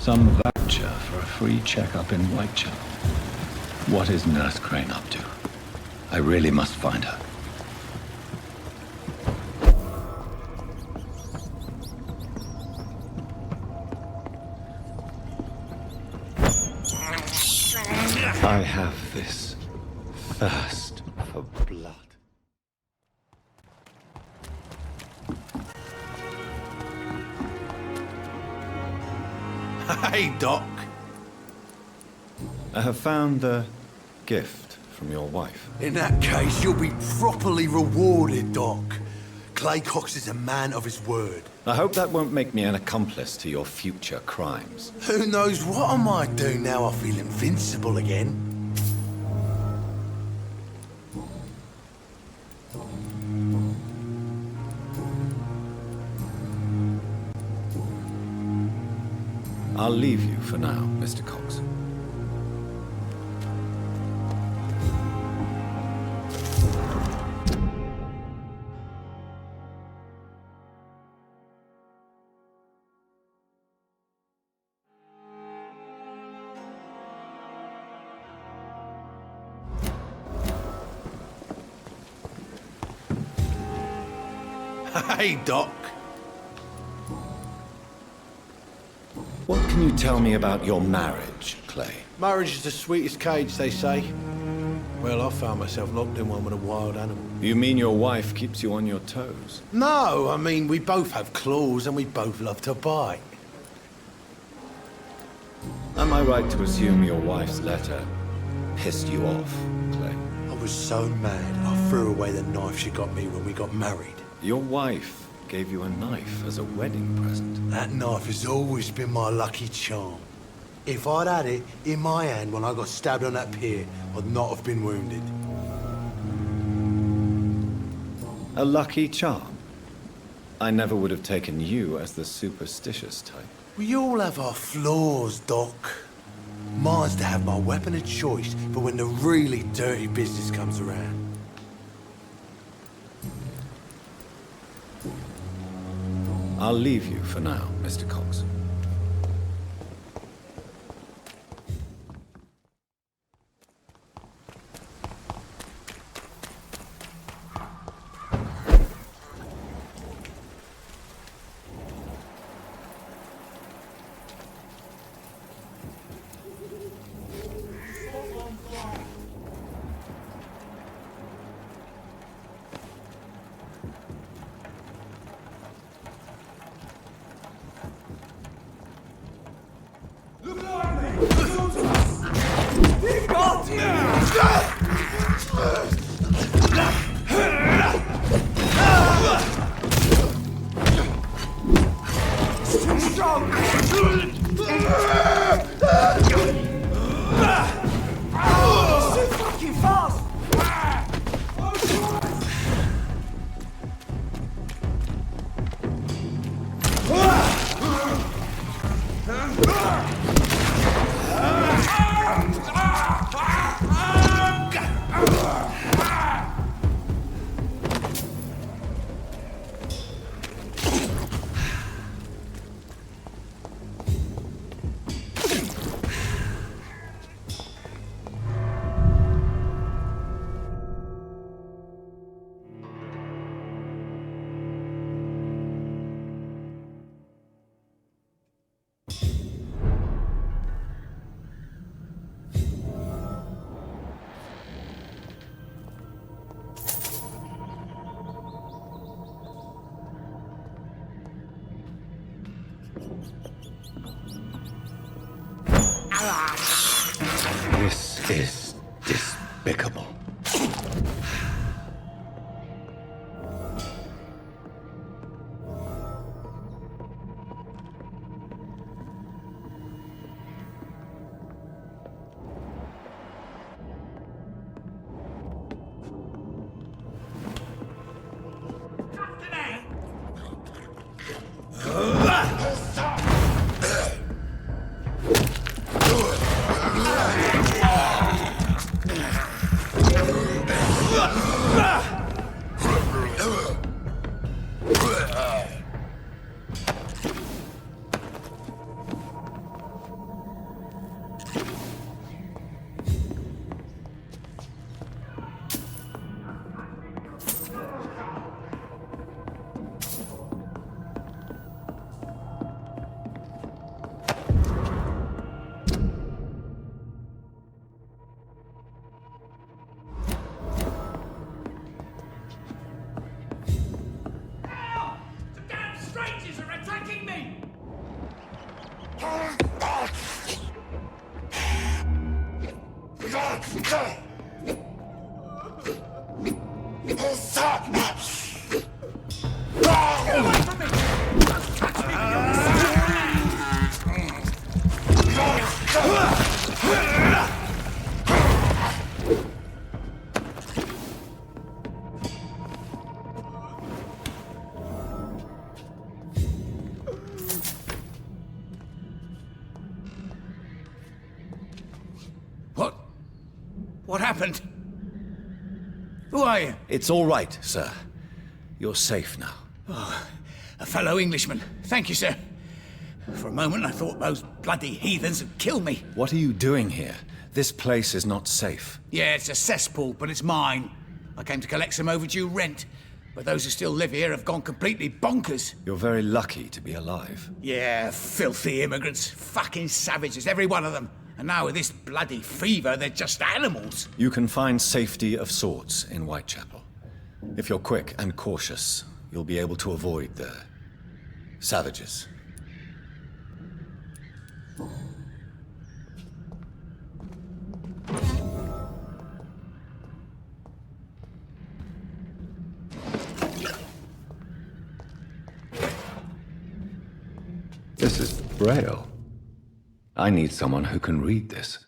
Some voucher for a free checkup in Whitechapel. What is Nurse Crane up to? I really must find her. I have this thirst for blood. Hey, Doc. I have found the gift from your wife. In that case, you'll be properly rewarded, Doc. Clay Cox is a man of his word. I hope that won't make me an accomplice to your future crimes. Who knows what I might do now I feel invincible again? I'll leave you for now, Mr. Cox. Hey, Doc. What can you tell me about your marriage, Clay? Marriage is the sweetest cage, they say. Well, I found myself locked in one with a wild animal. You mean your wife keeps you on your toes? No, I mean, we both have claws and we both love to bite. Am I right to assume your wife's letter pissed you off, Clay? I was so mad, I threw away the knife she got me when we got married. Your wife gave you a knife as a wedding present. That knife has always been my lucky charm. If I'd had it in my hand when I got stabbed on that pier, I'd not have been wounded. A lucky charm? I never would have taken you as the superstitious type. We all have our flaws, Doc. Mine's to have my weapon of choice for when the really dirty business comes around. I'll leave you for now, Mr. Cox. This is despicable. strangers are attacking me! Get away from me! Touch me with your What happened? Who are you? It's all right, sir. You're safe now. Oh, a fellow Englishman. Thank you, sir. For a moment I thought those bloody heathens had killed me. What are you doing here? This place is not safe. Yeah, it's a cesspool, but it's mine. I came to collect some overdue rent, but those who still live here have gone completely bonkers. You're very lucky to be alive. Yeah, filthy immigrants. Fucking savages, every one of them. And now with this bloody fever, they're just animals. You can find safety of sorts in Whitechapel. If you're quick and cautious, you'll be able to avoid the savages. This is Braille. I need someone who can read this.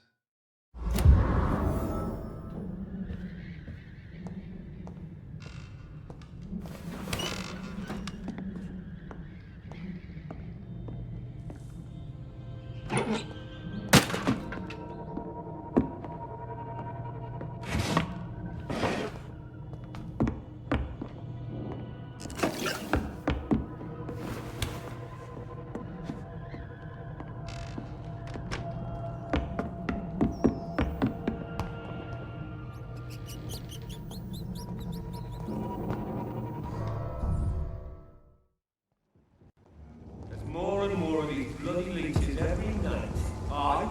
More and more of these bloody leeches every night. Aye.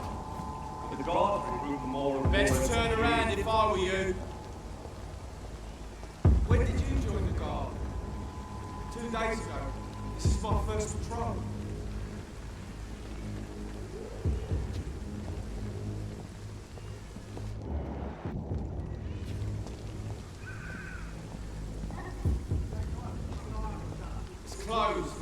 But the guards recruit more and more. Best turn around if I were you. When did you join the guard? 2 days ago. This is my first patrol. It's closed.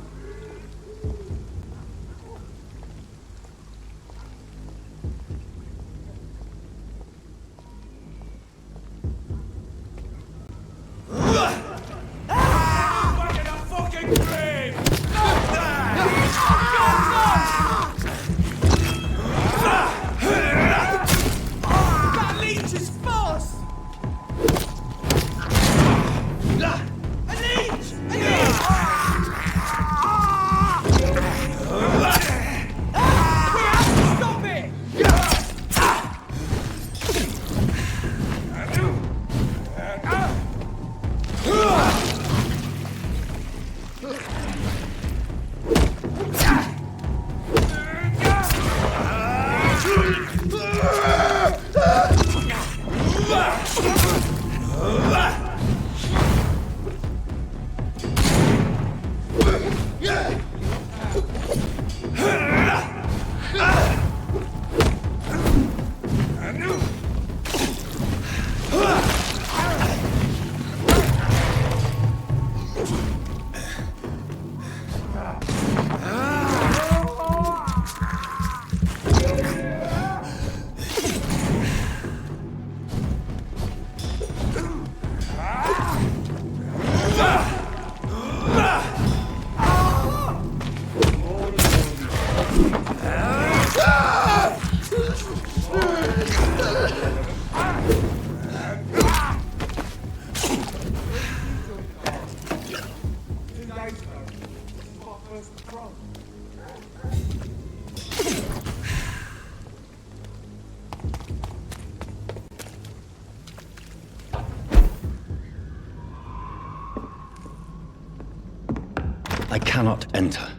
I cannot enter.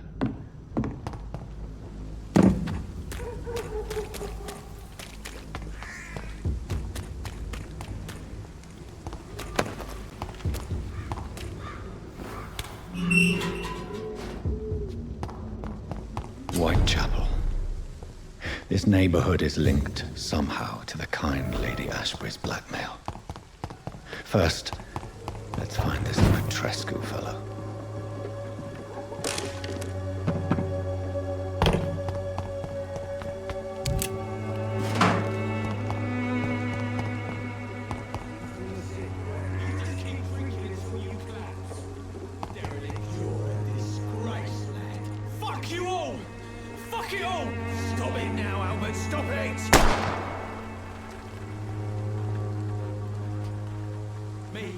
Whitechapel. This neighborhood is linked somehow to the kind Lady Ashbury's blackmail. First, let's find this Petrescu fellow. Fuck you all! Fuck it all! Stop it now, Albert, stop it! Me?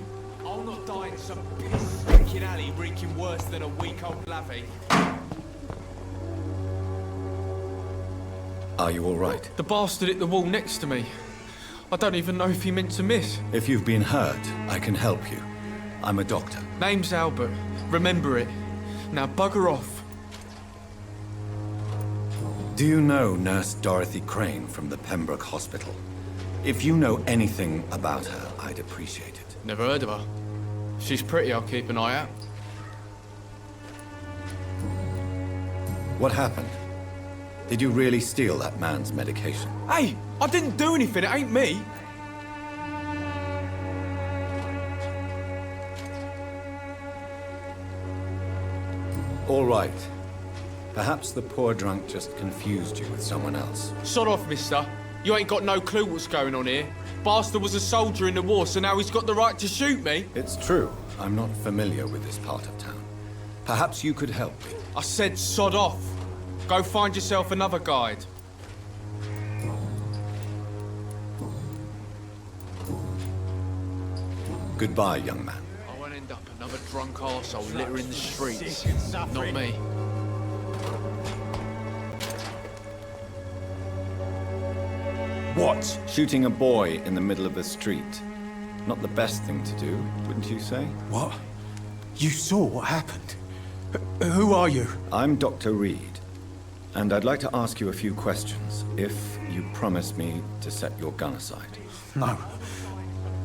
I'll not die in some piss-stinking alley reeking worse than a week-old lavvy. Are you all right? The bastard hit the wall next to me. I don't even know if he meant to miss. If you've been hurt, I can help you. I'm a doctor. Name's Albert. Remember it. Now bugger off. Do you know Nurse Dorothy Crane from the Pembroke Hospital? If you know anything about her, I'd appreciate it. Never heard of her. If she's pretty, I'll keep an eye out. What happened? Did you really steal that man's medication? Hey! I didn't do anything, it ain't me! All right. Perhaps the poor drunk just confused you with someone else. Sod off, mister. You ain't got no clue what's going on here. Bastard was a soldier in the war, so now he's got the right to shoot me. It's true. I'm not familiar with this part of town. Perhaps you could help me. I said sod off. Go find yourself another guide. Goodbye, young man. I won't end up another drunk arsehole littering the streets. Not me. What? Shooting a boy in the middle of the street. Not the best thing to do, wouldn't you say? What? You saw what happened? Who are you? I'm Dr. Reed, and I'd like to ask you a few questions, if you promise me to set your gun aside. No.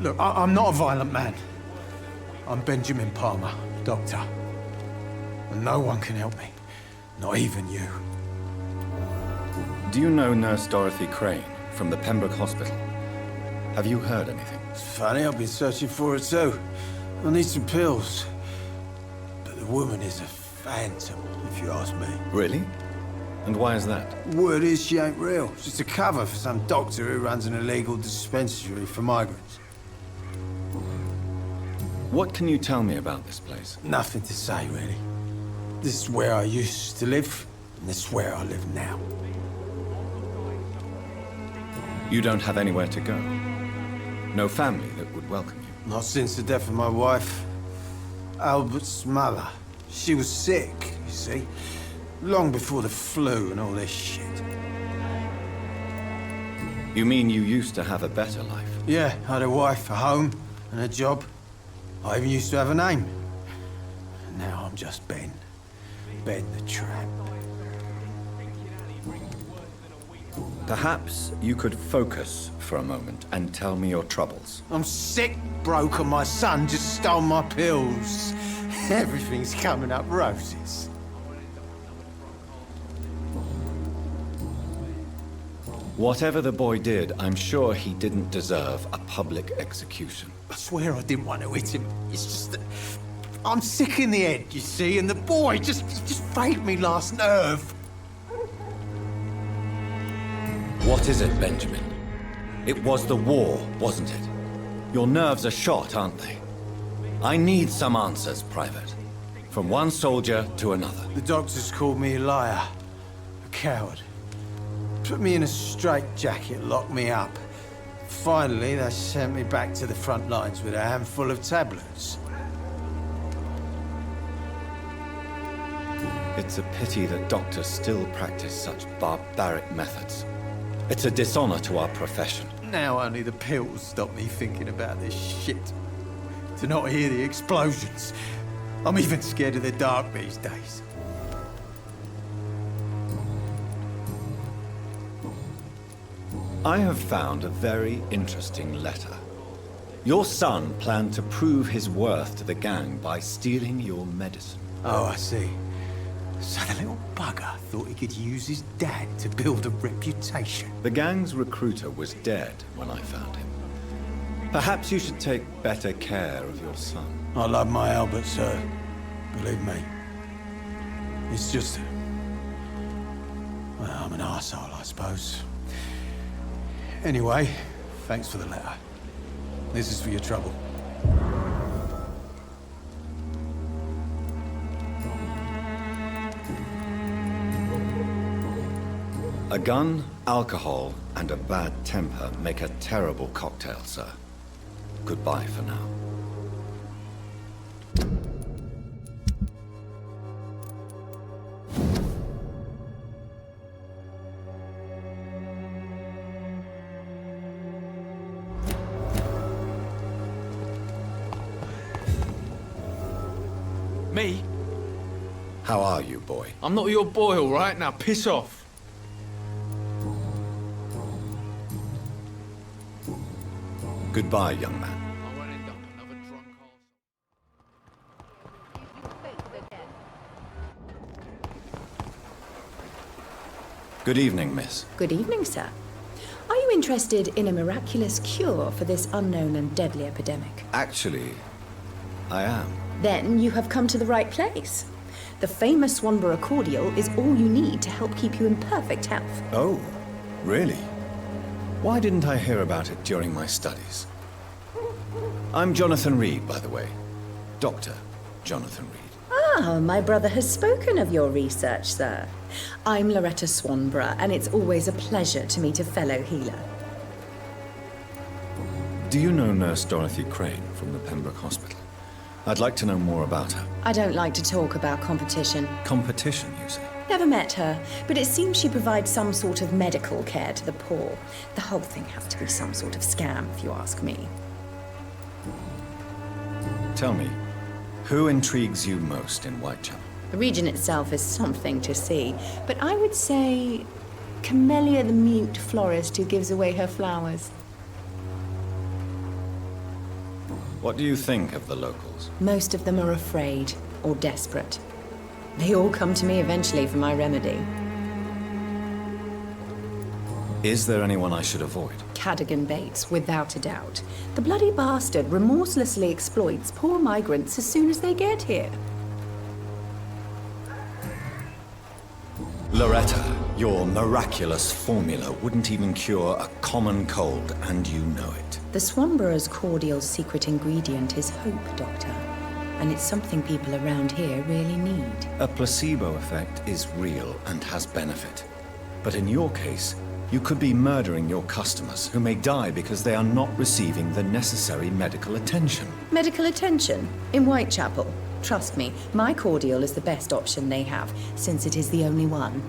Look, I'm not a violent man. I'm Benjamin Palmer, doctor. And no one can help me. Not even you. Do you know Nurse Dorothy Crane from the Pembroke Hospital? Have you heard anything? It's funny, I've been searching for her too. I need some pills. But the woman is a phantom, if you ask me. Really? And why is that? Word is she ain't real. She's just a cover for some doctor who runs an illegal dispensary for migrants. What can you tell me about this place? Nothing to say, really. This is where I used to live, and this is where I live now. You don't have anywhere to go? No family that would welcome you? Not since the death of my wife, Albert's mother. She was sick, you see. Long before the flu and all this shit. You mean you used to have a better life? Yeah, I had a wife, a home, and a job. I even used to have a name. And now I'm just Ben. Ben the Tramp. Perhaps you could focus for a moment and tell me your troubles. I'm sick, broke, and my son just stole my pills. Everything's coming up roses. Whatever the boy did, I'm sure he didn't deserve a public execution. I swear I didn't want to hit him. It's just that I'm sick in the head, you see, and the boy just failed me last nerve. What is it, Benjamin? It was the war, wasn't it? Your nerves are shot, aren't they? I need some answers, Private. From one soldier to another. The doctors called me a liar, a coward. Put me in a straitjacket, locked me up. Finally, they sent me back to the front lines with a handful of tablets. It's a pity that doctors still practice such barbaric methods. It's a dishonor to our profession. Now only the pills stop me thinking about this shit. To not hear the explosions. I'm even scared of the dark these days. I have found a very interesting letter. Your son planned to prove his worth to the gang by stealing your medicine. Oh, I see. So the little bugger thought he could use his dad to build a reputation. The gang's recruiter was dead when I found him. Perhaps you should take better care of your son. I love my Albert, sir. Believe me. It's just... well, I'm an arsehole, I suppose. Anyway, thanks for the letter. This is for your trouble. A gun, alcohol, and a bad temper make a terrible cocktail, sir. Goodbye for now. Me? How are you, boy? I'm not your boy, all right? Now piss off. Goodbye, young man. I won't end up another drunk arsehole. Good evening, miss. Good evening, sir. Are you interested in a miraculous cure for this unknown and deadly epidemic? Actually, I am. Then you have come to the right place. The famous Swanborough cordial is all you need to help keep you in perfect health. Oh, really? Why didn't I hear about it during my studies? I'm Jonathan Reed, by the way. Dr. Jonathan Reed. Ah, my brother has spoken of your research, sir. I'm Loretta Swanborough, and it's always a pleasure to meet a fellow healer. Do you know Nurse Dorothy Crane from the Pembroke Hospital? I'd like to know more about her. I don't like to talk about competition. Competition, you say? Never met her, but it seems she provides some sort of medical care to the poor. The whole thing has to be some sort of scam, if you ask me. Tell me, who intrigues you most in Whitechapel? The region itself is something to see, but I would say Camellia the mute florist who gives away her flowers. What do you think of the locals? Most of them are afraid or desperate. They all come to me eventually for my remedy. Is there anyone I should avoid? Cadogan Bates, without a doubt. The bloody bastard remorselessly exploits poor migrants as soon as they get here. Loretta, your miraculous formula wouldn't even cure a common cold, and you know it. The Swanborough's cordial's secret ingredient is hope, Doctor. And it's something people around here really need. A placebo effect is real and has benefit. But in your case, you could be murdering your customers who may die because they are not receiving the necessary medical attention. Medical attention? In Whitechapel? Trust me, my cordial is the best option they have, since it is the only one.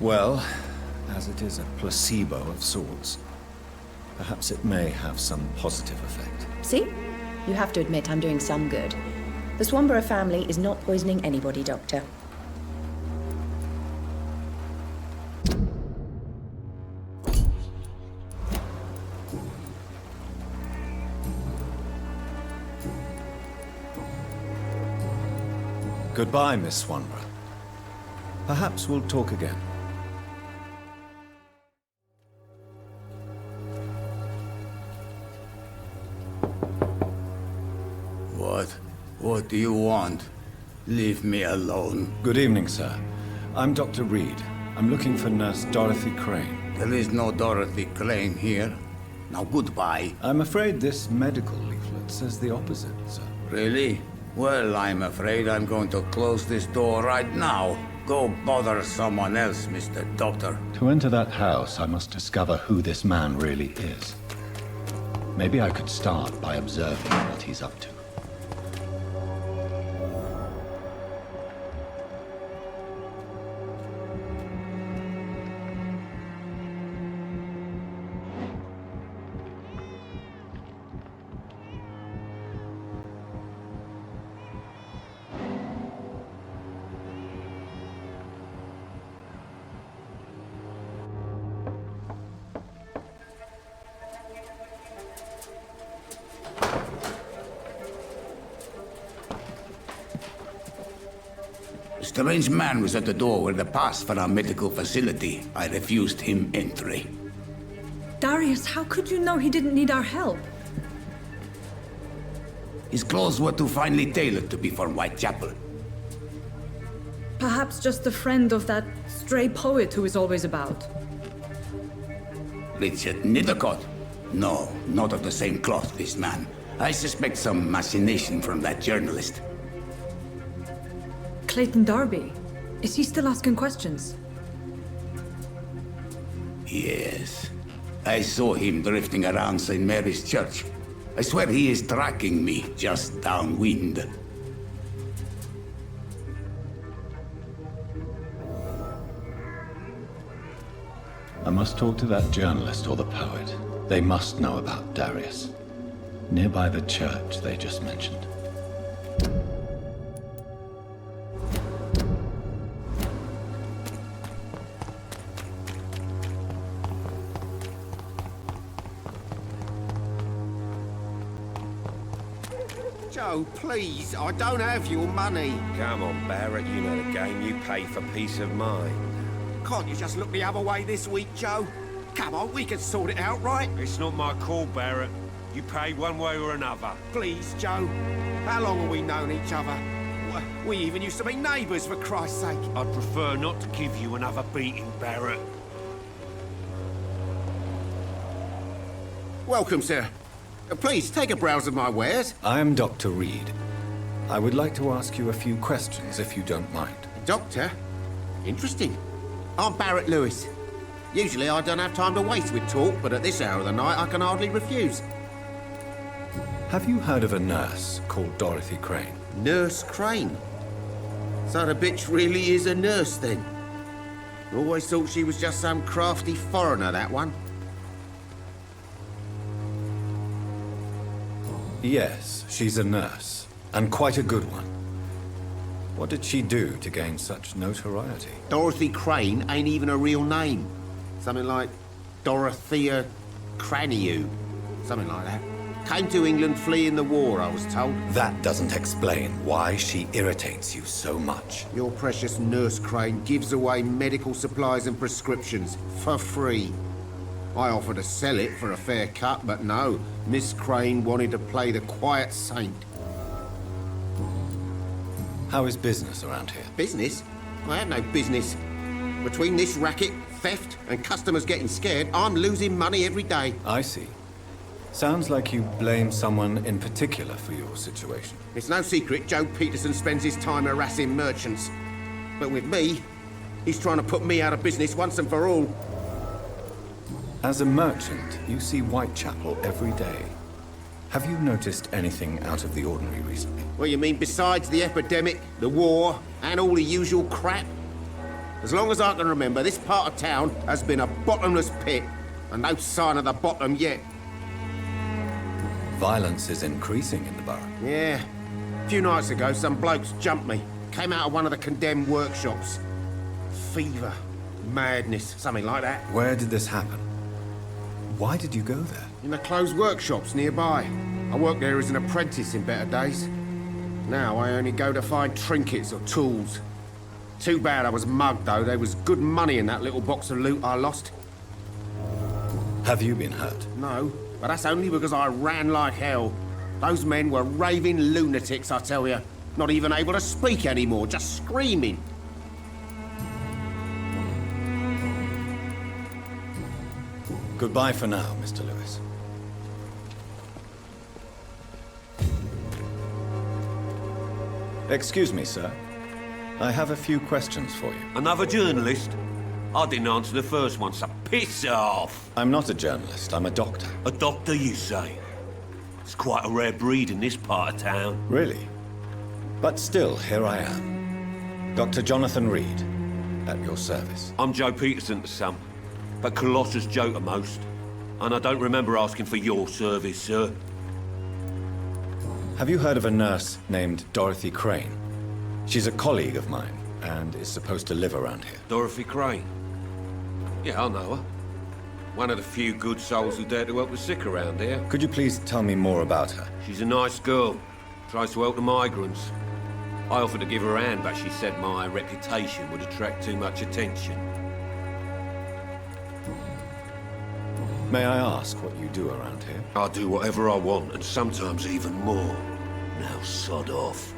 Well, as it is a placebo of sorts, perhaps it may have some positive effect. See? You have to admit I'm doing some good. The Swanborough family is not poisoning anybody, Doctor. Goodbye, Miss Swanborough. Perhaps we'll talk again. What do you want? Leave me alone. Good evening, sir. I'm Dr. Reed. I'm looking for Nurse Dorothy Crane. There is no Dorothy Crane here. Now goodbye. I'm afraid this medical leaflet says the opposite, sir. Really? Well, I'm afraid I'm going to close this door right now. Go bother someone else, Mr. Doctor. To enter that house, I must discover who this man really is. Maybe I could start by observing what he's up to. A strange man was at the door with a pass for our medical facility. I refused him entry. Darius, how could you know he didn't need our help? His clothes were too finely tailored to be from Whitechapel. Perhaps just a friend of that stray poet who is always about. Richard Nithercott? No, not of the same cloth, this man. I suspect some machination from that journalist. Clayton Darby. Is he still asking questions? Yes. I saw him drifting around St. Mary's Church. I swear he is tracking me just downwind. I must talk to that journalist or the poet. They must know about Darius. Nearby the church they just mentioned. Joe, please, I don't have your money. Come on, Barrett, you know the game. You pay for peace of mind. Can't you just look the other way this week, Joe? Come on, we can sort it out, right? It's not my call, Barrett. You pay one way or another. Please, Joe. How long have we known each other? We even used to be neighbours, for Christ's sake. I'd prefer not to give you another beating, Barrett. Welcome, sir. Please, take a browse of my wares. I am Dr. Reed. I would like to ask you a few questions, if you don't mind. Doctor? Interesting. I'm Barrett Lewis. Usually I don't have time to waste with talk, but at this hour of the night I can hardly refuse. Have you heard of a nurse called Dorothy Crane? Nurse Crane? So the bitch really is a nurse, then? Always thought she was just some crafty foreigner, that one. Yes, she's a nurse, and quite a good one. What did she do to gain such notoriety? Dorothy Crane ain't even a real name. Something like Dorothea Craniu. Something like that. Came to England fleeing the war, I was told. That doesn't explain why she irritates you so much. Your precious Nurse Crane gives away medical supplies and prescriptions for free. I offered to sell it for a fair cut, but no. Miss Crane wanted to play the quiet saint. How is business around here? Business? I have no business. Between this racket, theft, and customers getting scared, I'm losing money every day. I see. Sounds like you blame someone in particular for your situation. It's no secret Joe Peterson spends his time harassing merchants. But with me, he's trying to put me out of business once and for all. As a merchant, you see Whitechapel every day. Have you noticed anything out of the ordinary recently? Well, you mean besides the epidemic, the war, and all the usual crap? As long as I can remember, this part of town has been a bottomless pit, and no sign of the bottom yet. Violence is increasing in the borough. Yeah. A few nights ago, some blokes jumped me. Came out of one of the condemned workshops. Fever, madness, something like that. Where did this happen? Why did you go there? In the closed workshops nearby. I worked there as an apprentice in better days. Now I only go to find trinkets or tools. Too bad I was mugged, though. There was good money in that little box of loot I lost. Have you been hurt? No, but that's only because I ran like hell. Those men were raving lunatics, I tell you. Not even able to speak anymore, just screaming. Goodbye for now, Mr. Lewis. Excuse me, sir. I have a few questions for you. Another journalist? I didn't answer the first one, so piss off! I'm not a journalist, I'm a doctor. A doctor, you say? It's quite a rare breed in this part of town. Really? But still, here I am. Dr. Jonathan Reed, at your service. I'm Joe Peterson to some, but Colossus Joe to most. And I don't remember asking for your service, sir. Have you heard of a nurse named Dorothy Crane? She's a colleague of mine, and is supposed to live around here. Dorothy Crane? Yeah, I know her. One of the few good souls who dare to help the sick around here. Could you please tell me more about her? She's a nice girl. Tries to help the migrants. I offered to give her a hand, but she said my reputation would attract too much attention. May I ask what you do around here? I do whatever I want, and sometimes even more. Now sod off.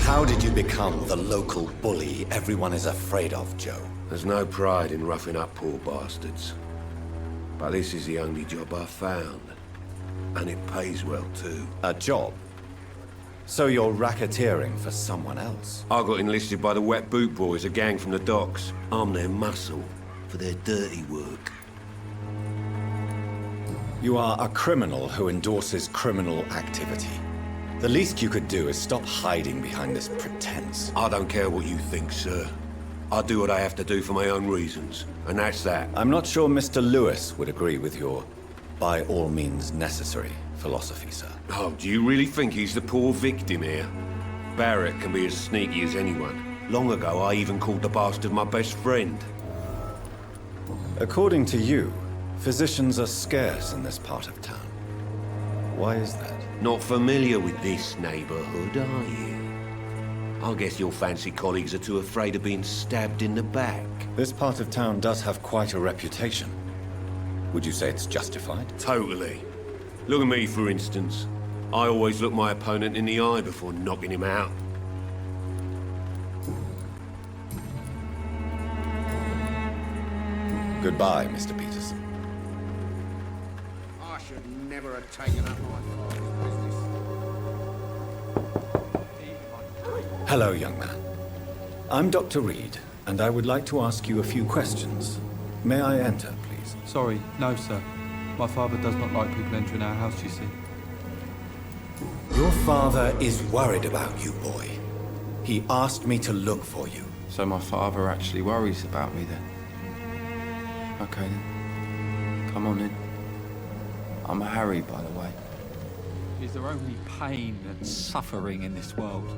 How did you become the local bully everyone is afraid of, Joe? There's no pride in roughing up poor bastards. But this is the only job I've found. And it pays well, too. A job? So you're racketeering for someone else? I got enlisted by the Wet Boot Boys, a gang from the docks. I'm their muscle for their dirty work. You are a criminal who endorses criminal activity. The least you could do is stop hiding behind this pretense. I don't care what you think, sir. I do what I have to do for my own reasons, and that's that. I'm not sure Mr. Lewis would agree with your by all means necessary philosophy, sir. Oh, do you really think he's the poor victim here? Barrett can be as sneaky as anyone. Long ago, I even called the bastard my best friend. According to you, physicians are scarce in this part of town. Why is that? Not familiar with this neighborhood, are you? I guess your fancy colleagues are too afraid of being stabbed in the back. This part of town does have quite a reputation. Would you say it's justified? Totally. Look at me, for instance. I always look my opponent in the eye before knocking him out. Goodbye, Mr. Peterson. I should never have taken up my father's business. Hello, young man. I'm Dr. Reed, and I would like to ask you a few questions. May I enter, please? Sorry, no, sir. My father does not like people entering our house, you see. Your father is worried about you, boy. He asked me to look for you. So my father actually worries about me, then? Okay, then. Come on in. I'm Harry, by the way. Is there only pain and suffering in this world?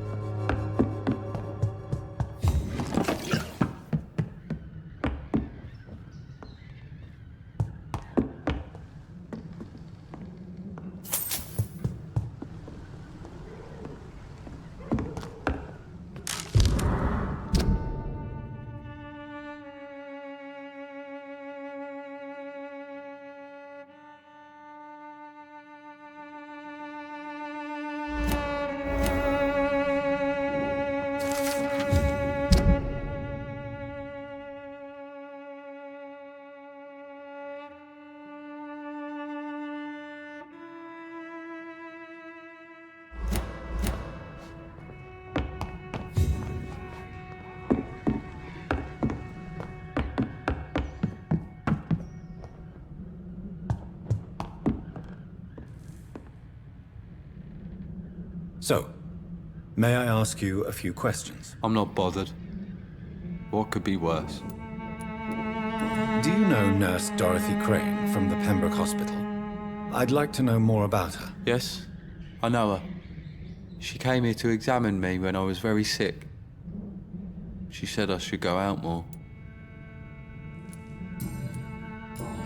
So, may I ask you a few questions? I'm not bothered. What could be worse? Do you know Nurse Dorothy Crane from the Pembroke Hospital? I'd like to know more about her. Yes, I know her. She came here to examine me when I was very sick. She said I should go out more.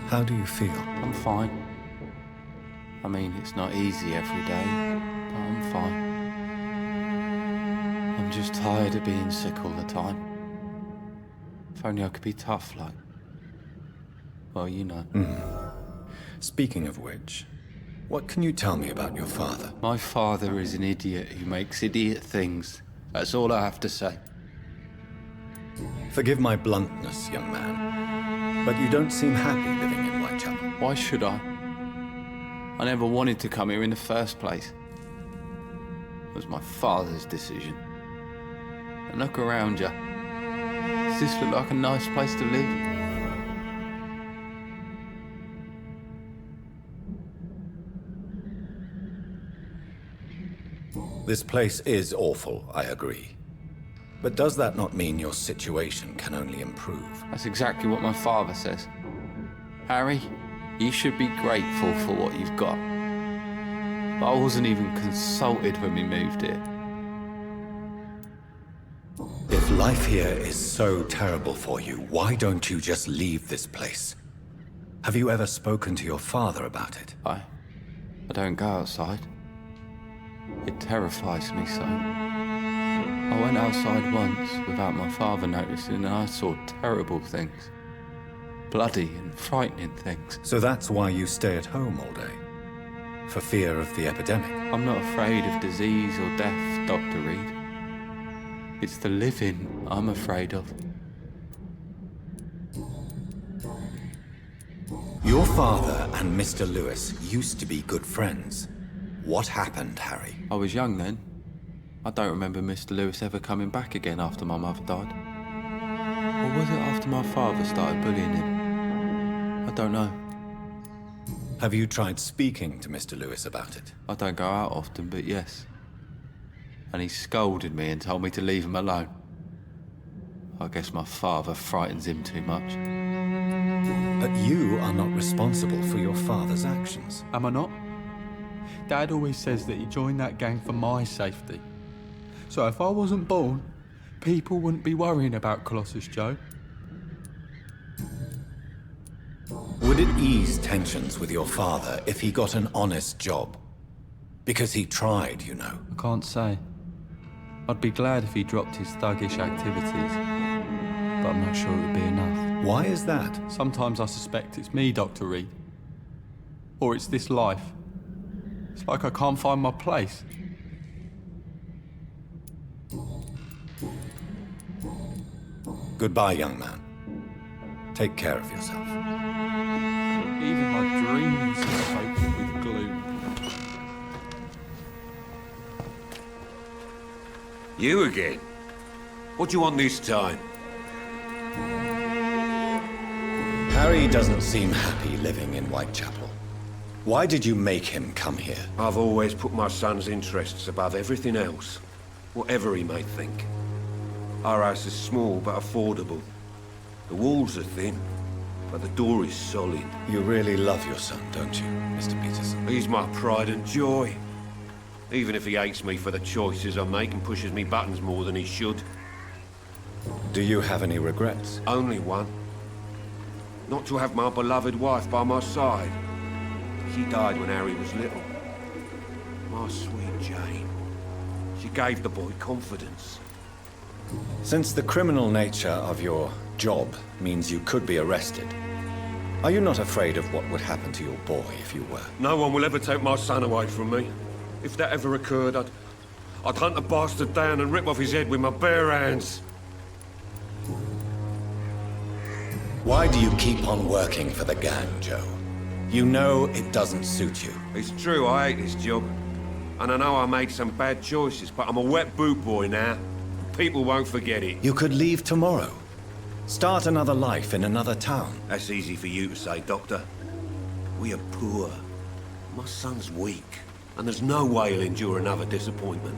How do you feel? I'm fine. I mean, it's not easy every day, but I'm fine. I'm just tired of being sick all the time. If only I could be tough, like... Well, you know. Speaking of which, What can you tell me about your father? My father is an idiot who makes idiot things. That's all I have to say. Forgive my bluntness, young man, but you don't seem happy living in Whitechapel. Why should I? I never wanted to come here in the first place. It was my father's decision. And look around you. Does this look like a nice place to live? This place is awful, I agree. But does that not mean your situation can only improve? That's exactly what my father says. Harry, you should be grateful for what you've got. But I wasn't even consulted when we moved here. If life here is so terrible for you, why don't you just leave this place? Have you ever spoken to your father about it? I don't go outside. It terrifies me so. I went outside once without my father noticing and I saw terrible things. Bloody and frightening things. So that's why you stay at home all day? For fear of the epidemic? I'm not afraid of disease or death, Dr. Reed. It's the living I'm afraid of. Your father and Mr. Lewis used to be good friends. What happened, Harry? I was young then. I don't remember Mr. Lewis ever coming back again after my mother died. Or was it after my father started bullying him? I don't know. Have you tried speaking to Mr. Lewis about it? I don't go out often, but yes. And he scolded me and told me to leave him alone. I guess my father frightens him too much. But you are not responsible for your father's actions. Am I not? Dad always says that he joined that gang for my safety. So if I wasn't born, people wouldn't be worrying about Colossus Joe. Would it ease tensions with your father if he got an honest job? Because he tried, you know. I can't say. I'd be glad if he dropped his thuggish activities, but I'm not sure it would be enough. Why is that? Sometimes I suspect it's me, Dr. Reed. Or it's this life. It's like I can't find my place. Goodbye, young man. Take care of yourself. Even my dreams are soaked with gloom. You again? What do you want this time? Harry doesn't seem happy living in Whitechapel. Why did you make him come here? I've always put my son's interests above everything else, whatever he may think. Our house is small but affordable. The walls are thin, but the door is solid. You really love your son, don't you, Mr. Peterson? He's my pride and joy. Even if he hates me for the choices I make and pushes me buttons more than he should. Do you have any regrets? Only one. Not to have my beloved wife by my side. She died when Harry was little. My sweet Jane. She gave the boy confidence. Since the criminal nature of your job means you could be arrested, are you not afraid of what would happen to your boy if you were? No one will ever take my son away from me. If that ever occurred, I'd hunt the bastard down and rip off his head with my bare hands. Why do you keep on working for the gang, Joe? You know it doesn't suit you. It's true, I hate this job. And I know I made some bad choices, but I'm a wet boot boy now. People won't forget it. You could leave tomorrow. Start another life in another town. That's easy for you to say, Doctor. We are poor. My son's weak, and there's no way he'll endure another disappointment.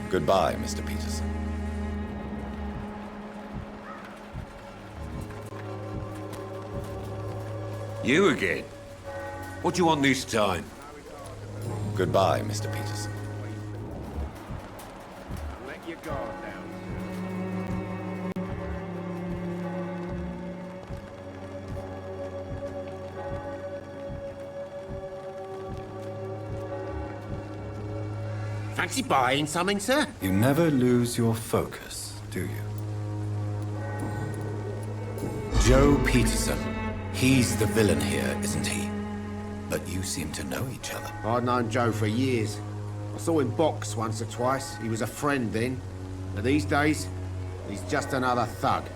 Goodbye, Mr. Peterson. You again? What do you want this time? Goodbye, Mr. Peterson. Let your guard down. Fancy buying something, sir? You never lose your focus, do you? Joe Peterson. He's the villain here, isn't he? But you seem to know each other. I'd known Joe for years. I saw him box once or twice. He was a friend then. But these days, he's just another thug.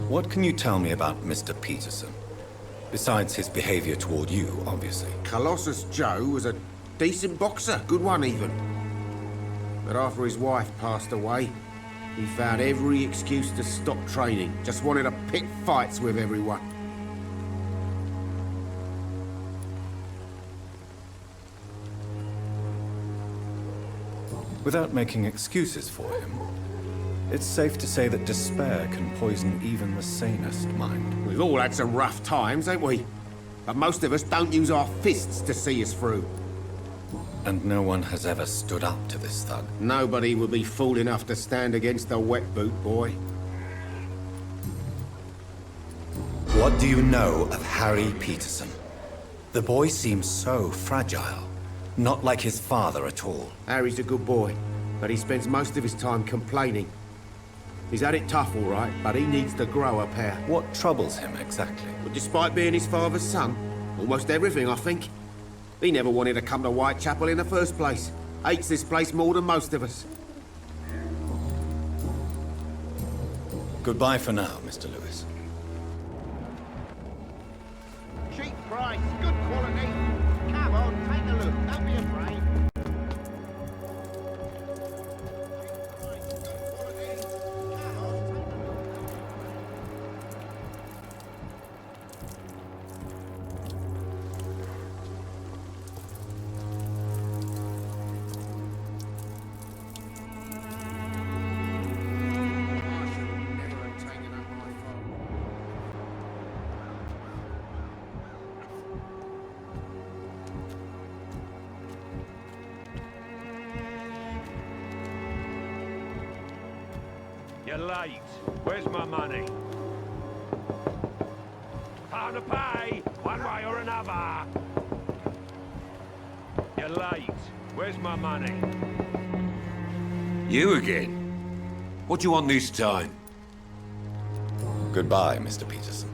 What can you tell me about Mr. Peterson? Besides his behavior toward you, obviously. Colossus Joe was a decent boxer, good one even. But after his wife passed away, he found every excuse to stop training. Just wanted to pick fights with everyone. Without making excuses for him, it's safe to say that despair can poison even the sanest mind. We've all had some rough times, ain't we? But most of us don't use our fists to see us through. And no one has ever stood up to this thug. Nobody would be fool enough to stand against the wet boot boy. What do you know of Harry Peterson? The boy seems so fragile. Not like his father at all. Harry's a good boy, but he spends most of his time complaining. He's had it tough, all right, but he needs to grow a pair. What troubles him exactly? But despite being his father's son, almost everything, I think. He never wanted to come to Whitechapel in the first place. Hates this place more than most of us. Goodbye for now, Mr. Lewis. Cheap price, good quality. Come on, take a look. Don't be afraid. You're late. Where's my money? Time to pay, one way or another. You're late. Where's my money? You again? What do you want this time? Goodbye, Mr. Peterson.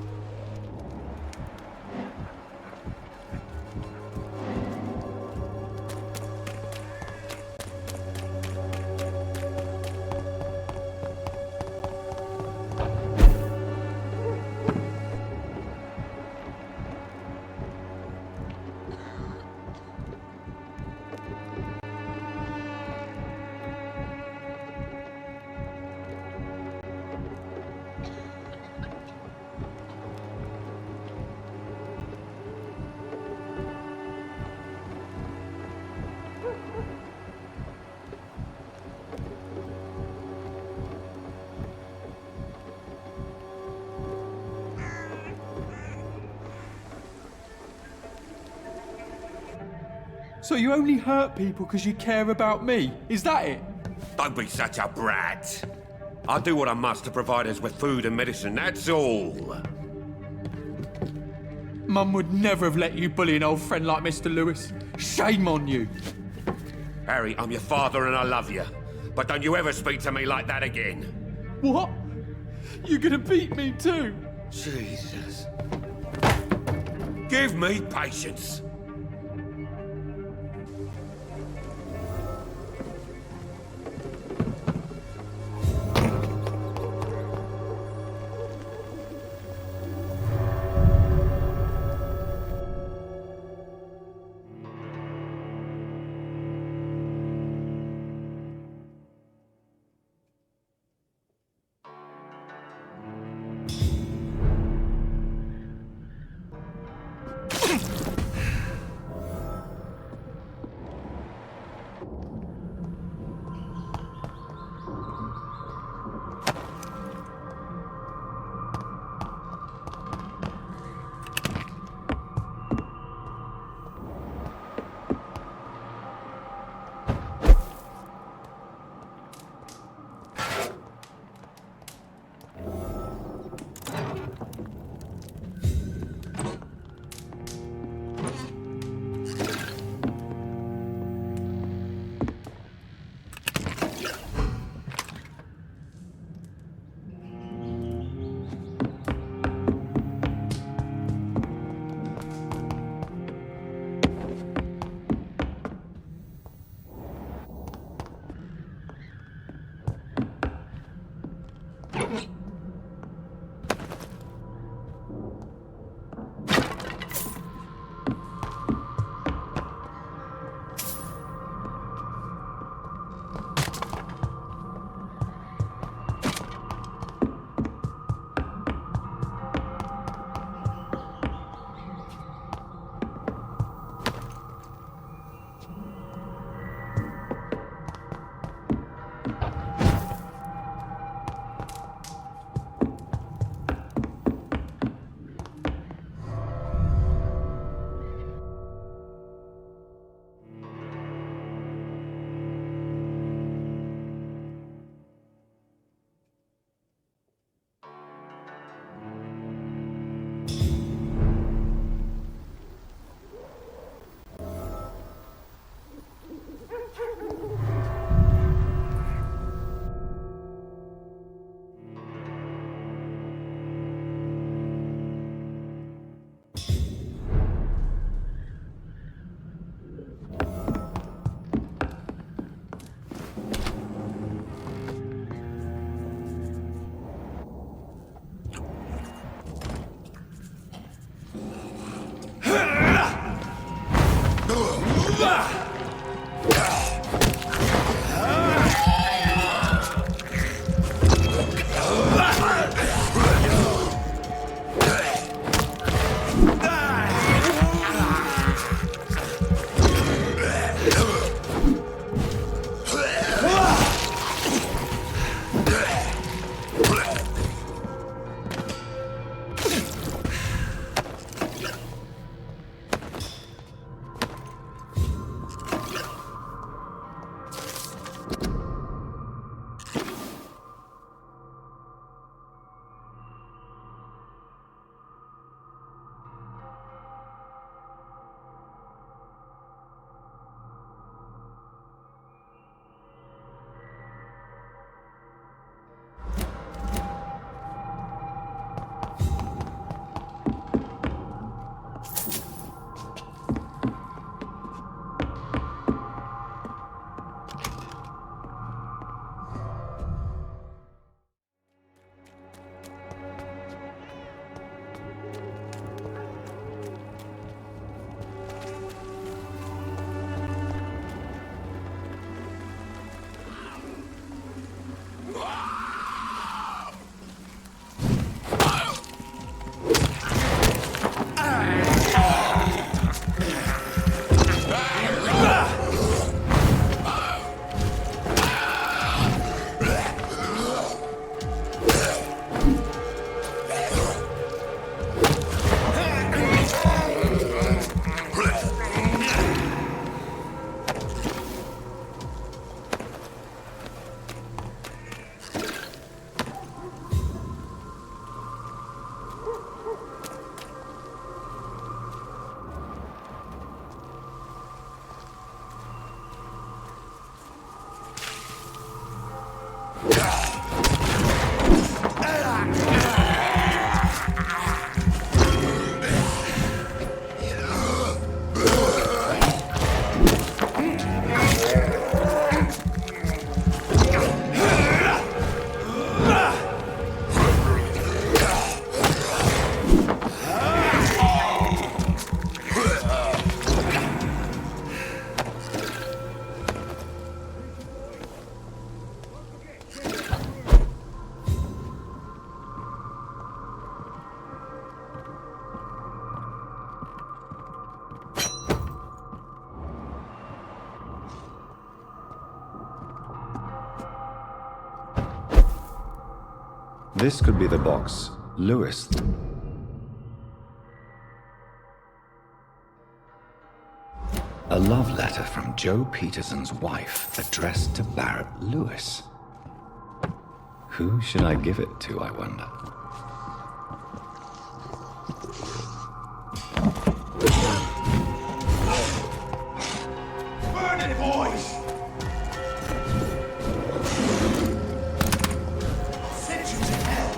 So you only hurt people because you care about me? Is that it? Don't be such a brat. I do what I must to provide us with food and medicine, that's all. Mum would never have let you bully an old friend like Mr. Lewis. Shame on you. Harry, I'm your father and I love you. But don't you ever speak to me like that again. What? You're gonna beat me too? Jesus. Give me patience. This could be the box Lewis. A love letter from Joe Peterson's wife, addressed to Barrett Lewis. Who should I give it to, I wonder? Burn it, boys! Send you to hell!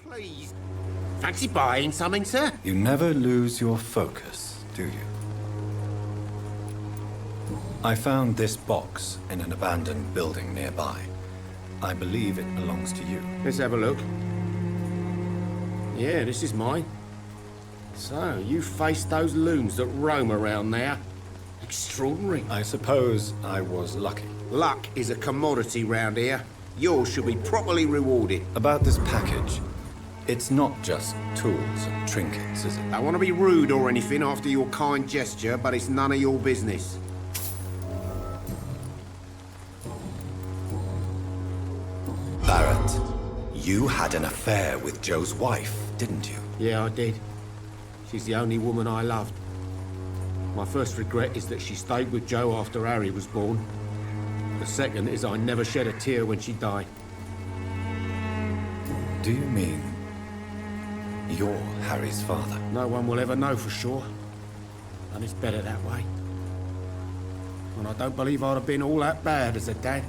Please. Fancy buying something, sir? You never lose your focus, do you? I found this box in an abandoned building nearby. I believe it belongs to you. Let's have a look. Yeah, this is mine. So, you faced those loons that roam around there. Extraordinary. I suppose I was lucky. Luck is a commodity round here. Yours should be properly rewarded. About this package, it's not just tools and trinkets, is it? I don't want to be rude or anything after your kind gesture, but it's none of your business. Barrett, you had an affair with Joe's wife, didn't you? Yeah, I did. She's the only woman I loved. My first regret is that she stayed with Joe after Harry was born. The second is I never shed a tear when she died. Do you mean you're Harry's father? No one will ever know for sure. And it's better that way. And I don't believe I'd have been all that bad as a dad.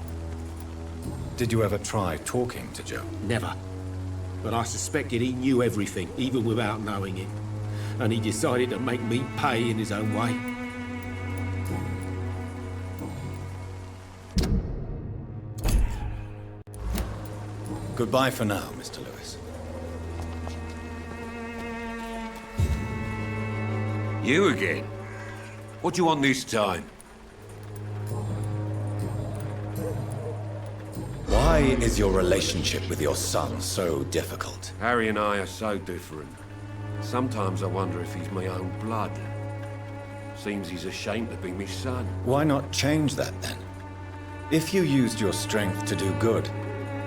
Did you ever try talking to Joe? Never. But I suspected he knew everything, even without knowing it. And he decided to make me pay in his own way. Goodbye for now, Mr. Lewis. You again? What do you want this time? Why is your relationship with your son so difficult? Harry and I are so different. Sometimes I wonder if he's my own blood. Seems he's ashamed to be my son. Why not change that then? If you used your strength to do good,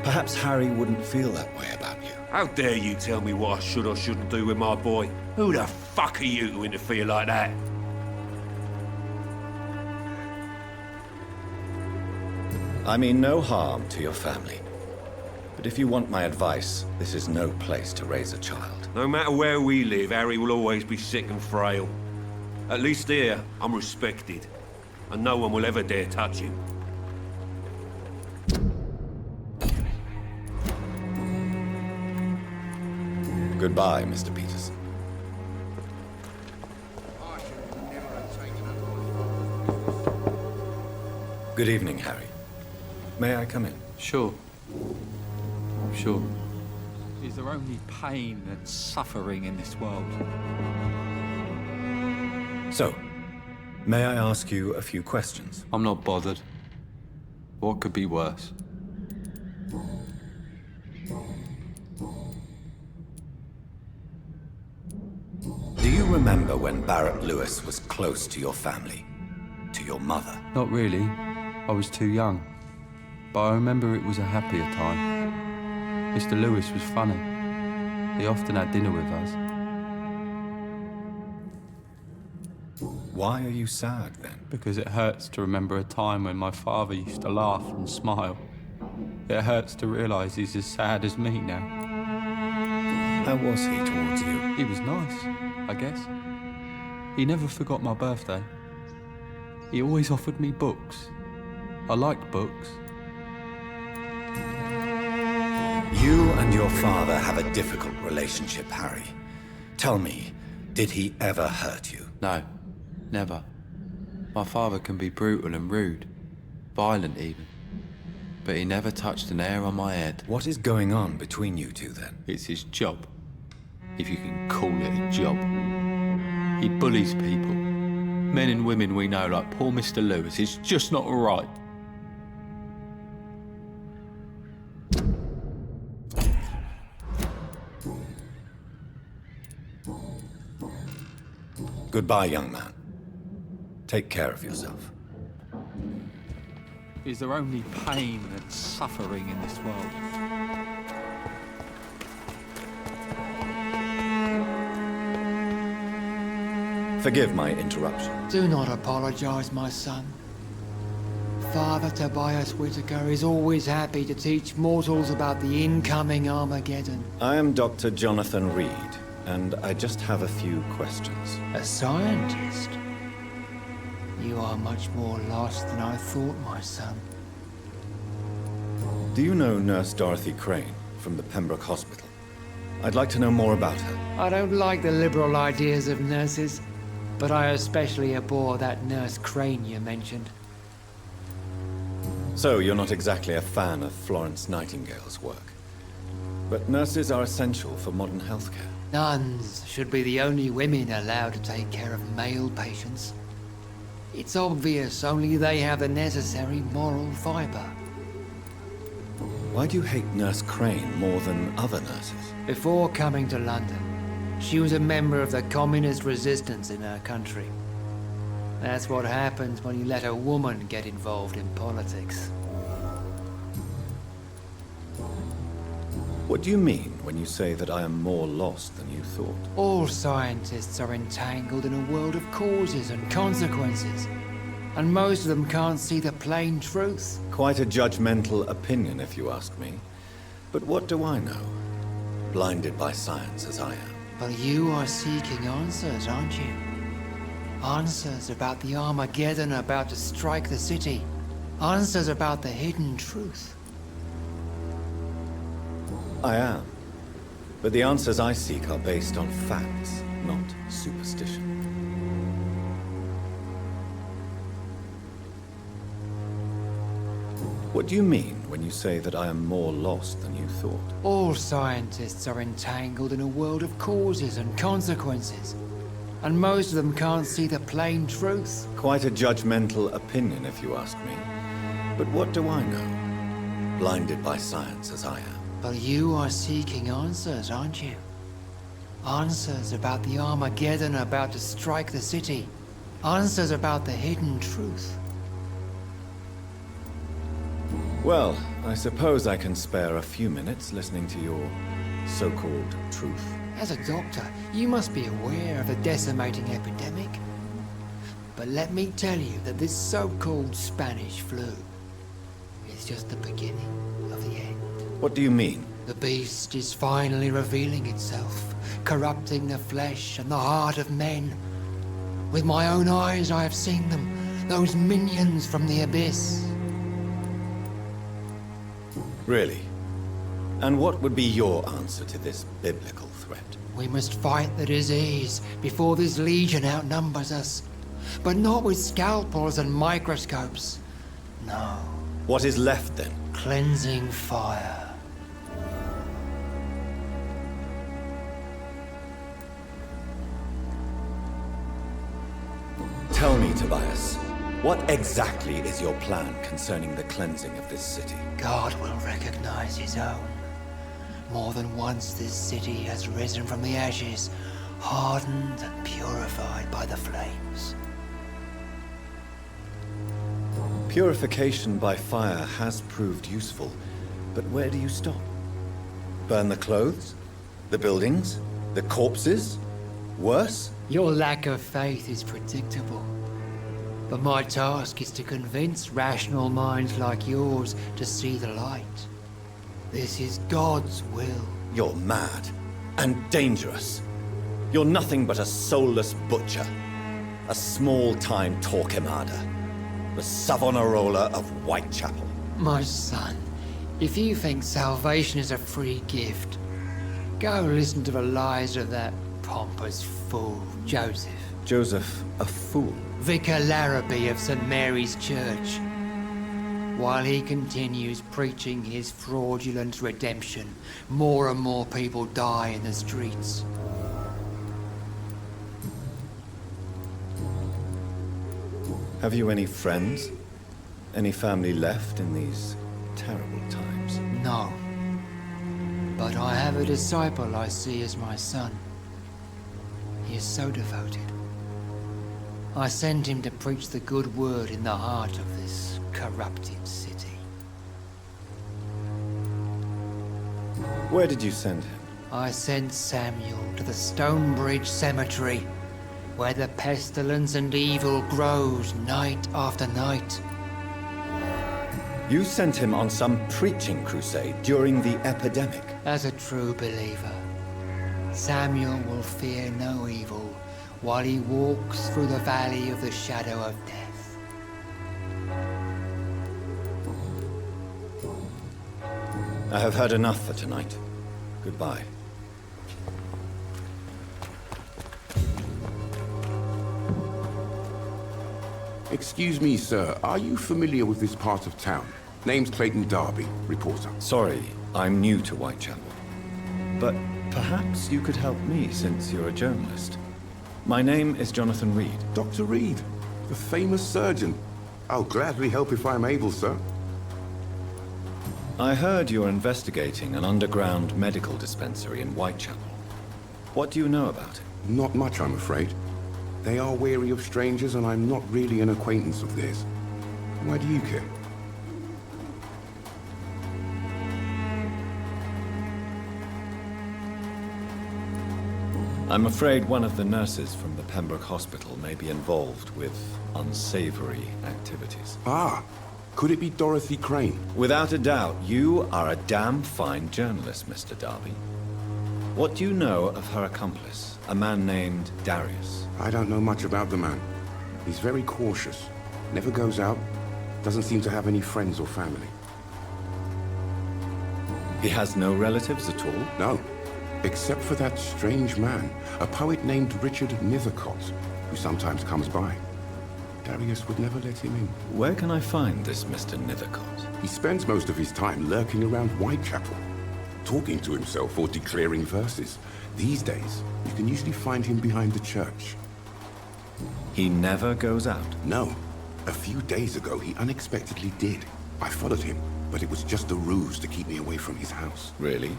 perhaps Harry wouldn't feel that way about you. How dare you tell me what I should or shouldn't do with my boy? Who the fuck are you to interfere like that? I mean no harm to your family. But if you want my advice, this is no place to raise a child. No matter where we live, Harry will always be sick and frail. At least here, I'm respected. And no one will ever dare touch him. Goodbye, Mr. Peterson. Good evening, Harry. May I come in? Sure. Sure. Is there only pain and suffering in this world? So, may I ask you a few questions? I'm not bothered. What could be worse? Do you remember when Barrett Lewis was close to your family? To your mother? Not really. I was too young. But I remember it was a happier time. Mr. Lewis was funny. He often had dinner with us. Why are you sad then? Because it hurts to remember a time when my father used to laugh and smile. It hurts to realise he's as sad as me now. How was he towards you? He was nice, I guess. He never forgot my birthday. He always offered me books. I liked books. You and your father have a difficult relationship, Harry. Tell me, did he ever hurt you? No, never. My father can be brutal and rude, violent even. But he never touched an hair on my head. What is going on between you two then? It's his job, if you can call it a job. He bullies people. Men and women we know, like poor Mr. Lewis. It's just not right. Goodbye, young man. Take care of yourself. Is there only pain and suffering in this world? Forgive my interruption. Do not apologize, my son. Father Tobias Whitaker is always happy to teach mortals about the incoming Armageddon. I am Dr. Jonathan Reed, and I just have a few questions. A scientist? You are much more lost than I thought, my son. Do you know Nurse Dorothy Crane from the Pembroke Hospital? I'd like to know more about her. I don't like the liberal ideas of nurses, but I especially abhor that Nurse Crane you mentioned. So, you're not exactly a fan of Florence Nightingale's work. But nurses are essential for modern healthcare. Nuns should be the only women allowed to take care of male patients. It's obvious only they have the necessary moral fiber. Why do you hate Nurse Crane more than other nurses? Before coming to London, she was a member of the communist resistance in her country. That's what happens when you let a woman get involved in politics. What do you mean when you say that I am more lost than you thought? All scientists are entangled in a world of causes and consequences, and most of them can't see the plain truth. Quite a judgmental opinion, if you ask me. But what do I know? Blinded by science as I am. But you are seeking answers, aren't you? Answers about the Armageddon about to strike the city. Answers about the hidden truth. I am. But the answers I seek are based on facts, not superstition. What do you mean when you say that I am more lost than you thought? All scientists are entangled in a world of causes and consequences, And most of them can't see the plain truth. Quite a judgmental opinion, if you ask me. But what do I know? Blinded by science as I am. But you are seeking answers, aren't you? Answers about the Armageddon about to strike the city. Answers about the hidden truth. Well, I suppose I can spare a few minutes listening to your so-called truth. As a doctor, you must be aware of the decimating epidemic. But let me tell you that this so-called Spanish flu is just the beginning of the end. What do you mean? The beast is finally revealing itself, corrupting the flesh and the heart of men. With my own eyes I have seen them, those minions from the abyss. Really? And what would be your answer to this biblical threat? We must fight the disease before this legion outnumbers us. But not with scalpels and microscopes. No. What is left then? Cleansing fire. Tell me, Tobias, what exactly is your plan concerning the cleansing of this city? God will recognize his own. More than once this city has risen from the ashes, hardened and purified by the flames. Purification by fire has proved useful, but where do you stop? Burn the clothes? The buildings? The corpses? Worse? Your lack of faith is predictable. But my task is to convince rational minds like yours to see the light. This is God's will. You're mad and dangerous. You're nothing but a soulless butcher. A small-time Torquemada. The Savonarola of Whitechapel. My son, if you think salvation is a free gift, go listen to the lies of that pompous fool, Joseph. Joseph, a fool? Vicar Larrabee of St. Mary's Church. While he continues preaching his fraudulent redemption, more and more people die in the streets. Have you any friends? Any family left in these terrible times? No. But I have a disciple I see as my son. He is so devoted. I send him to preach the good word in the heart of this corrupted city. Where did you send him? I sent Samuel to the Stonebridge Cemetery, where the pestilence and evil grows night after night. You sent him on some preaching crusade during the epidemic. As a true believer, Samuel will fear no evil while he walks through the valley of the shadow of death. I have heard enough for tonight. Goodbye. Excuse me, sir. Are you familiar with this part of town? Name's Clayton Darby, reporter. Sorry, I'm new to Whitechapel. But perhaps you could help me since you're a journalist. My name is Jonathan Reed. Dr. Reed, the famous surgeon. I'll gladly help if I'm able, sir. I heard you're investigating an underground medical dispensary in Whitechapel. What do you know about it? Not much, I'm afraid. They are wary of strangers, and I'm not really an acquaintance of theirs. Why do you care? I'm afraid one of the nurses from the Pembroke Hospital may be involved with unsavory activities. Ah, could it be Dorothy Crane? Without a doubt, you are a damn fine journalist, Mr. Darby. What do you know of her accomplice, a man named Darius? I don't know much about the man. He's very cautious. Never goes out. Doesn't seem to have any friends or family. He has no relatives at all? No. Except for that strange man, a poet named Richard Nethercott, who sometimes comes by. Darius would never let him in. Where can I find this Mr. Nethercott? He spends most of his time lurking around Whitechapel, talking to himself or declaring verses. These days, you can usually find him behind the church. He never goes out? No. A few days ago, he unexpectedly did. I followed him, but it was just a ruse to keep me away from his house. Really?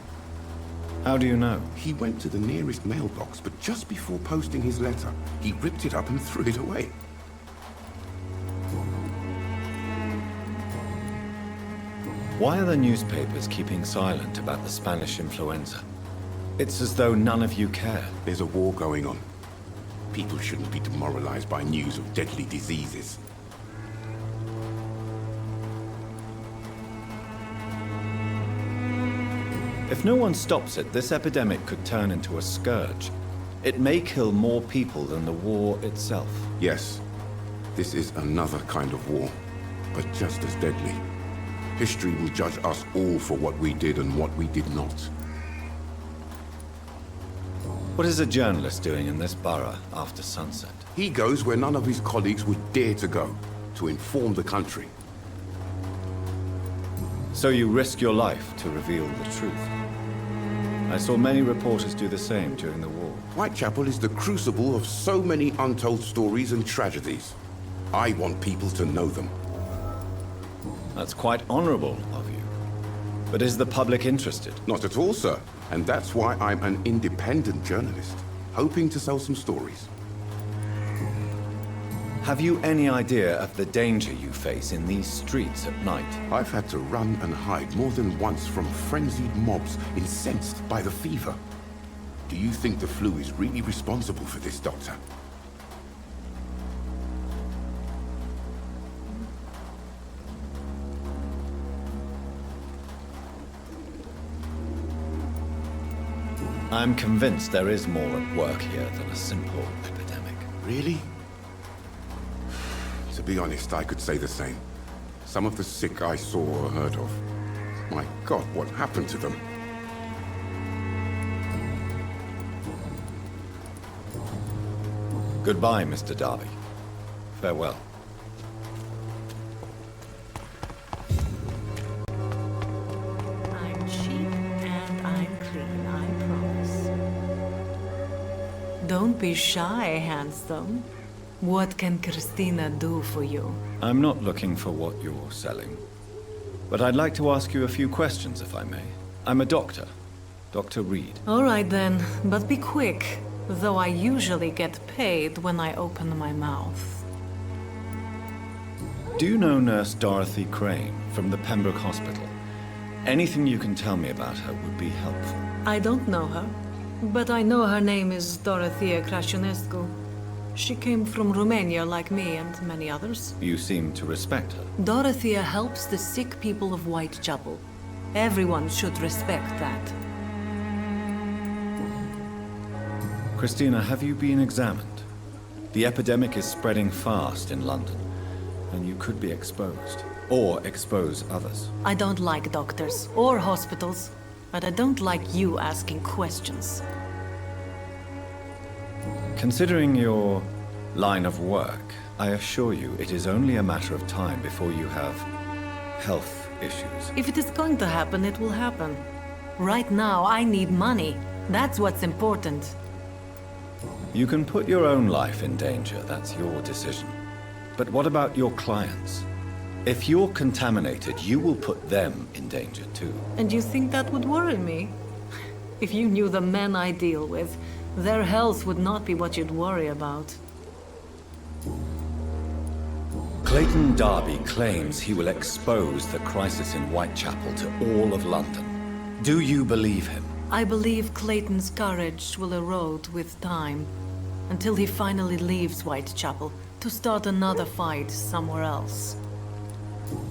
How do you know? He went to the nearest mailbox, but just before posting his letter, he ripped it up and threw it away. Why are the newspapers keeping silent about the Spanish influenza? It's as though none of you care. There's a war going on. People shouldn't be demoralized by news of deadly diseases. If no one stops it, this epidemic could turn into a scourge. It may kill more people than the war itself. Yes, this is another kind of war, but just as deadly. History will judge us all for what we did and what we did not. What is a journalist doing in this borough after sunset? He goes where none of his colleagues would dare to go, to inform the country. So you risk your life to reveal the truth. I saw many reporters do the same during the war. Whitechapel is the crucible of so many untold stories and tragedies. I want people to know them. That's quite honorable of you. But is the public interested? Not at all, sir. And that's why I'm an independent journalist, hoping to sell some stories. Have you any idea of the danger you face in these streets at night? I've had to run and hide more than once from frenzied mobs incensed by the fever. Do you think the flu is really responsible for this, Doctor? I'm convinced there is more at work here than a simple epidemic. Really? To be honest, I could say the same. Some of the sick I saw or heard of. My God, what happened to them? Goodbye, Mr. Darby. Farewell. I'm cheap and I'm clean, I promise. Don't be shy, handsome. What can Christina do for you? I'm not looking for what you're selling. But I'd like to ask you a few questions, if I may. I'm a doctor. Dr. Reed. All right then, but be quick. Though I usually get paid when I open my mouth. Do you know Nurse Dorothy Crane from the Pembroke Hospital? Anything you can tell me about her would be helpful. I don't know her, but I know her name is Dorothea Crăciunescu. She came from Romania like me and many others. You seem to respect her. Dorothea helps the sick people of Whitechapel. Everyone should respect that. Christina, have you been examined? The epidemic is spreading fast in London, and you could be exposed, or expose others. I don't like doctors or hospitals, but I don't like you asking questions. Considering your line of work, I assure you it is only a matter of time before you have health issues. If it is going to happen, it will happen. Right now, I need money. That's what's important. You can put your own life in danger, that's your decision. But what about your clients? If you're contaminated, you will put them in danger too. And you think that would worry me? If you knew the men I deal with, their health would not be what you'd worry about. Clayton Darby claims he will expose the crisis in Whitechapel to all of London. Do you believe him? I believe Clayton's courage will erode with time, until he finally leaves Whitechapel to start another fight somewhere else.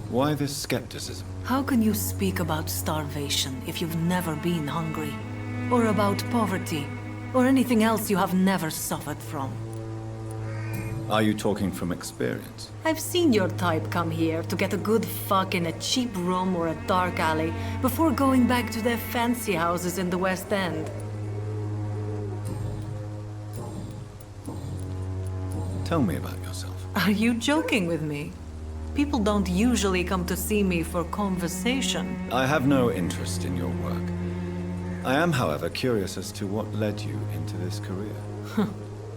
Why this skepticism? How can you speak about starvation if you've never been hungry? Or about poverty? Or anything else you have never suffered from? Are you talking from experience? I've seen your type come here to get a good fuck in a cheap room or a dark alley before going back to their fancy houses in the West End. Tell me about yourself. Are you joking with me? People don't usually come to see me for conversation. I have no interest in your work. I am, however, curious as to what led you into this career.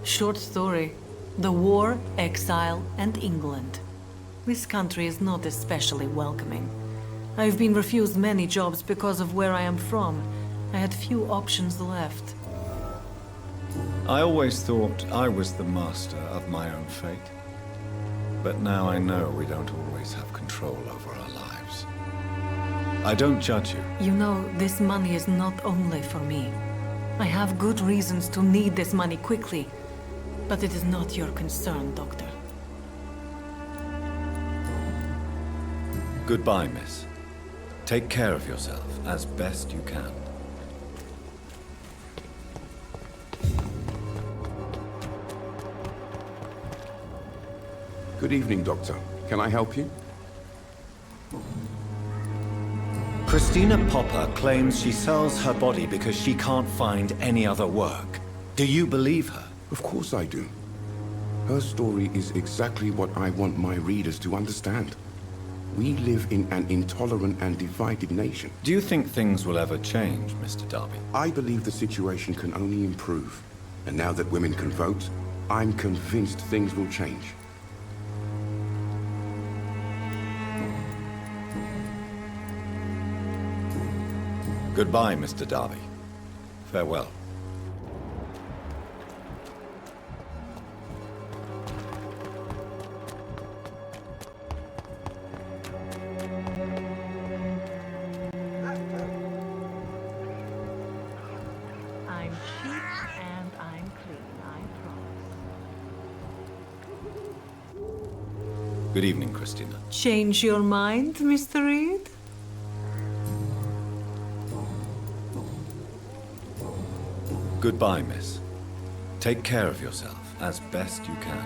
Short story. The war, exile, and England. This country is not especially welcoming. I've been refused many jobs because of where I am from. I had few options left. I always thought I was the master of my own fate. But now I know we don't always have control over our lives. I don't judge you. You know, this money is not only for me. I have good reasons to need this money quickly. But it is not your concern, Doctor. Goodbye, miss. Take care of yourself as best you can. Good evening, Doctor. Can I help you? Christina Popper claims she sells her body because she can't find any other work. Do you believe her? Of course I do. Her story is exactly what I want my readers to understand. We live in an intolerant and divided nation. Do you think things will ever change, Mr. Darby? I believe the situation can only improve. And now that women can vote, I'm convinced things will change. Goodbye, Mr. Darby. Farewell. I'm cheap and I'm clean, I promise. Good evening, Christina. Change your mind, Mr. Reed? Goodbye, miss. Take care of yourself as best you can.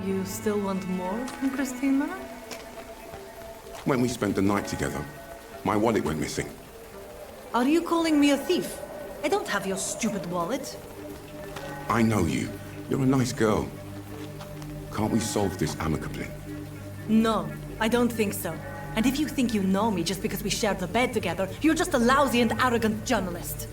You still want more from Christina? When we spent the night together, my wallet went missing. Are you calling me a thief? I don't have your stupid wallet. I know you. You're a nice girl. Can't we solve this amicably? No, I don't think so. And if you think you know me just because we shared the bed together, you're just a lousy and arrogant journalist.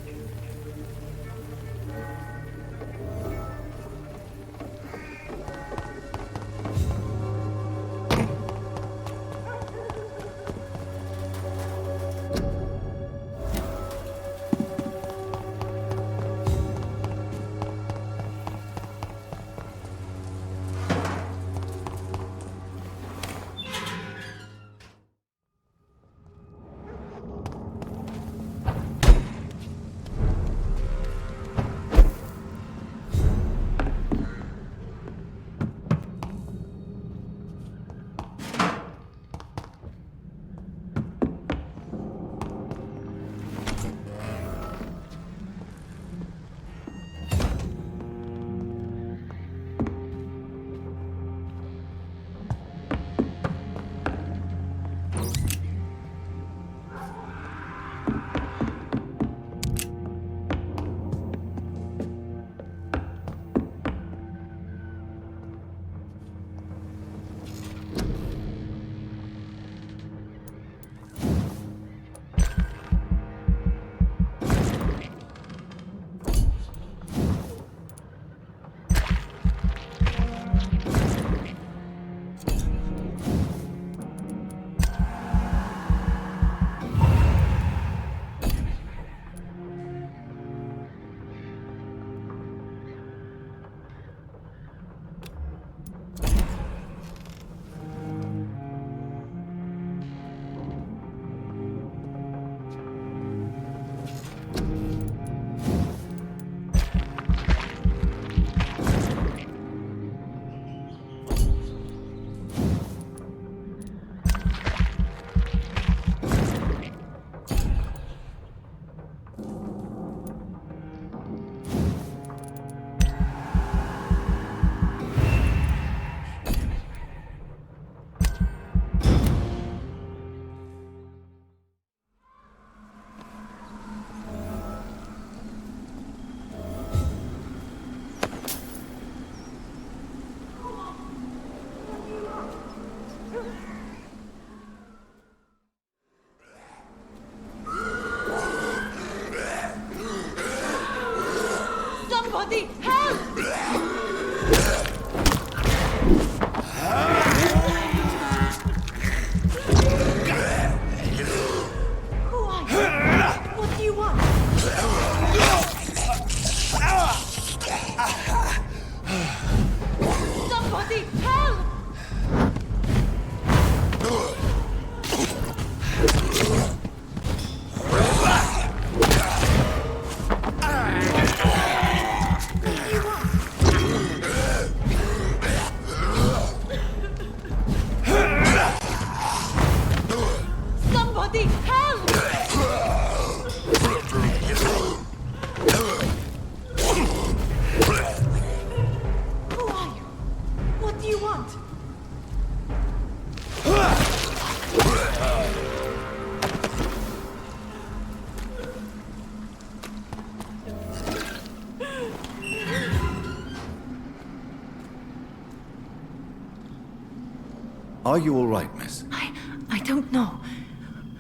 Are you all right, miss? I don't know.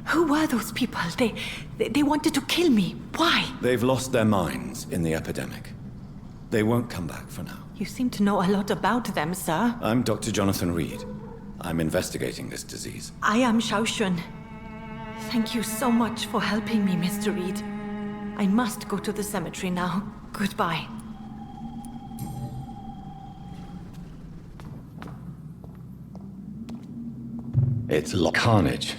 Who were those people? They wanted to kill me. Why? They've lost their minds in the epidemic. They won't come back for now. You seem to know a lot about them, sir. I'm Dr. Jonathan Reed. I'm investigating this disease. I am Xiaoxun. Thank you so much for helping me, Mr. Reed. I must go to the cemetery now. Goodbye. It's carnage.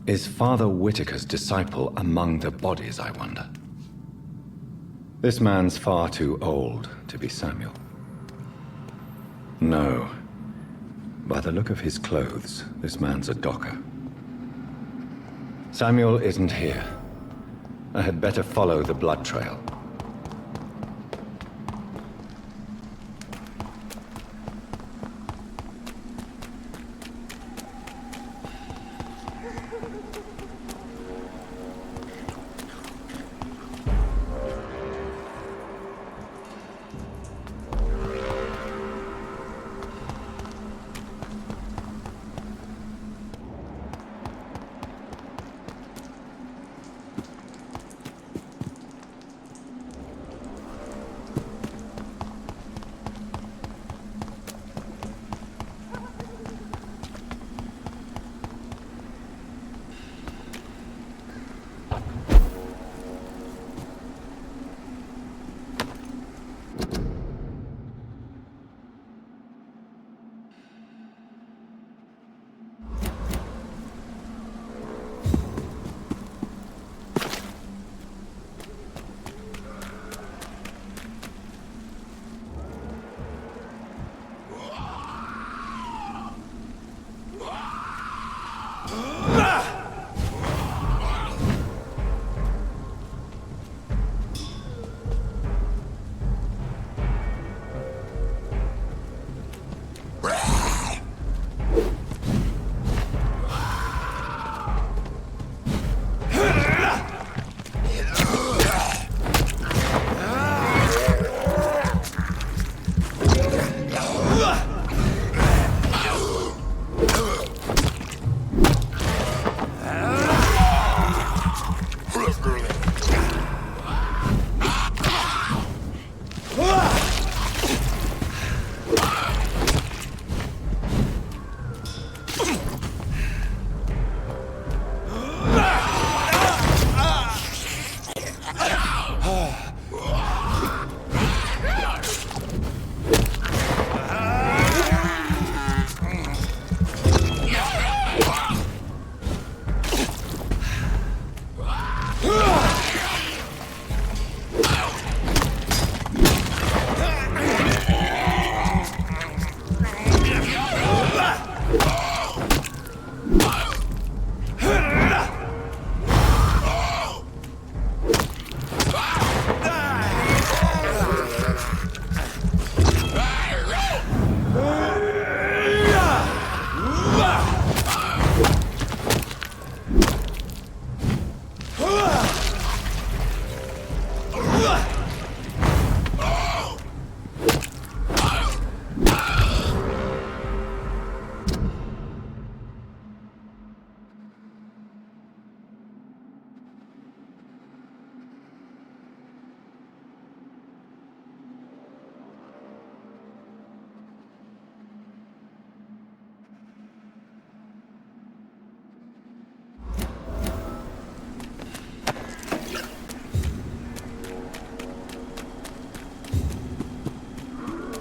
Is Father Whitaker's disciple among the bodies, I wonder? This man's far too old to be Samuel. No. By the look of his clothes, this man's a docker. Samuel isn't here. I had better follow the blood trail.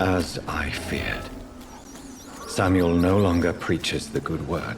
As I feared, Samuel no longer preaches the good word.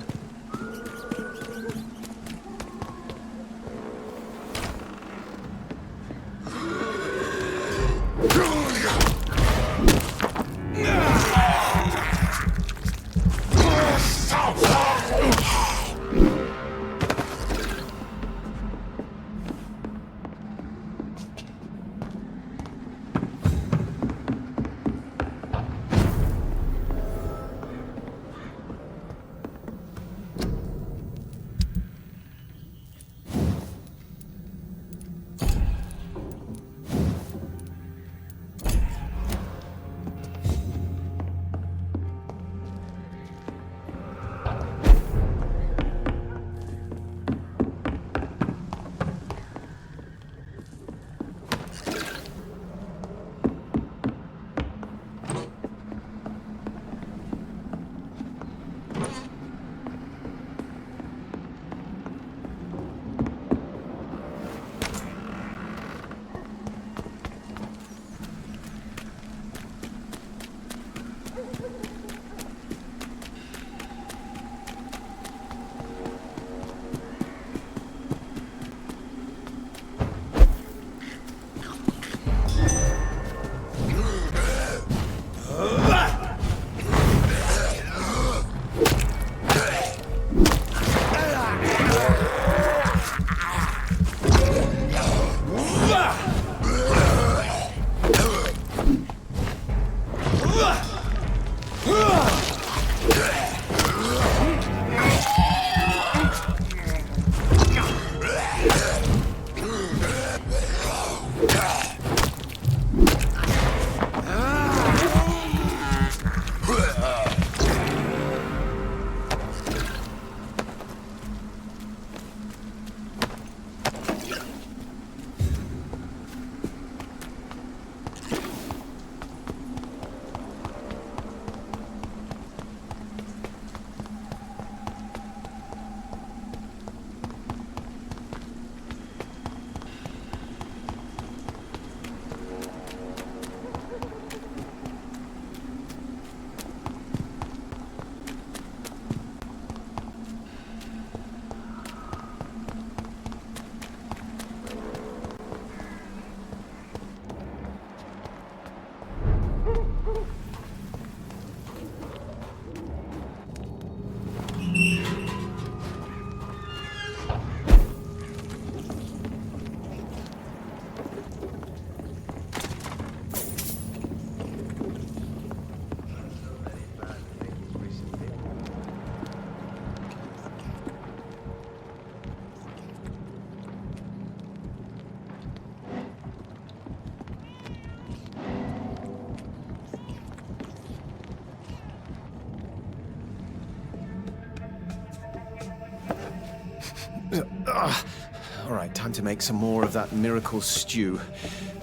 All right, time to make some more of that miracle stew.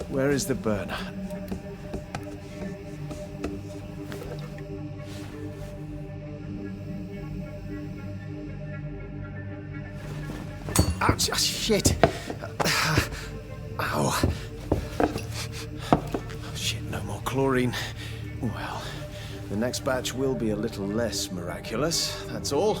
Where is the burner? Ouch! Oh, shit! Ow! Shit, no more chlorine. Well, the next batch will be a little less miraculous, that's all.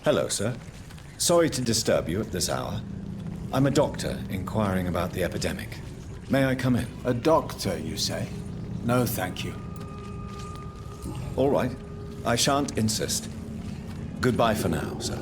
Hello, sir. Sorry to disturb you at this hour. I'm a doctor inquiring about the epidemic. May I come in? A doctor, you say? No, thank you. All right. I shan't insist. Goodbye for now, sir.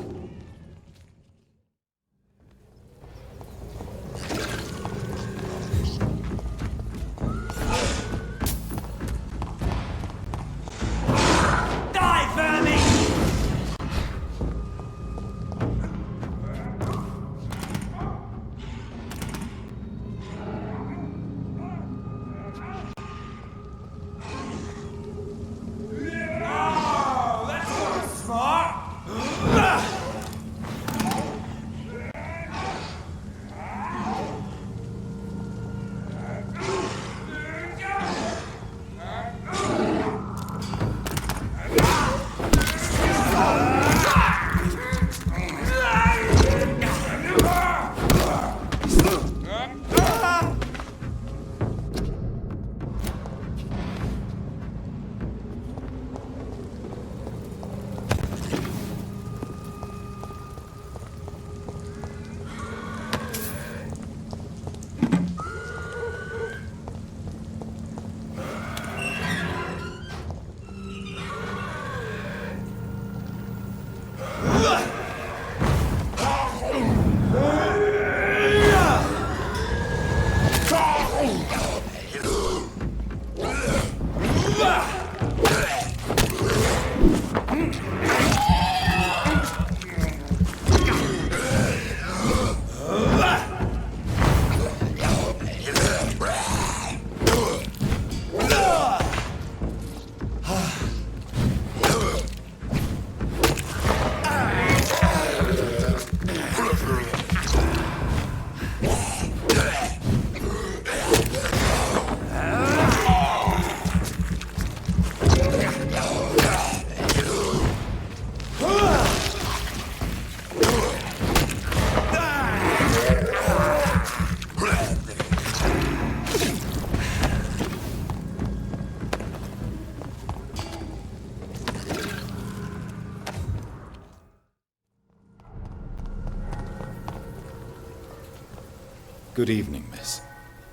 Good evening, miss.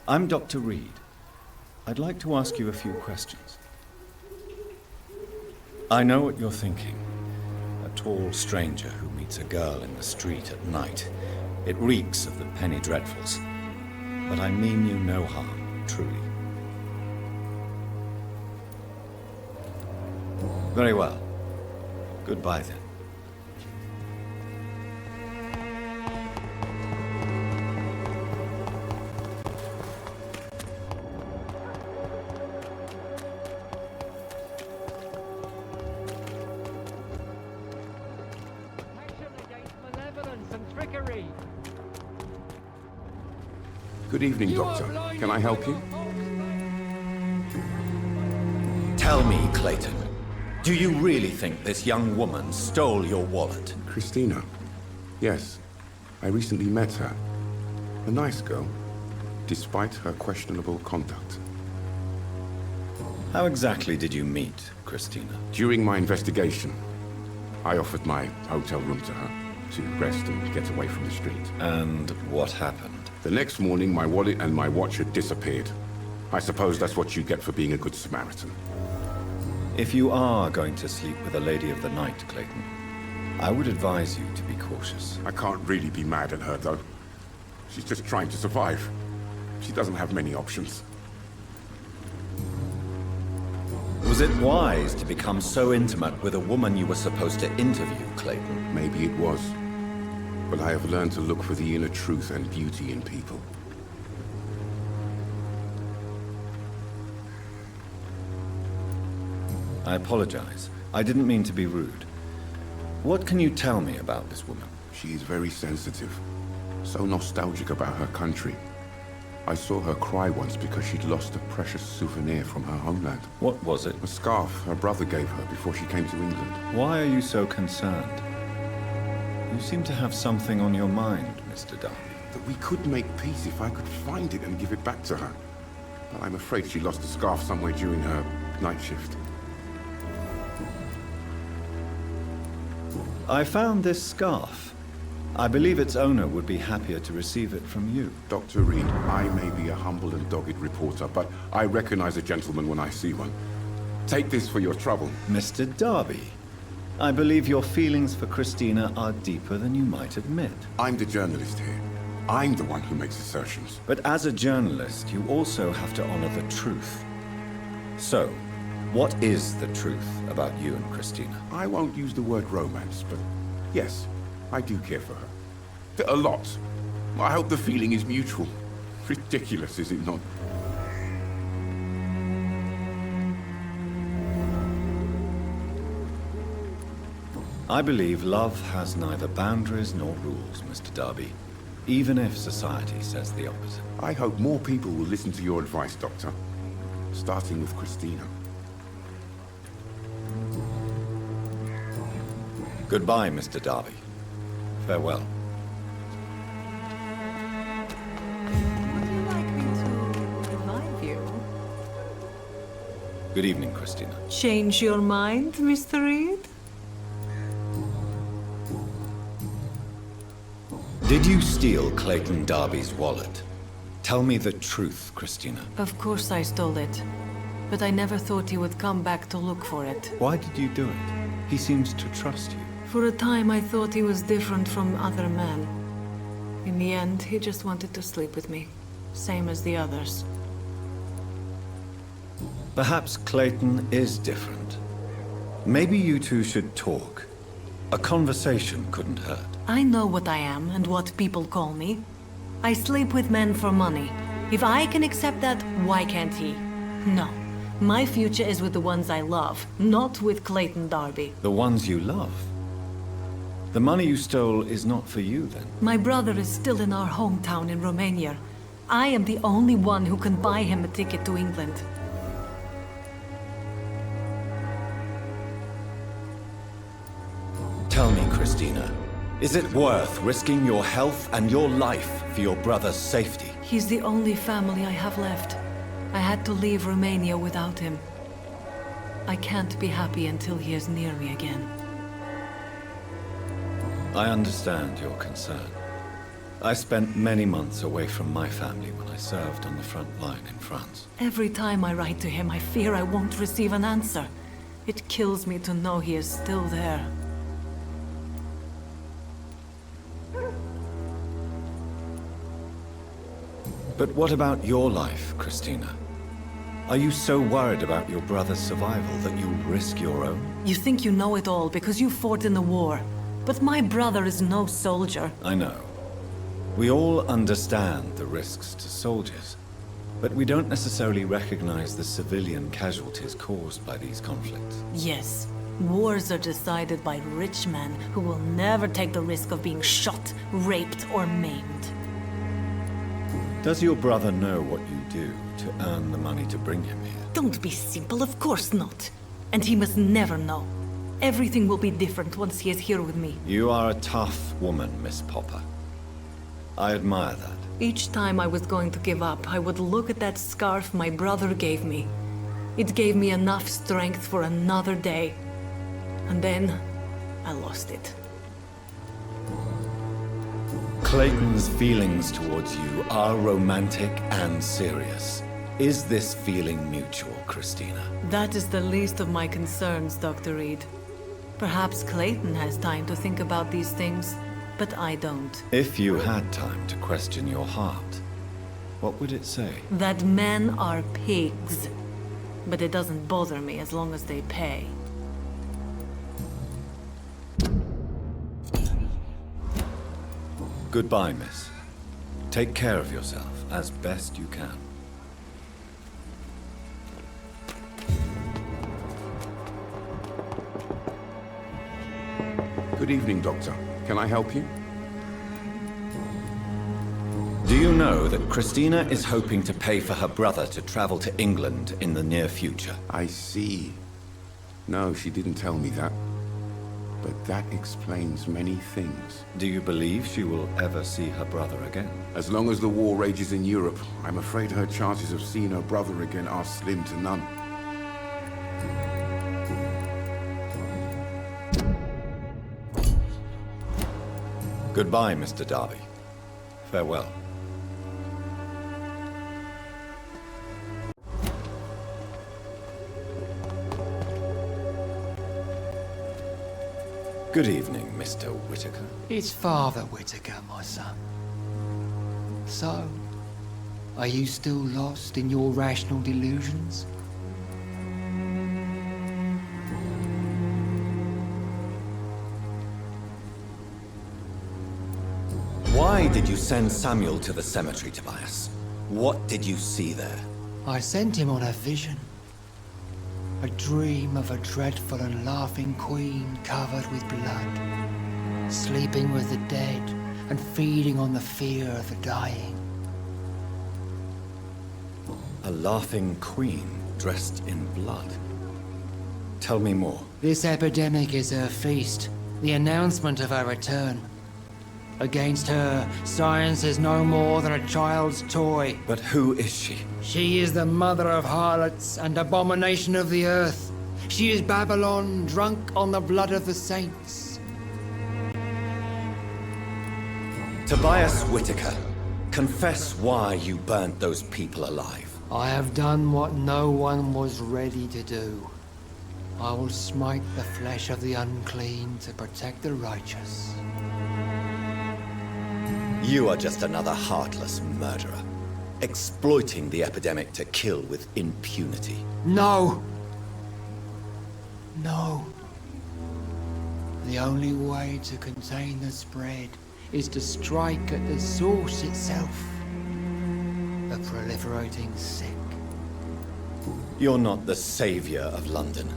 I'm Dr. Reed. I'd like to ask you a few questions. I know what you're thinking. A tall stranger who meets a girl in the street at night. It reeks of the penny dreadfuls. But I mean you no harm, truly. Very well. Goodbye then. Good evening, Doctor. Can I help you? Tell me, Clayton, do you really think this young woman stole your wallet? Christina. Yes. I recently met her. A nice girl, despite her questionable conduct. How exactly did you meet Christina? During my investigation, I offered my hotel room to her to rest and get away from the street. And what happened? The next morning, my wallet and my watch had disappeared. I suppose that's what you get for being a good Samaritan. If you are going to sleep with a lady of the night, Clayton, I would advise you to be cautious. I can't really be mad at her, though. She's just trying to survive. She doesn't have many options. Was it wise to become so intimate with a woman you were supposed to interview, Clayton? Maybe it was. but I have learned to look for the inner truth and beauty in people. I apologize. I didn't mean to be rude. What can you tell me about this woman? She is very sensitive, so nostalgic about her country. I saw her cry once because she'd lost a precious souvenir from her homeland. What was it? A scarf her brother gave her before she came to England. Why are you so concerned? You seem to have something on your mind, Mr. Darby. That we could make peace if I could find it and give it back to her. But I'm afraid she lost the scarf somewhere during her night shift. I found this scarf. I believe its owner would be happier to receive it from you. Dr. Reed, I may be a humble and dogged reporter, but I recognize a gentleman when I see one. Take this for your trouble. Mr. Darby, I believe your feelings for Christina are deeper than you might admit. I'm the journalist here. I'm the one who makes assertions. But as a journalist, you also have to honor the truth. So, what is the truth about you and Christina? I won't use the word romance, but yes, I do care for her. A lot. I hope the feeling is mutual. Ridiculous, is it not? I believe love has neither boundaries nor rules, Mr. Darby, even if society says the opposite. I hope more people will listen to your advice, Doctor. Starting with Christina. Goodbye, Mr. Darby. Farewell. Would you like me to revive you? Good evening, Christina. Change your mind, Mr. Reed? Did you steal Clayton Darby's wallet? Tell me the truth, Christina. Of course I stole it. But I never thought he would come back to look for it. Why did you do it? He seems to trust you. For a time I thought he was different from other men. In the end, he just wanted to sleep with me. Same as the others. Perhaps Clayton is different. Maybe you two should talk. A conversation couldn't hurt. I know what I am and what people call me. I sleep with men for money. If I can accept that, why can't he? No. My future is with the ones I love, not with Clayton Darby. The ones you love? The money you stole is not for you, then? My brother is still in our hometown in Romania. I am the only one who can buy him a ticket to England. Tell me, Christina, is it worth risking your health and your life for your brother's safety? He's the only family I have left. I had to leave Romania without him. I can't be happy until he is near me again. I understand your concern. I spent many months away from my family when I served on the front line in France. Every time I write to him, I fear I won't receive an answer. It kills me to know he is still there. But what about your life, Christina? Are you so worried about your brother's survival that you risk your own? You think you know it all because you fought in the war. But my brother is no soldier. I know. We all understand the risks to soldiers, but we don't necessarily recognize the civilian casualties caused by these conflicts. Yes, wars are decided by rich men who will never take the risk of being shot, raped, or maimed. Does your brother know what you do to earn the money to bring him here? Don't be simple, of course not. And he must never know. Everything will be different once he is here with me. You are a tough woman, Miss Popper. I admire that. Each time I was going to give up, I would look at that scarf my brother gave me. It gave me enough strength for another day. And then, I lost it. Clayton's feelings towards you are romantic and serious. Is this feeling mutual, Christina? That is the least of my concerns, Dr. Reed. Perhaps Clayton has time to think about these things, but I don't. If you had time to question your heart, what would it say? That men are pigs. But it doesn't bother me as long as they pay. Goodbye, miss. Take care of yourself as best you can. Good evening, Doctor. Can I help you? Do you know that Christina is hoping to pay for her brother to travel to England in the near future? I see. No, she didn't tell me that. But that explains many things. Do you believe she will ever see her brother again? As long as the war rages in Europe, I'm afraid her chances of seeing her brother again are slim to none. Goodbye, Mr. Darby. Farewell. Good evening, Mr. Whittaker. It's Father Whittaker, my son. So, are you still lost in your rational delusions? Why did you send Samuel to the cemetery, Tobias? What did you see there? I sent him on a vision. A dream of a dreadful and laughing queen covered with blood, sleeping with the dead and feeding on the fear of the dying. A laughing queen dressed in blood. Tell me more. This epidemic is her feast, the announcement of her return. Against her, science is no more than a child's toy. But who is she? She is the mother of harlots and abomination of the earth. She is Babylon, drunk on the blood of the saints. Tobias Whittaker, confess why you burnt those people alive. I have done what no one was ready to do. I will smite the flesh of the unclean to protect the righteous. You are just another heartless murderer, exploiting the epidemic to kill with impunity. No! No. The only way to contain the spread is to strike at the source itself. The proliferating sick. You're not the savior of London.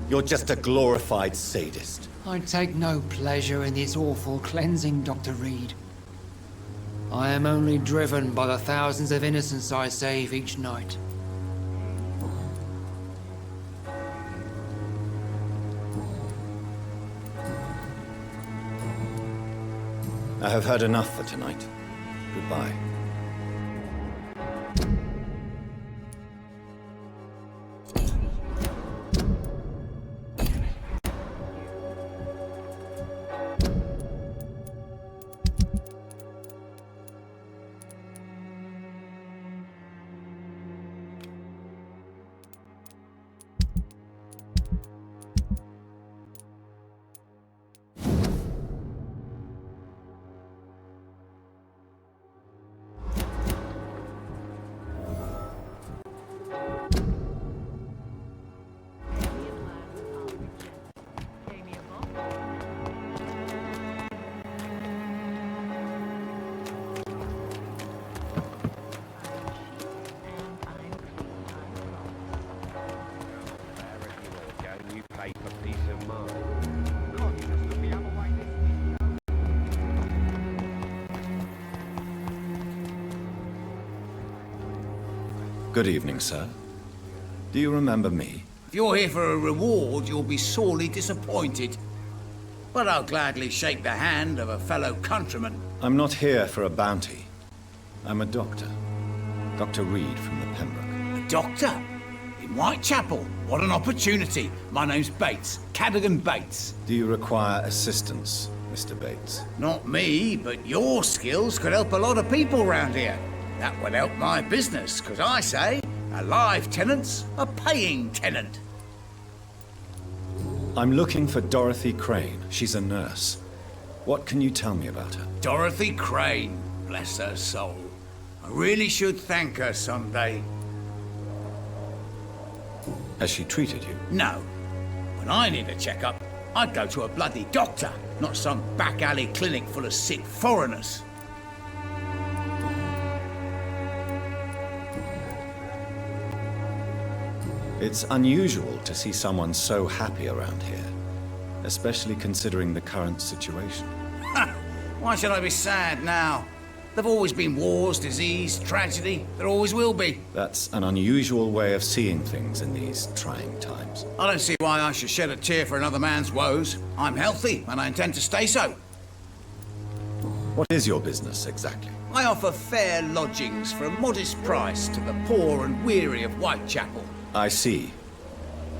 You're just a glorified sadist. I take no pleasure in this awful cleansing, Dr. Reed. I am only driven by the thousands of innocents I save each night. I have heard enough for tonight. Goodbye. Good evening, sir. Do you remember me? If you're here for a reward, you'll be sorely disappointed. But I'll gladly shake the hand of a fellow countryman. I'm not here for a bounty. I'm a doctor. Dr. Reed from the Pembroke. A doctor? In Whitechapel? What an opportunity. My name's Bates. Cadogan Bates. Do you require assistance, Mr. Bates? Not me, but your skills could help a lot of people round here. That would help my business, because I say, a live tenant's a paying tenant. I'm looking for Dorothy Crane. She's a nurse. What can you tell me about her? Dorothy Crane, bless her soul. I really should thank her someday. Has she treated you? No. When I need a checkup, I'd go to a bloody doctor, not some back alley clinic full of sick foreigners. It's unusual to see someone so happy around here, especially considering the current situation. Why should I be sad now? There've always been wars, disease, tragedy. There always will be. That's an unusual way of seeing things in these trying times. I don't see why I should shed a tear for another man's woes. I'm healthy, and I intend to stay so. What is your business, exactly? I offer fair lodgings for a modest price to the poor and weary of Whitechapel. I see.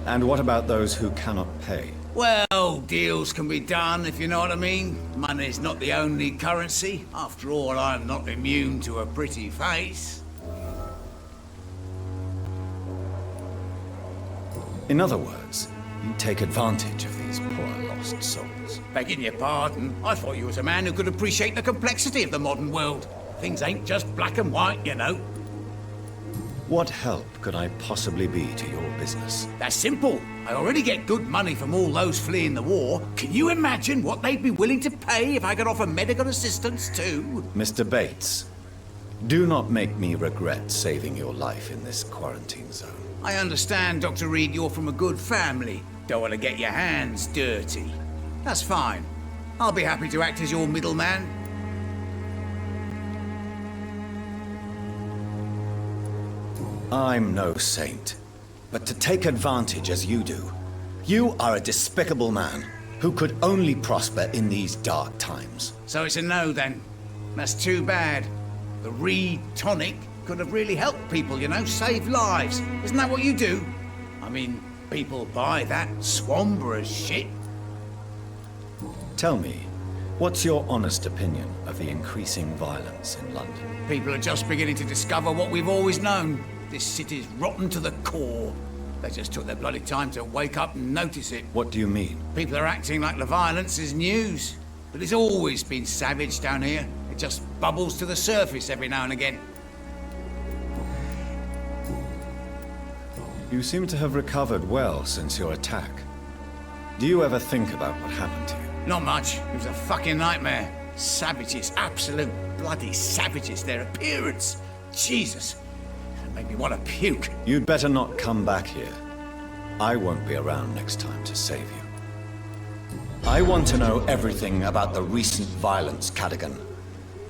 And what about those who cannot pay? Well, deals can be done, if you know what I mean. Money's not the only currency. After all, I'm not immune to a pretty face. In other words, you take advantage of these poor lost souls. Begging your pardon, I thought you was a man who could appreciate the complexity of the modern world. Things ain't just black and white, you know. What help could I possibly be to your business? That's simple. I already get good money from all those fleeing the war. Can you imagine what they'd be willing to pay if I could offer medical assistance too? Mr. Bates, do not make me regret saving your life in this quarantine zone. I understand, Dr. Reed, you're from a good family. Don't want to get your hands dirty. That's fine. I'll be happy to act as your middleman. I'm no saint, but to take advantage as you do, you are a despicable man who could only prosper in these dark times. So it's a no then. That's too bad. The Reed tonic could have really helped people, you know, save lives. Isn't that what you do? I mean, people buy that Swamburer's shit. Tell me, what's your honest opinion of the increasing violence in London? People are just beginning to discover what we've always known. This city's rotten to the core. They just took their bloody time to wake up and notice it. What do you mean? People are acting like the violence is news. But it's always been savage down here. It just bubbles to the surface every now and again. You seem to have recovered well since your attack. Do you ever think about what happened to you? Not much. It was a fucking nightmare. Savages, absolute bloody savages. Their appearance. Jesus. It made me want to puke. You'd better not come back here. I won't be around next time to save you. I want to know everything about the recent violence, Cadogan.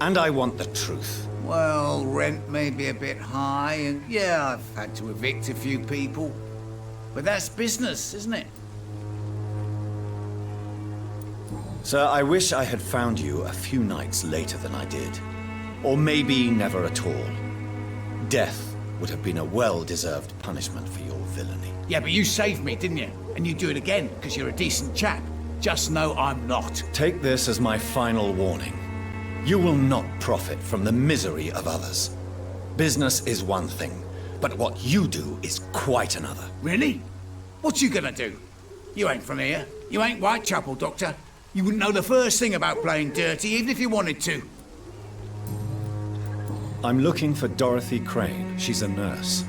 And I want the truth. Well, rent may be a bit high, and yeah, I've had to evict a few people. But that's business, isn't it? Sir, I wish I had found you a few nights later than I did. Or maybe never at all. Death would have been a well-deserved punishment for your villainy. Yeah, but you saved me, didn't you? And you do it again, because you're a decent chap. Just know I'm not. Take this as my final warning. You will not profit from the misery of others. Business is one thing, but what you do is quite another. Really? What you gonna do? You ain't from here. You ain't Whitechapel, Doctor. You wouldn't know the first thing about playing dirty, even if you wanted to. I'm looking for Dorothy Crane. She's a nurse.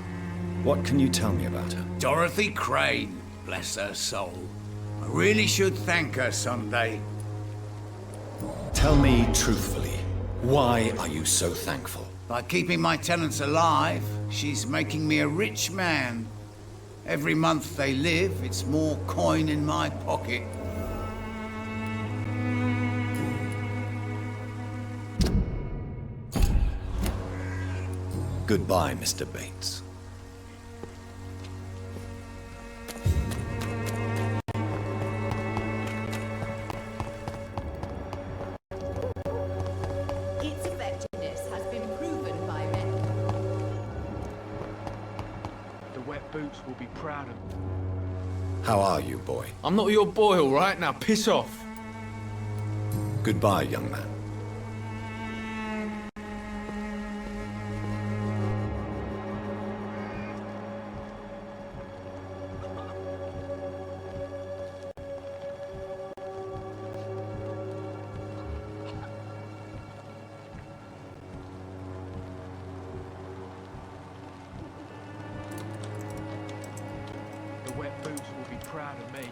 What can you tell me about her? Dorothy Crane, bless her soul. I really should thank her someday. Tell me truthfully, why are you so thankful? By keeping my tenants alive, she's making me a rich man. Every month they live, it's more coin in my pocket. Goodbye, Mr. Bates. Its effectiveness has been proven by many. The wet boots will be proud of me. How are you, boy? I'm not your boy, all right? Now piss off. Goodbye, young man. The wet boots will be proud of me.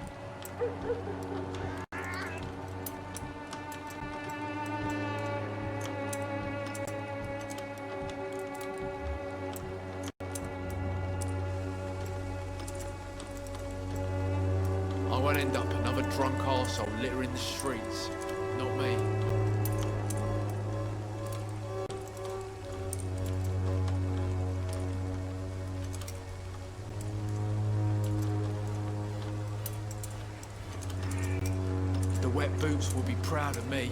won't end up another drunk arsehole littering the streets. Not me. The wet boots will be proud of me.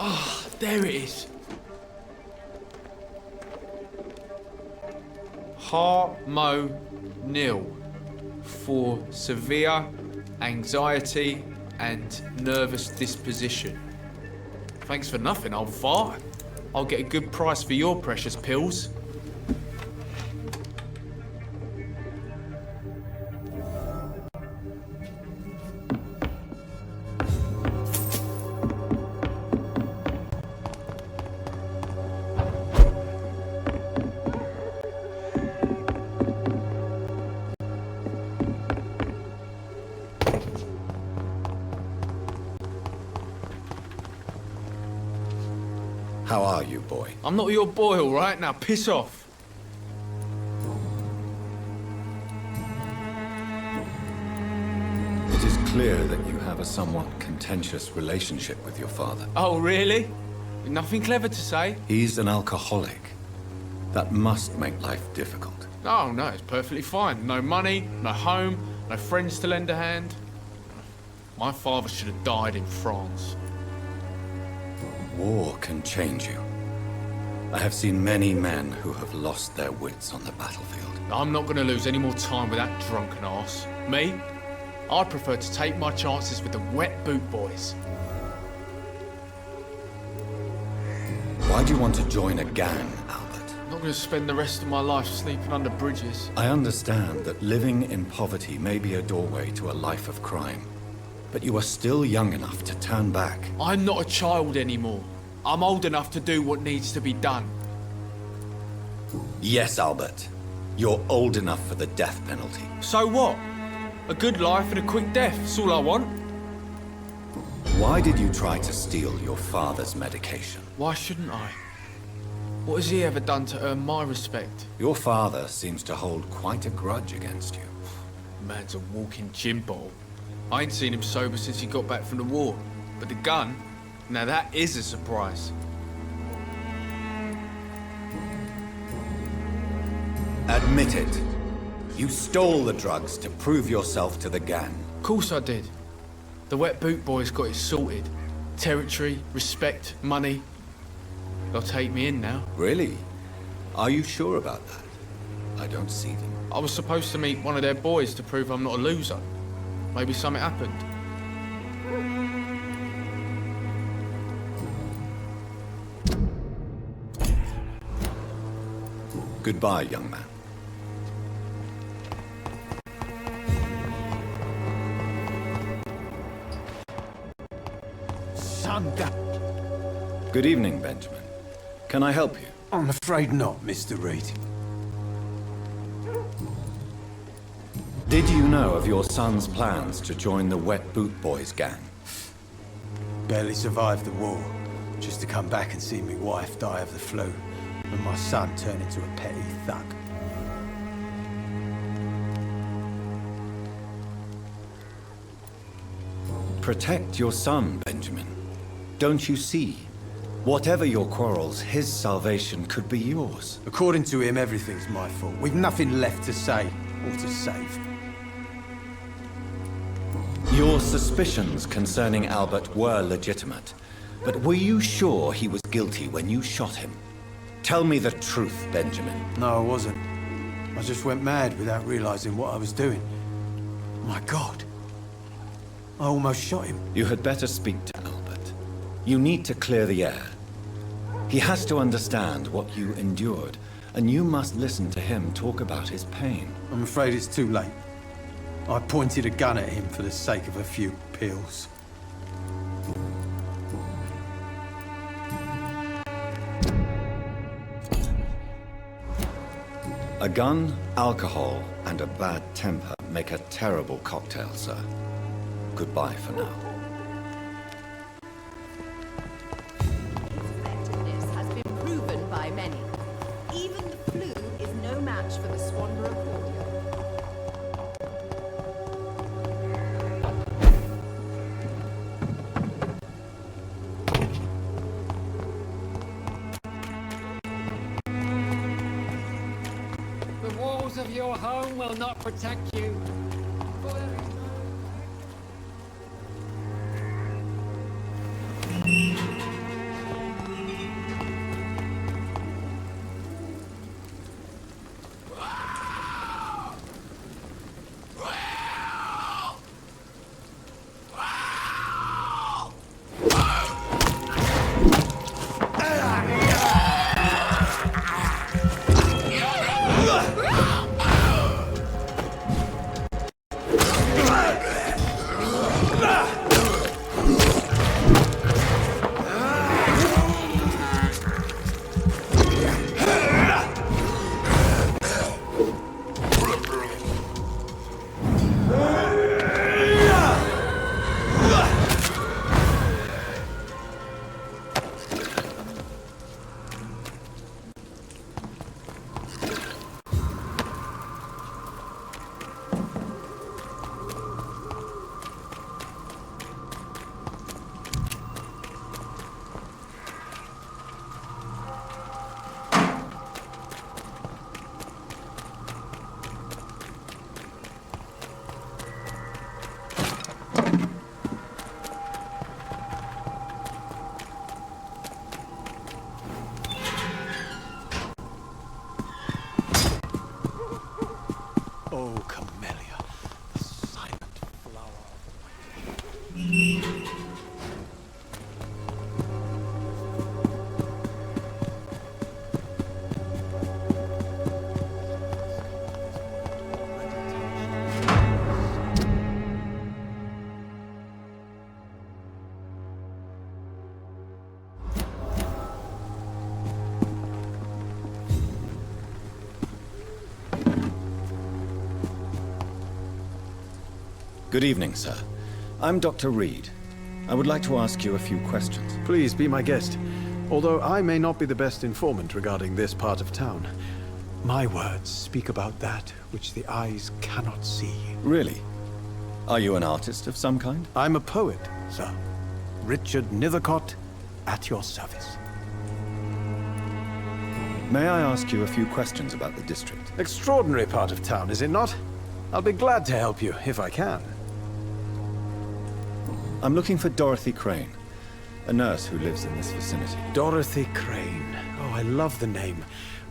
Ah, there it is. Harmonil for severe anxiety and nervous disposition. Thanks for nothing, old fart. I'll get a good price for your precious pills. How are you, boy? I'm not your boy, all right? Now piss off. It is clear that you have a somewhat contentious relationship with your father. Oh, really? Nothing clever to say? He's an alcoholic. That must make life difficult. Oh, no, it's perfectly fine. No money, no home, no friends to lend a hand. My father should have died in France. War can change you. I have seen many men who have lost their wits on the battlefield. I'm not going to lose any more time with that drunken arse. Me? I'd prefer to take my chances with the wet boot boys. Why do you want to join a gang, Albert? I'm not going to spend the rest of my life sleeping under bridges. I understand that living in poverty may be a doorway to a life of crime. But you are still young enough to turn back. I'm not a child anymore. I'm old enough to do what needs to be done. Yes, Albert. You're old enough for the death penalty. So what? A good life and a quick death, that's all I want. Why did you try to steal your father's medication? Why shouldn't I? What has he ever done to earn my respect? Your father seems to hold quite a grudge against you. Man's a walking gin bottle. I ain't seen him sober since he got back from the war. But the gun, now that is a surprise. Admit it. You stole the drugs to prove yourself to the gang. Of course I did. The wet boot boys got it sorted. Territory, respect, money. They'll take me in now. Really? Are you sure about that? I don't see them. I was supposed to meet one of their boys to prove I'm not a loser. Maybe something happened. Goodbye, young man. Sundown. Good evening, Benjamin. Can I help you? I'm afraid not, Mr. Reed. Did you know of your son's plans to join the Wet Boot Boys gang? Barely survived the war, just to come back and see me wife die of the flu, and my son turn into a petty thug. Protect your son, Benjamin. Don't you see? Whatever your quarrels, his salvation could be yours. According to him, everything's my fault. We've nothing left to say or to save. Your suspicions concerning Albert were legitimate, But were you sure he was guilty when you shot him? Tell me the truth, Benjamin. No, I wasn't. I just went mad without realizing what I was doing. My God. I almost shot him. You had better speak to Albert. You need to clear the air. He has to understand what you endured, and you must listen to him talk about his pain. I'm afraid it's too late. I pointed a gun at him for the sake of a few pills. A gun, alcohol, and a bad temper make a terrible cocktail, sir. Goodbye for now. Effectiveness has been proven by many. Even the flu is no match for the Swanborough cordial. The walls of your home will not protect you. Oh, Camellia, the silent flower of Good evening, sir. I'm Dr. Reed. I would like to ask you a few questions. Please be my guest. Although I may not be the best informant regarding this part of town, my words speak about that which the eyes cannot see. Really? Are you an artist of some kind? I'm a poet, sir. Richard Nethercott, at your service. May I ask you a few questions about the district? Extraordinary part of town, is it not? I'll be glad to help you, if I can. I'm looking for Dorothy Crane, a nurse who lives in this vicinity. Dorothy Crane. Oh, I love the name.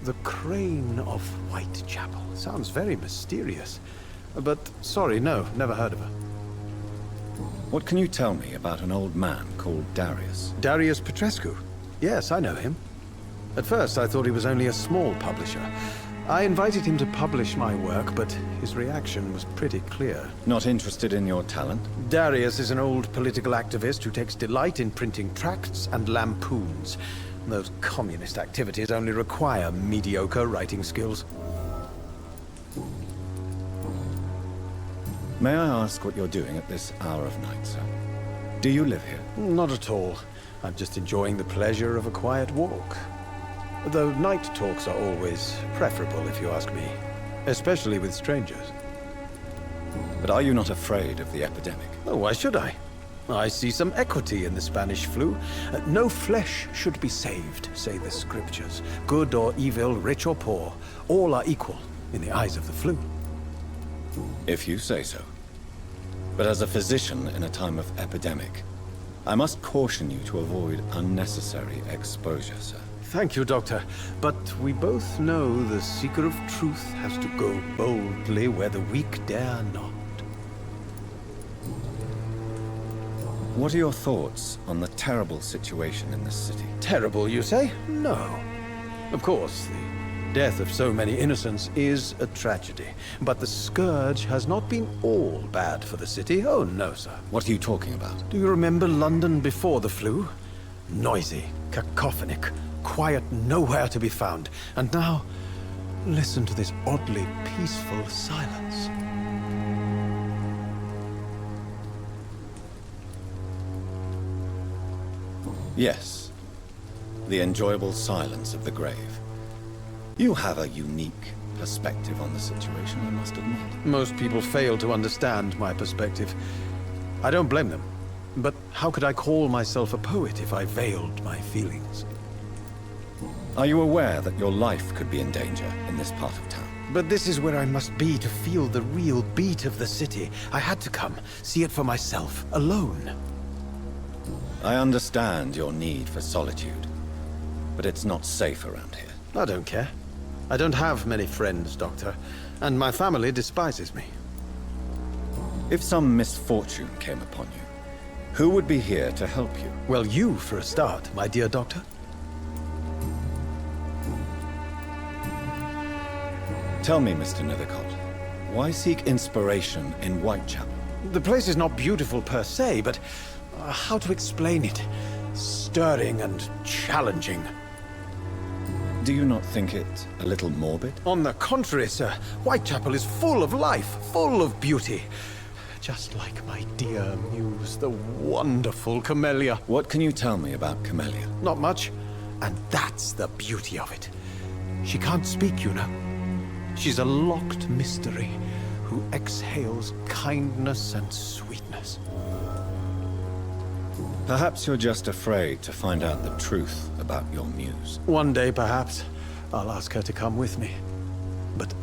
The Crane of Whitechapel. Sounds very mysterious. But, sorry, no, never heard of her. What can you tell me about an old man called Darius? Darius Petrescu? Yes, I know him. At first, I thought he was only a small publisher. I invited him to publish my work, but his reaction was pretty clear. Not interested in your talent? Darius is an old political activist who takes delight in printing tracts and lampoons. Those communist activities only require mediocre writing skills. May I ask what you're doing at this hour of night, sir? Do you live here? Not at all. I'm just enjoying the pleasure of a quiet walk. Though night talks are always preferable, if you ask me. Especially with strangers. But are you not afraid of the epidemic? Oh, why should I? I see some equity in the Spanish flu. No flesh should be saved, say the scriptures. Good or evil, rich or poor, all are equal in the eyes of the flu. If you say so. But as a physician in a time of epidemic, I must caution you to avoid unnecessary exposure, sir. Thank you, Doctor. But we both know the seeker of truth has to go boldly where the weak dare not. What are your thoughts on the terrible situation in this city? Terrible, you say? No. Of course, the death of so many innocents is a tragedy. But the scourge has not been all bad for the city. Oh, no, sir. What are you talking about? Do you remember London before the flu? Noisy, cacophonic, quiet nowhere to be found. And now, listen to this oddly peaceful silence. Yes. The enjoyable silence of the grave. You have a unique perspective on the situation, I must admit. Most people fail to understand my perspective. I don't blame them. But how could I call myself a poet if I veiled my feelings? Are you aware that your life could be in danger in this part of town? But this is where I must be to feel the real beat of the city. I had to come, see it for myself, alone. I understand your need for solitude, but it's not safe around here. I don't care. I don't have many friends, Doctor, and my family despises me. If some misfortune came upon you, who would be here to help you? Well, you for a start, my dear Doctor. Tell me, Mr. Nethercott, why seek inspiration in Whitechapel? The place is not beautiful per se, but how to explain it? Stirring and challenging. Do you not think it a little morbid? On the contrary, sir. Whitechapel is full of life, full of beauty. Just like my dear muse, the wonderful Camellia. What can you tell me about Camellia? Not much, and that's the beauty of it. She can't speak, you know. She's a locked mystery who exhales kindness and sweetness. Perhaps you're just afraid to find out the truth about your muse. One day, perhaps, I'll ask her to come with me. But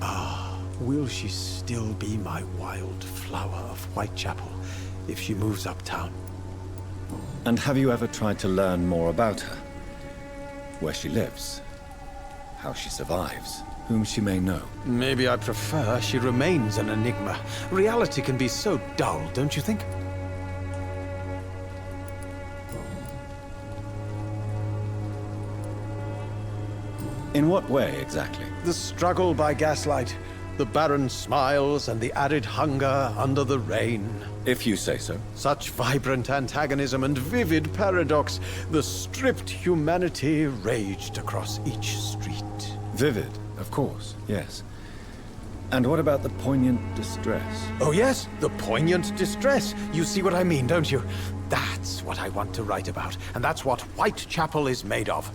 will she still be my wild flower of Whitechapel if she moves uptown? And have you ever tried to learn more about her? Where she lives? How she survives? Whom she may know? Maybe I prefer she remains an enigma. Reality can be so dull, don't you think? In what way, exactly? The struggle by gaslight, the barren smiles and the arid hunger under the rain. If you say so. Such vibrant antagonism and vivid paradox. The stripped humanity raged across each street. Vivid, of course, yes. And what about the poignant distress? Oh yes, the poignant distress. You see what I mean, don't you? That's what I want to write about, and that's what Whitechapel is made of.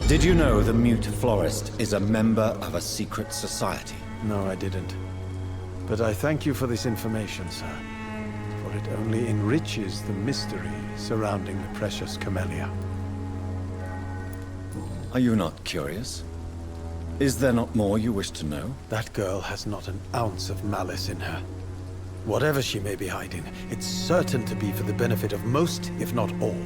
Did you know the mute florist is a member of a secret society? No, I didn't. But I thank you for this information, sir. For it only enriches the mystery surrounding the precious Camellia. Are you not curious? Is there not more you wish to know? That girl has not an ounce of malice in her. Whatever she may be hiding, it's certain to be for the benefit of most, if not all.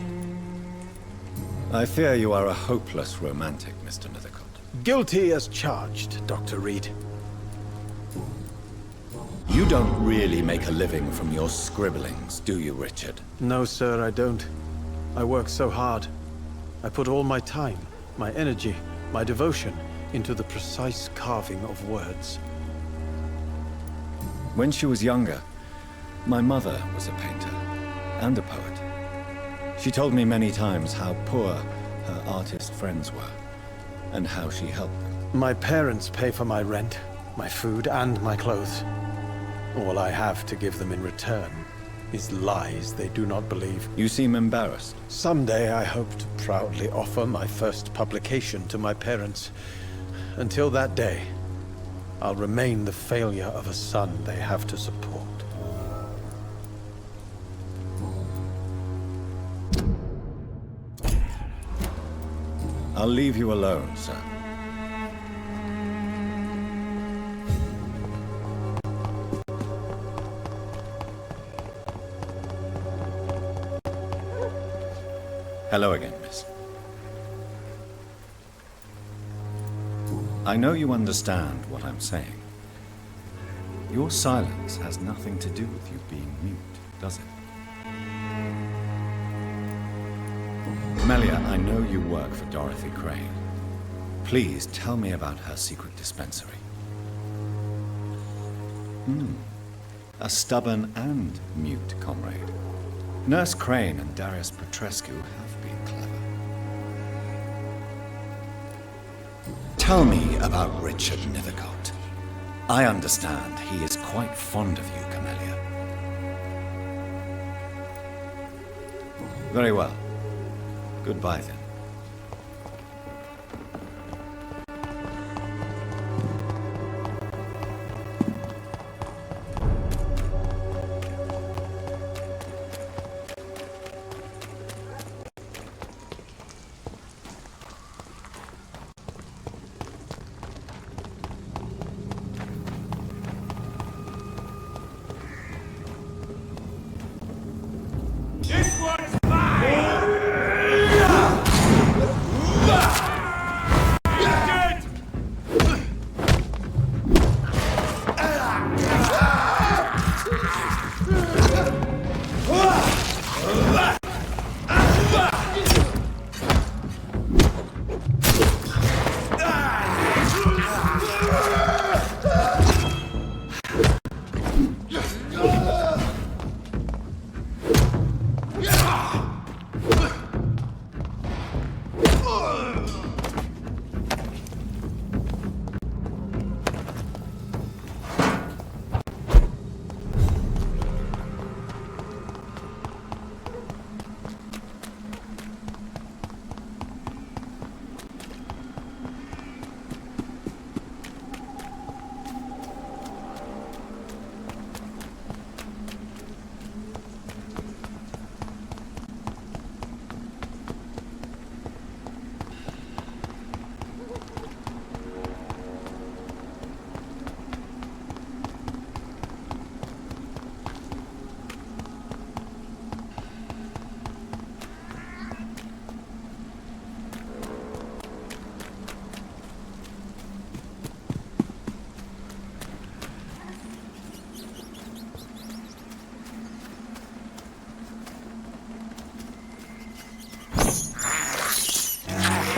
I fear you are a hopeless romantic, Mr. Nethercott. Guilty as charged, Dr. Reed. You don't really make a living from your scribblings, do you, Richard? No, sir, I don't. I work so hard. I put all my time, my energy, my devotion into the precise carving of words. When she was younger, my mother was a painter and a poet. She told me many times how poor her artist friends were, and how she helped them. My parents pay for my rent, my food, and my clothes. All I have to give them in return is lies they do not believe. You seem embarrassed. Someday I hope to proudly offer my first publication to my parents. Until that day, I'll remain the failure of a son they have to support. I'll leave you alone, sir. Hello again, miss. I know you understand what I'm saying. Your silence has nothing to do with you being mute, does it? Melia, I know you work for Dorothy Crane. Please tell me about her secret dispensary. A stubborn and mute comrade. Nurse Crane and Darius Petrescu have been clever. Tell me about Richard Nethercott. I understand he is quite fond of you, Camellia. Very well. Goodbye, then. This one's mine!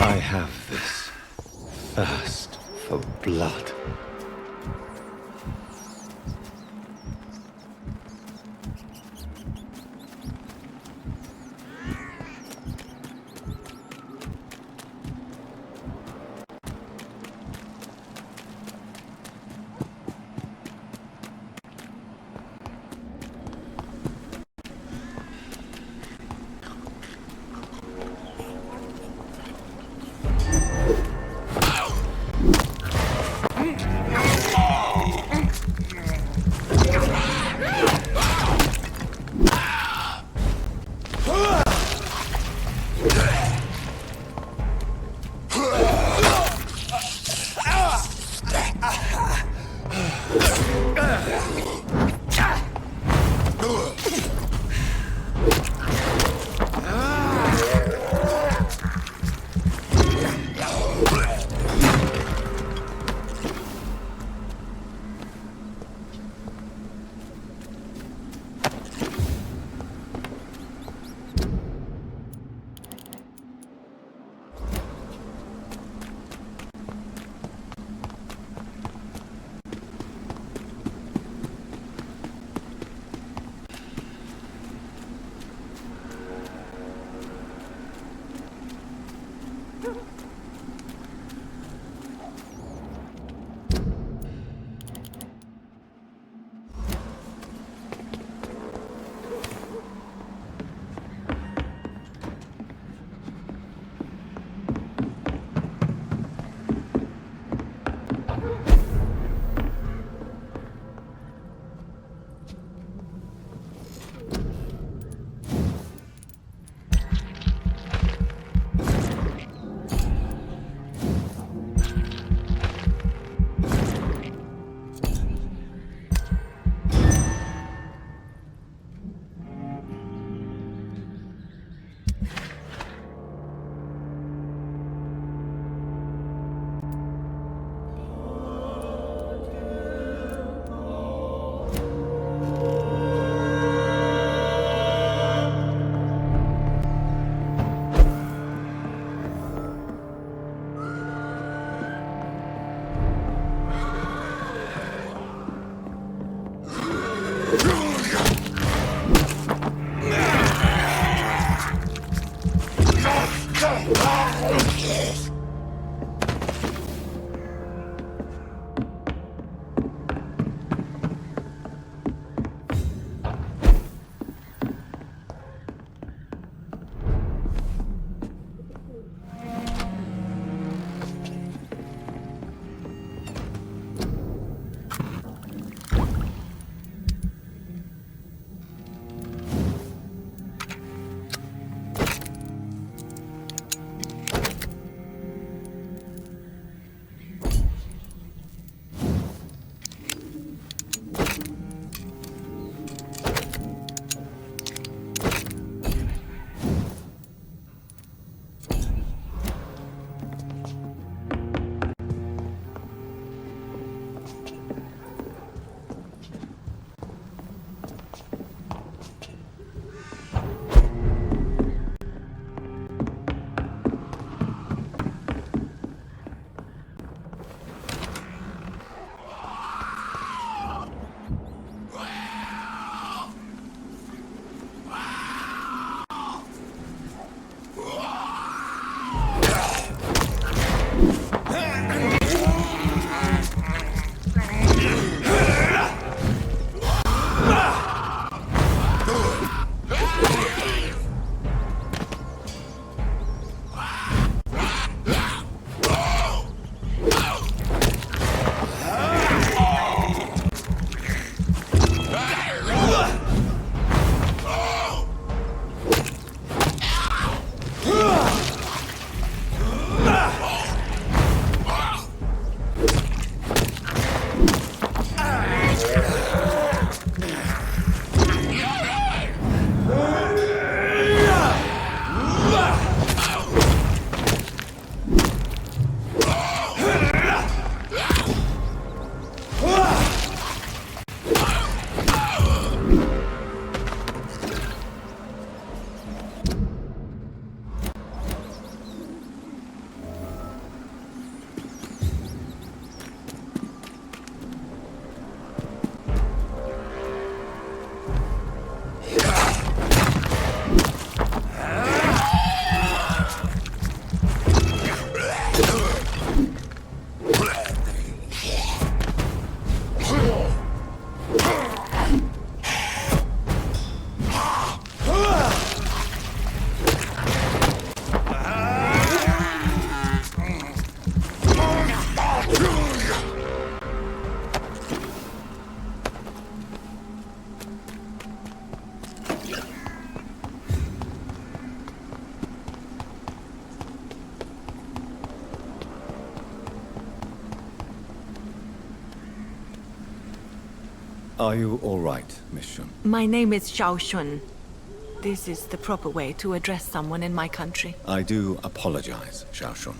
I have this thirst for blood. Are you all right, Miss Shun? My name is Xiao Shun. This is the proper way to address someone in my country. I do apologize, Xiao Shun.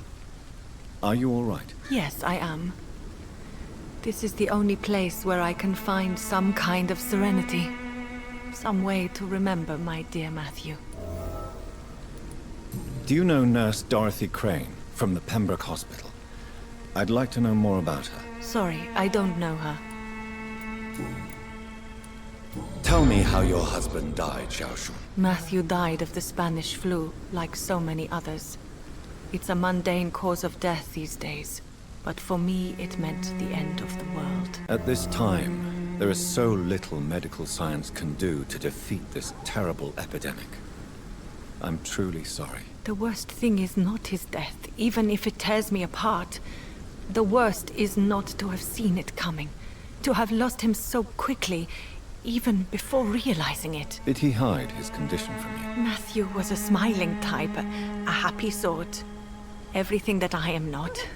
Are you all right? Yes, I am. This is the only place where I can find some kind of serenity. Some way to remember my dear Matthew. Do you know Nurse Dorothy Crane from the Pembroke Hospital? I'd like to know more about her. Sorry, I don't know her. Tell me how your husband died, Xiao Shun. Matthew died of the Spanish flu, like so many others. It's a mundane cause of death these days, but for me it meant the end of the world. At this time, there is so little medical science can do to defeat this terrible epidemic. I'm truly sorry. The worst thing is not his death, even if it tears me apart. The worst is not to have seen it coming, to have lost him so quickly, even before realizing it. Did he hide his condition from you? Matthew was a smiling type, a happy sort. Everything that I am not.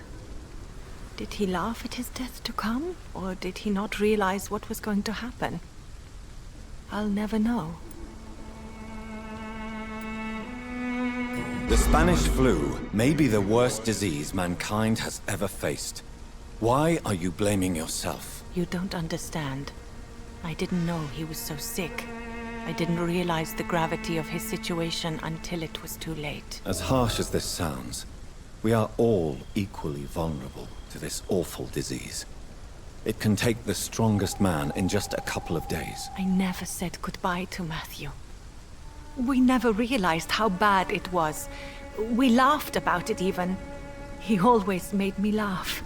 Did he laugh at his death to come, or did he not realize what was going to happen? I'll never know. The Spanish flu may be the worst disease mankind has ever faced. Why are you blaming yourself? You don't understand. I didn't know he was so sick. I didn't realize the gravity of his situation until it was too late. As harsh as this sounds, we are all equally vulnerable to this awful disease. It can take the strongest man in just a couple of days. I never said goodbye to Matthew. We never realized how bad it was. We laughed about it even. He always made me laugh.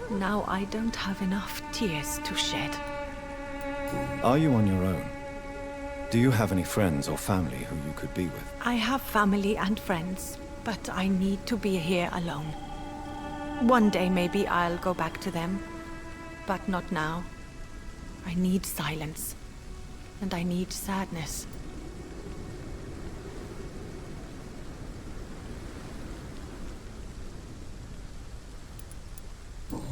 Now I don't have enough tears to shed. Are you on your own? Do you have any friends or family who you could be with? I have family and friends, but I need to be here alone. One day maybe I'll go back to them, but not now. I need silence, and I need sadness.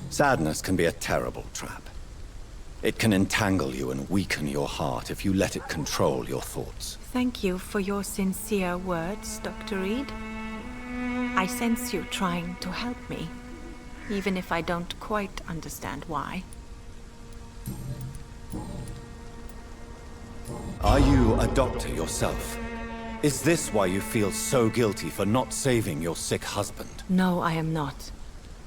Sadness can be a terrible trap. It can entangle you and weaken your heart if you let it control your thoughts. Thank you for your sincere words, Dr. Reed. I sense you trying to help me, even if I don't quite understand why. Are you a doctor yourself? Is this why you feel so guilty for not saving your sick husband? No, I am not.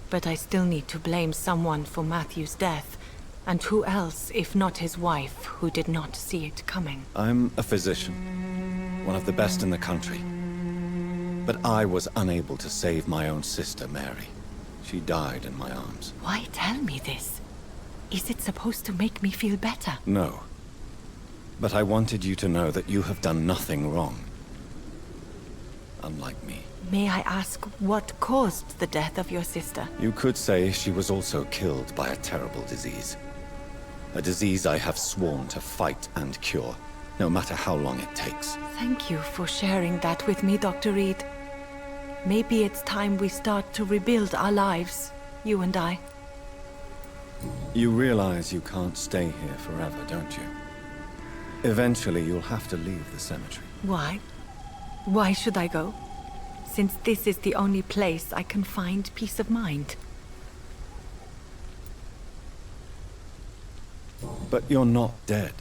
But I still need to blame someone for Matthew's death. And who else, if not his wife, who did not see it coming? I'm a physician, one of the best in the country. But I was unable to save my own sister, Mary. She died in my arms. Why tell me this? Is it supposed to make me feel better? No. But I wanted you to know that you have done nothing wrong. Unlike me. May I ask what caused the death of your sister? You could say she was also killed by a terrible disease. A disease I have sworn to fight and cure, no matter how long it takes. Thank you for sharing that with me, Dr. Reed. Maybe it's time we start to rebuild our lives, you and I. You realize you can't stay here forever, don't you? Eventually, you'll have to leave the cemetery. Why? Why should I go? Since this is the only place I can find peace of mind. But you're not dead.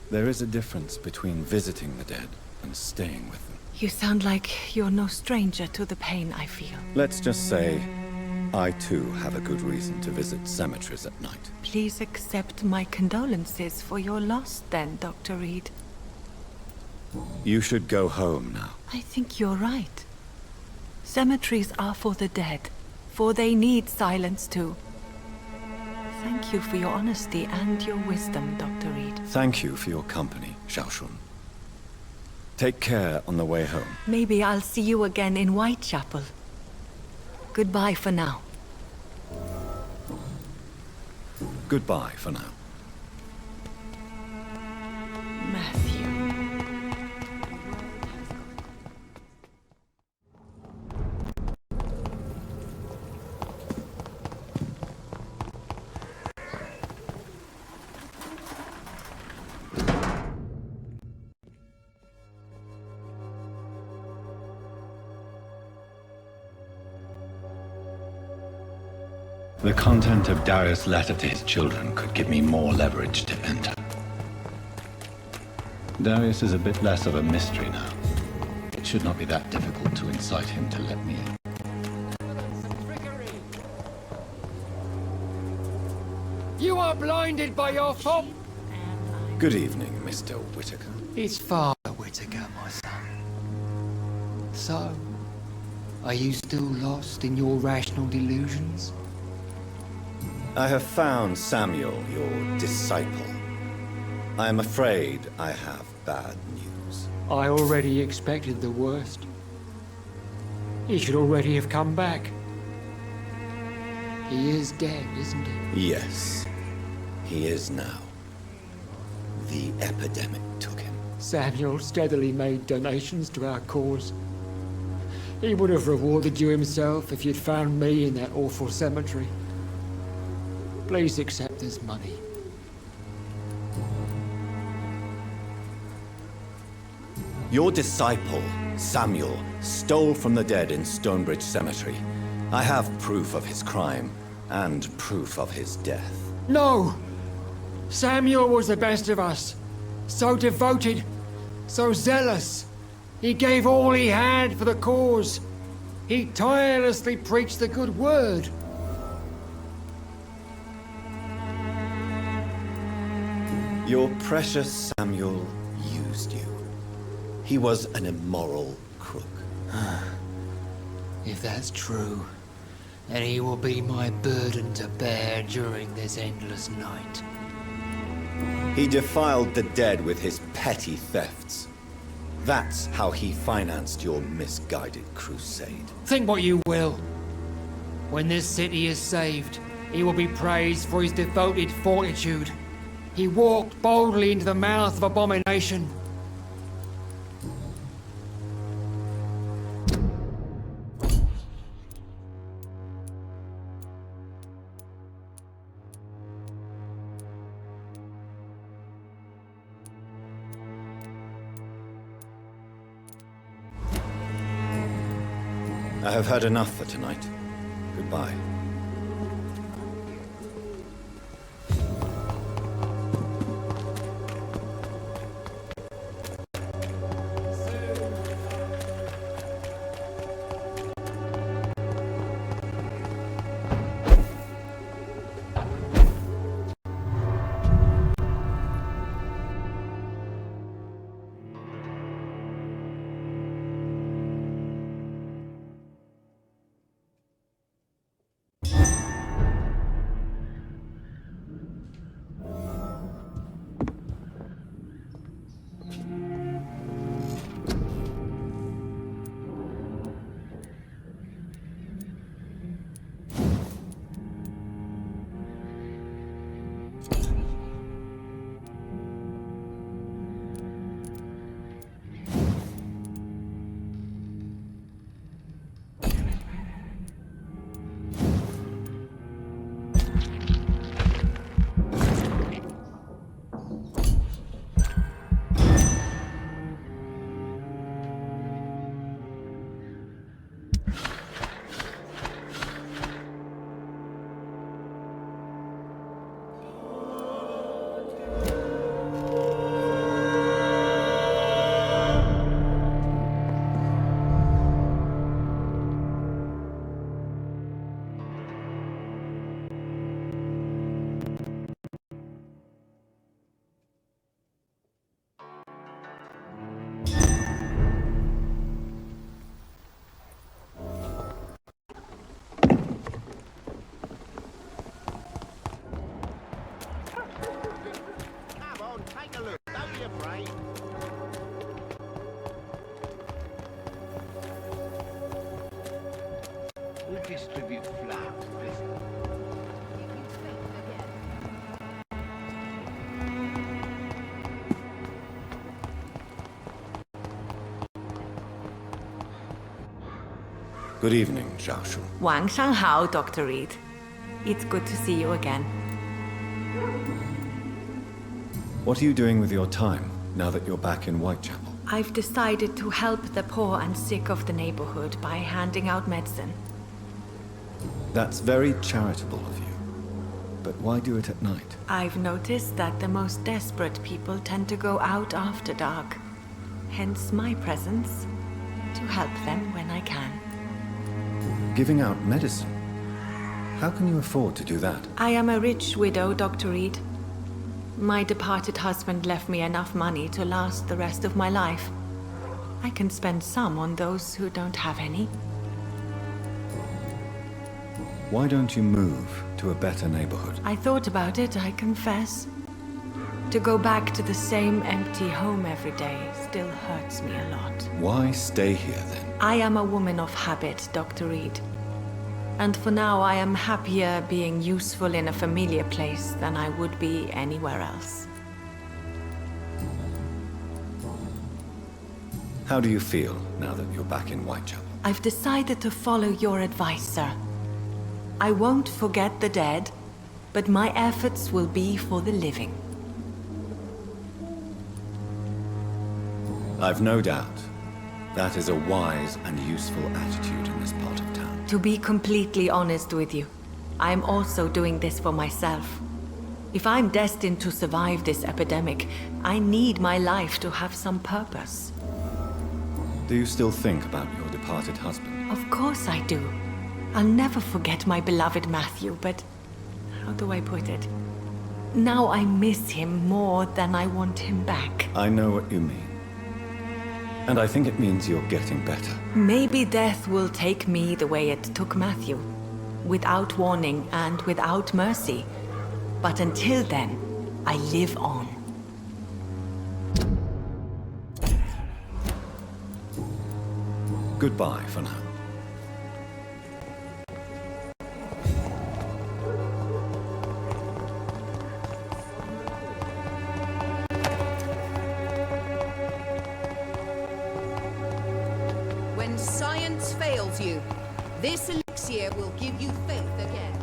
There is a difference between visiting the dead and staying with them. You sound like you're no stranger to the pain I feel. Let's just say, I too have a good reason to visit cemeteries at night. Please accept my condolences for your loss then, Dr. Reed. You should go home now. I think you're right. Cemeteries are for the dead, for they need silence too. Thank you for your honesty and your wisdom, Dr. Reed. Thank you for your company, Xiaoshun. Take care on the way home. Maybe I'll see you again in Whitechapel. Goodbye for now. Goodbye for now. Matthew. The content of Darius' letter to his children could give me more leverage to enter. Darius is a bit less of a mystery now. It should not be that difficult to incite him to let me in. You are blinded by your fault. Good evening, Mr. Whitaker. It's Father Whitaker, my son. So, are you still lost in your rational delusions? I have found Samuel, your disciple. I am afraid I have bad news. I already expected the worst. He should already have come back. He is dead, isn't he? Yes, he is now. The epidemic took him. Samuel steadily made donations to our cause. He would have rewarded you himself if you'd found me in that awful cemetery. Please accept this money. Your disciple, Samuel, stole from the dead in Stonebridge Cemetery. I have proof of his crime and proof of his death. No! Samuel was the best of us. So devoted, so zealous. He gave all he had for the cause. He tirelessly preached the good word. Your precious Samuel used you. He was an immoral crook. If that's true, then he will be my burden to bear during this endless night. He defiled the dead with his petty thefts. That's how he financed your misguided crusade. Think what you will. When this city is saved, he will be praised for his devoted fortitude. He walked boldly into the mouth of abomination. I have heard enough for tonight. Goodbye. Distribute flowers, Good evening, Xiaoshu. 晚上好, Dr. Reed. It's good to see you again. What are you doing with your time, now that you're back in Whitechapel? I've decided to help the poor and sick of the neighborhood by handing out medicine. That's very charitable of you. But why do it at night? I've noticed that the most desperate people tend to go out after dark. Hence my presence, to help them when I can. Giving out medicine? How can you afford to do that? I am a rich widow, Dr. Reed. My departed husband left me enough money to last the rest of my life. I can spend some on those who don't have any. Why don't you move to a better neighborhood? I thought about it, I confess. To go back to the same empty home every day still hurts me a lot. Why stay here then? I am a woman of habit, Dr. Reed. And for now, I am happier being useful in a familiar place than I would be anywhere else. How do you feel now that you're back in Whitechapel? I've decided to follow your advice, sir. I won't forget the dead, but my efforts will be for the living. I've no doubt. That is a wise and useful attitude in this part of town. To be completely honest with you, I'm also doing this for myself. If I'm destined to survive this epidemic, I need my life to have some purpose. Do you still think about your departed husband? Of course I do. I'll never forget my beloved Matthew, but how do I put it? Now I miss him more than I want him back. I know what you mean. And I think it means you're getting better. Maybe death will take me the way it took Matthew. Without warning and without mercy. But until then, I live on. Goodbye for now. When science fails you, this elixir will give you faith again.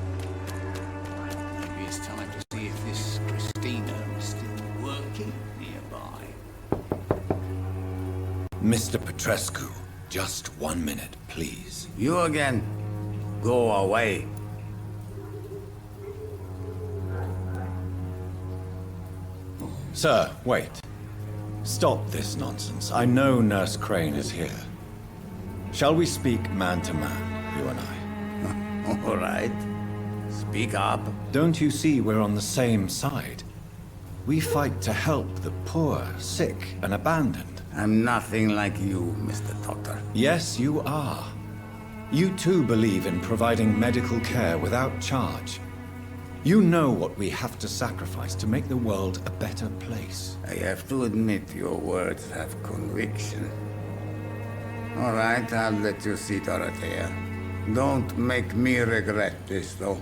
Maybe it's time to see if this Christina is still working nearby. Mr. Petrescu, just 1 minute, please. You again? Go away. Sir, wait. Stop this nonsense. I know Nurse Crane is here. Shall we speak man to man, you and I? All right. Speak up. Don't you see we're on the same side? We fight to help the poor, sick, and abandoned. I'm nothing like you, Mr. Doctor. Yes, you are. You too believe in providing medical care without charge. You know what we have to sacrifice to make the world a better place. I have to admit your words have conviction. All right, I'll let you see Dorothea. Don't make me regret this, though.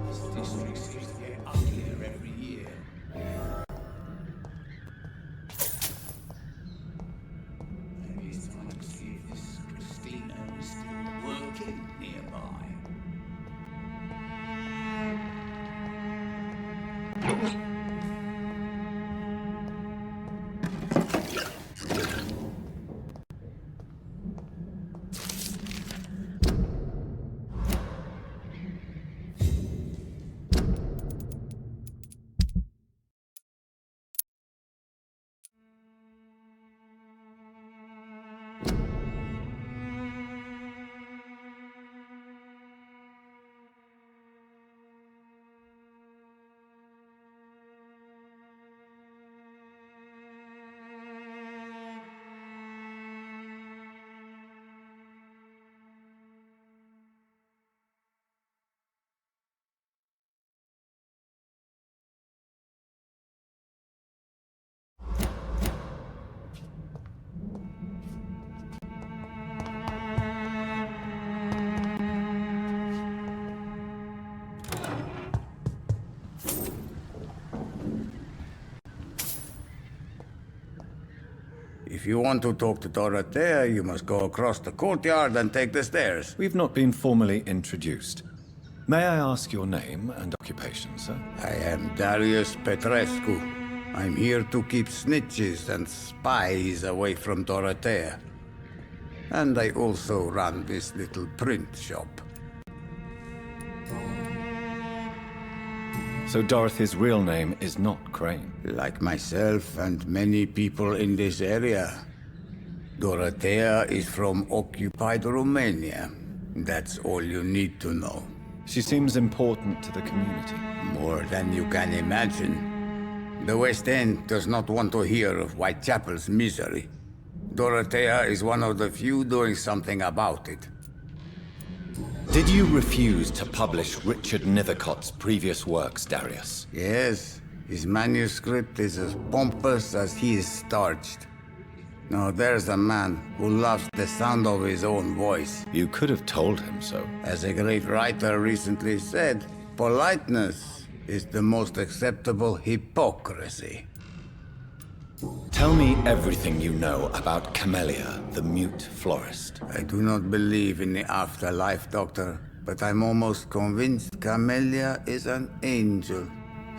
This district seems to get uglier every year. Maybe it's time to see if this Christina is still working nearby. If you want to talk to Dorothea, you must go across the courtyard and take the stairs. We've not been formally introduced. May I ask your name and occupation, sir? I am Darius Petrescu. I'm here to keep snitches and spies away from Dorothea. And I also run this little print shop. So Dorothy's real name is not Crane? Like myself and many people in this area. Dorothea is from occupied Romania. That's all you need to know. She seems important to the community. More than you can imagine. The West End does not want to hear of Whitechapel's misery. Dorothea is one of the few doing something about it. Did you refuse to publish Richard Nethercott's previous works, Darius? Yes. His manuscript is as pompous as he is starched. Now there's a man who loves the sound of his own voice. You could have told him so. As a great writer recently said, politeness is the most acceptable hypocrisy. Tell me everything you know about Camellia, the mute florist. I do not believe in the afterlife, Doctor, but I'm almost convinced Camellia is an angel.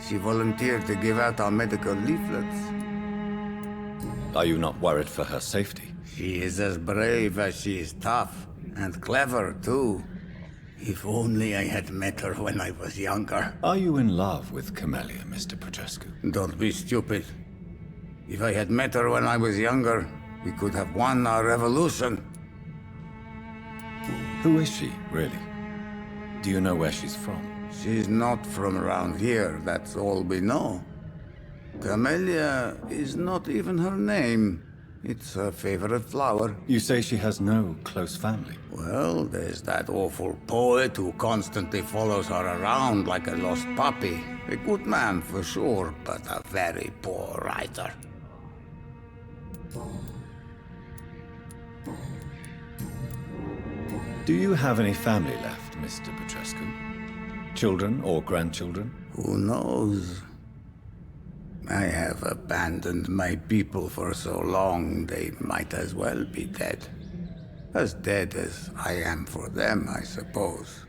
She volunteered to give out our medical leaflets. Are you not worried for her safety? She is as brave as she is tough, and clever, too. If only I had met her when I was younger. Are you in love with Camellia, Mr. Petrescu? Don't be stupid. If I had met her when I was younger, we could have won our revolution. Who is she, really? Do you know where she's from? She's not from around here, that's all we know. Camellia is not even her name. It's her favorite flower. You say she has no close family? Well, there's that awful poet who constantly follows her around like a lost puppy. A good man for sure, but a very poor writer. Do you have any family left, Mr. Petrescu? Children or grandchildren? Who knows? I have abandoned my people for so long, they might as well be dead. As dead as I am for them, I suppose.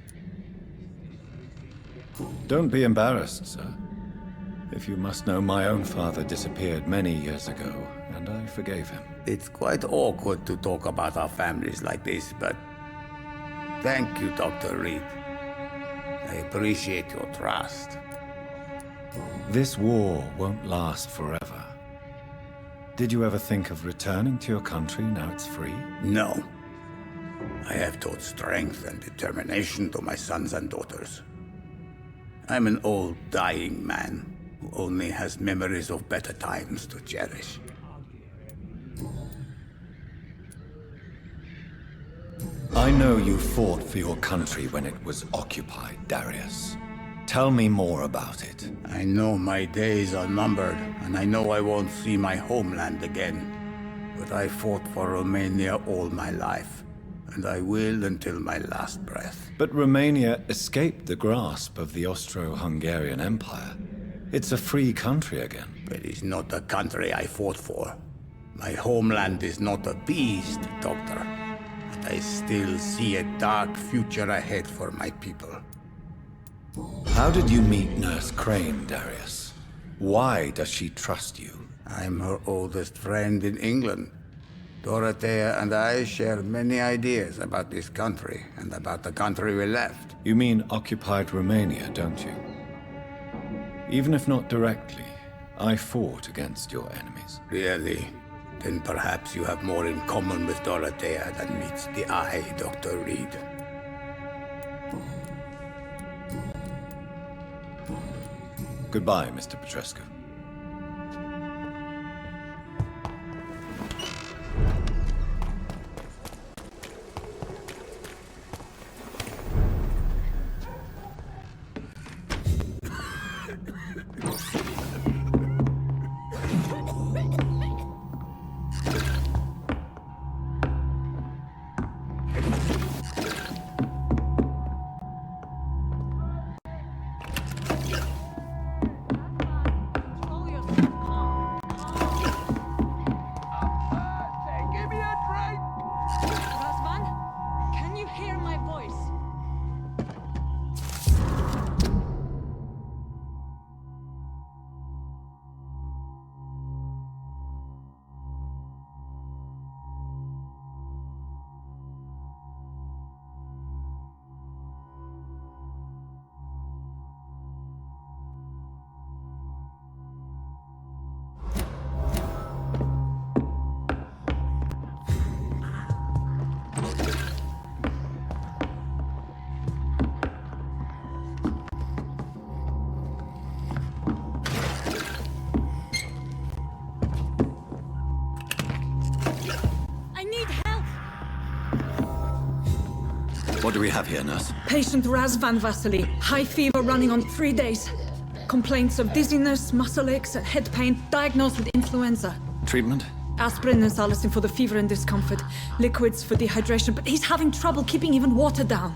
Don't be embarrassed, sir. If you must know, my own father disappeared many years ago, and I forgave him. It's quite awkward to talk about our families like this, but thank you, Dr. Reed. I appreciate your trust. This war won't last forever. Did you ever think of returning to your country now it's free? No. I have taught strength and determination to my sons and daughters. I'm an old, dying man who only has memories of better times to cherish. I know you fought for your country when it was occupied, Darius. Tell me more about it. I know my days are numbered, and I know I won't see my homeland again. But I fought for Romania all my life, and I will until my last breath. But Romania escaped the grasp of the Austro-Hungarian Empire. It's a free country again. It is not the country I fought for. My homeland is not appeased, Doctor. But I still see a dark future ahead for my people. How did you meet Nurse Crane, Darius? Why does she trust you? I'm her oldest friend in England. Dorothea and I share many ideas about this country and about the country we left. You mean occupied Romania, don't you? Even if not directly, I fought against your enemies. Really? Then perhaps you have more in common with Dorothea than meets the eye, Dr. Reed. Goodbye, Mr. Petrescu. What do we have here, nurse? Patient Razvan Vasily. High fever running on 3 days. Complaints of dizziness, muscle aches, and head pain. Diagnosed with influenza. Treatment? Aspirin and salicin for the fever and discomfort. Liquids for dehydration, but he's having trouble keeping even water down.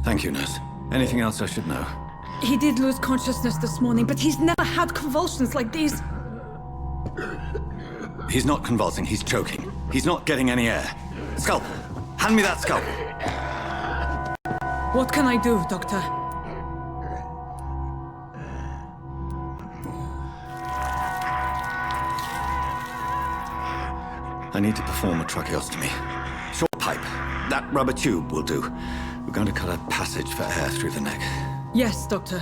Thank you, nurse. Anything else I should know? He did lose consciousness this morning, but he's never had convulsions like these. He's not convulsing, he's choking. He's not getting any air. Scalpel! Hand me that scalpel! What can I do, Doctor? I need to perform a tracheostomy. Short pipe. That rubber tube will do. We're going to cut a passage for air through the neck. Yes, Doctor.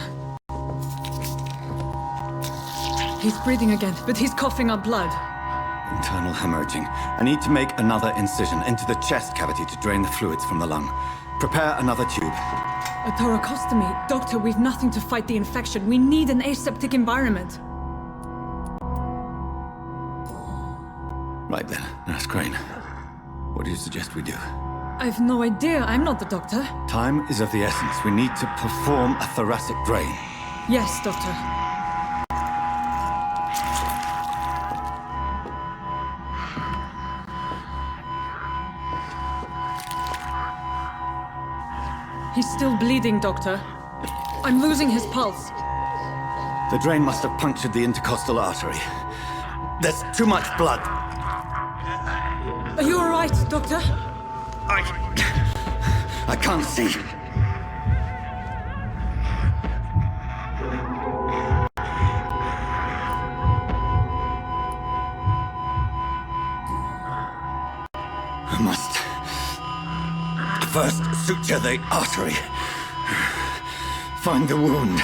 He's breathing again, but he's coughing up blood. Internal hemorrhaging. I need to make another incision into the chest cavity to drain the fluids from the lung. Prepare another tube. A thoracostomy. Doctor, we've nothing to fight the infection. We need an aseptic environment. Right then, Nurse Crane. What do you suggest we do? I've no idea. I'm not the doctor. Time is of the essence. We need to perform a thoracic drain. Yes, Doctor. He's still bleeding, Doctor. I'm losing his pulse. The drain must have punctured the intercostal artery. There's too much blood. Are you all right, Doctor? I can't see. I must first suture the artery. Find the wound.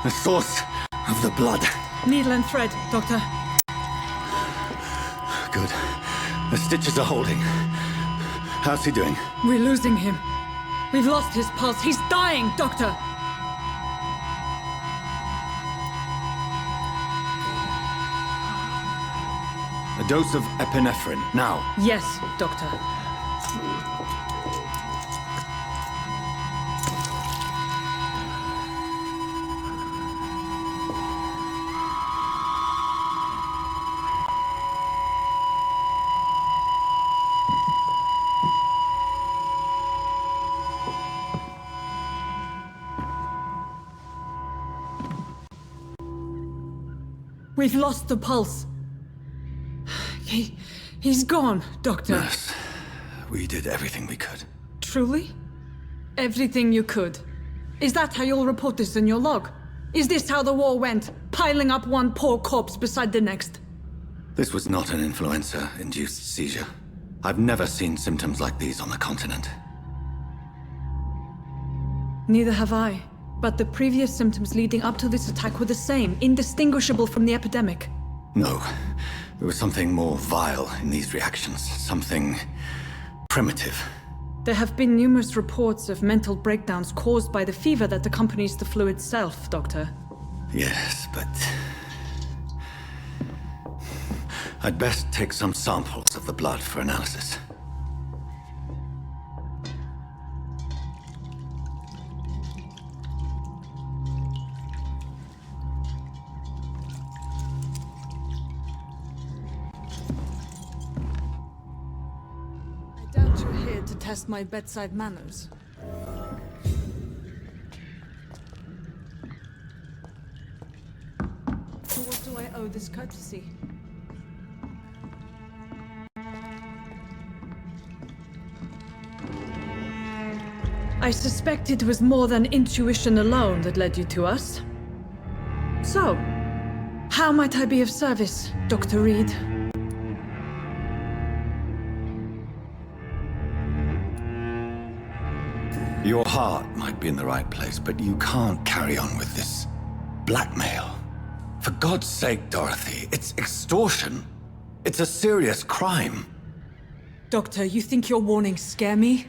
The source of the blood. Needle and thread, Doctor. Good. The stitches are holding. How's he doing? We're losing him. We've lost his pulse. He's dying, Doctor! A dose of epinephrine, now. Yes, Doctor. We've lost the pulse. He's gone, Doctor. Nurse, we did everything we could. Truly? Everything you could. Is that how you'll report this in your log? Is this how the war went? Piling up one poor corpse beside the next? This was not an influenza-induced seizure. I've never seen symptoms like these on the continent. Neither have I. But the previous symptoms leading up to this attack were the same, indistinguishable from the epidemic. No. There was something more vile in these reactions. Something primitive. There have been numerous reports of mental breakdowns caused by the fever that accompanies the flu itself, Doctor. Yes, but... I'd best take some samples of the blood for analysis. To test my bedside manners. To what do I owe this courtesy? I suspect it was more than intuition alone that led you to us. So, how might I be of service, Dr. Reed? Your heart might be in the right place, but you can't carry on with this blackmail. For God's sake, Dorothy, it's extortion. It's a serious crime. Doctor, you think your warnings scare me?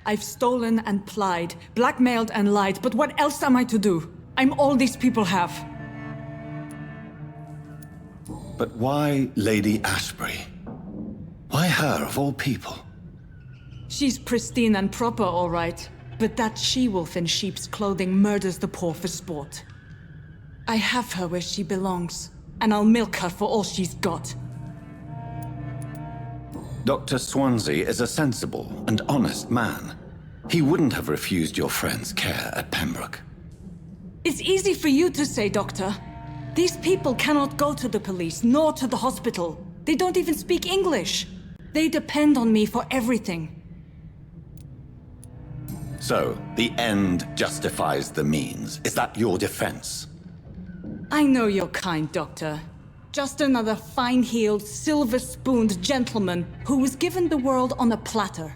I've stolen and plied, blackmailed and lied, but what else am I to do? I'm all these people have. But why Lady Ashbury? Why her, of all people? She's pristine and proper, all right. But that she-wolf in sheep's clothing murders the poor for sport. I have her where she belongs, and I'll milk her for all she's got. Dr. Swansea is a sensible and honest man. He wouldn't have refused your friend's care at Pembroke. It's easy for you to say, Doctor. These people cannot go to the police, nor to the hospital. They don't even speak English. They depend on me for everything. So, the end justifies the means. Is that your defense? I know you're kind, Doctor. Just another fine-heeled, silver-spooned gentleman who was given the world on a platter.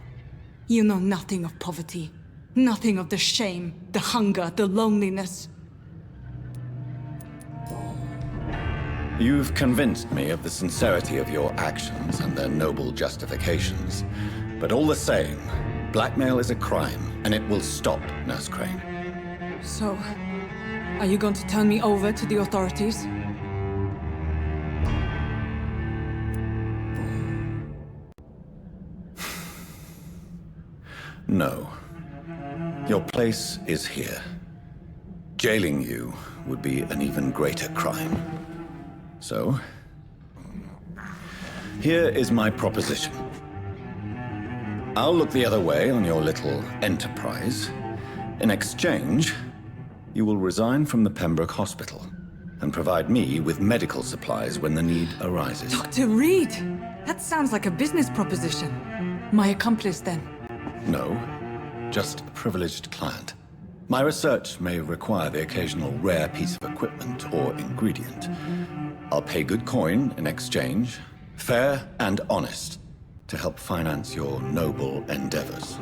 You know nothing of poverty. Nothing of the shame, the hunger, the loneliness. You've convinced me of the sincerity of your actions and their noble justifications. But all the same, Blackmail is a crime, and it will stop, Nurse Crane. So, are you going to turn me over to the authorities? No. Your place is here. Jailing you would be an even greater crime. So, here is my proposition. I'll look the other way on your little enterprise. In exchange, you will resign from the Pembroke Hospital and provide me with medical supplies when the need arises. Dr. Reed! That sounds like a business proposition. My accomplice, then? No, just a privileged client. My research may require the occasional rare piece of equipment or ingredient. I'll pay good coin in exchange, fair and honest, to help finance your noble endeavors.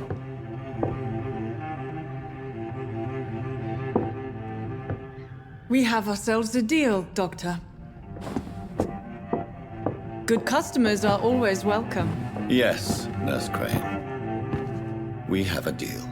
We have ourselves a deal, Doctor. Good customers are always welcome. Yes, Nurse Crane. We have a deal.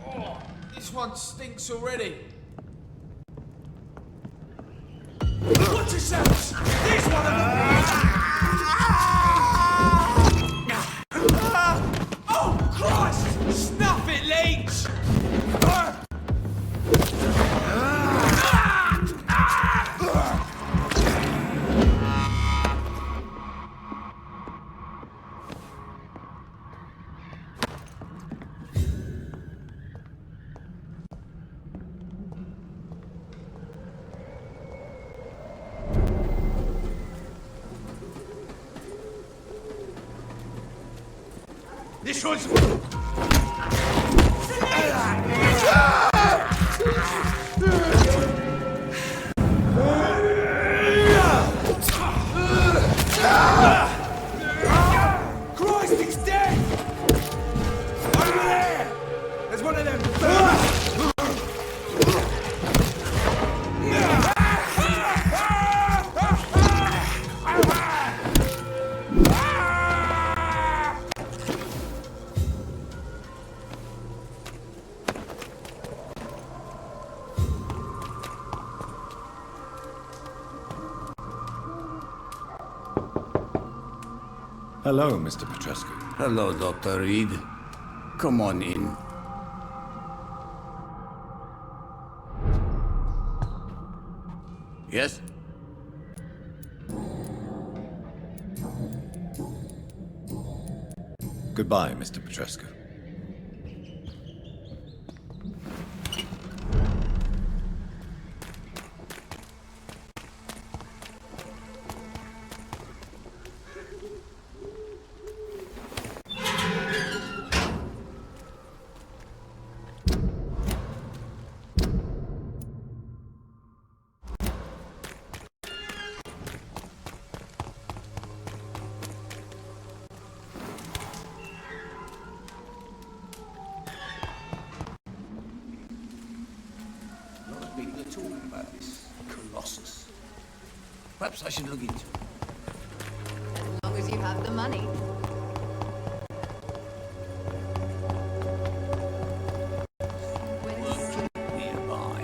Oh, this one stinks already. Watch yourselves! This one! Oh, Christ! Snuff it, leech! This one's... Christ, he's dead! Over there! There's one of them! Hello, Mr. Petrescu. Hello, Dr. Reed. Come on in. Yes? Goodbye, Mr. Petrescu. People are talking about this Colossus. Perhaps I should look into it. As long as you have the money. Nearby.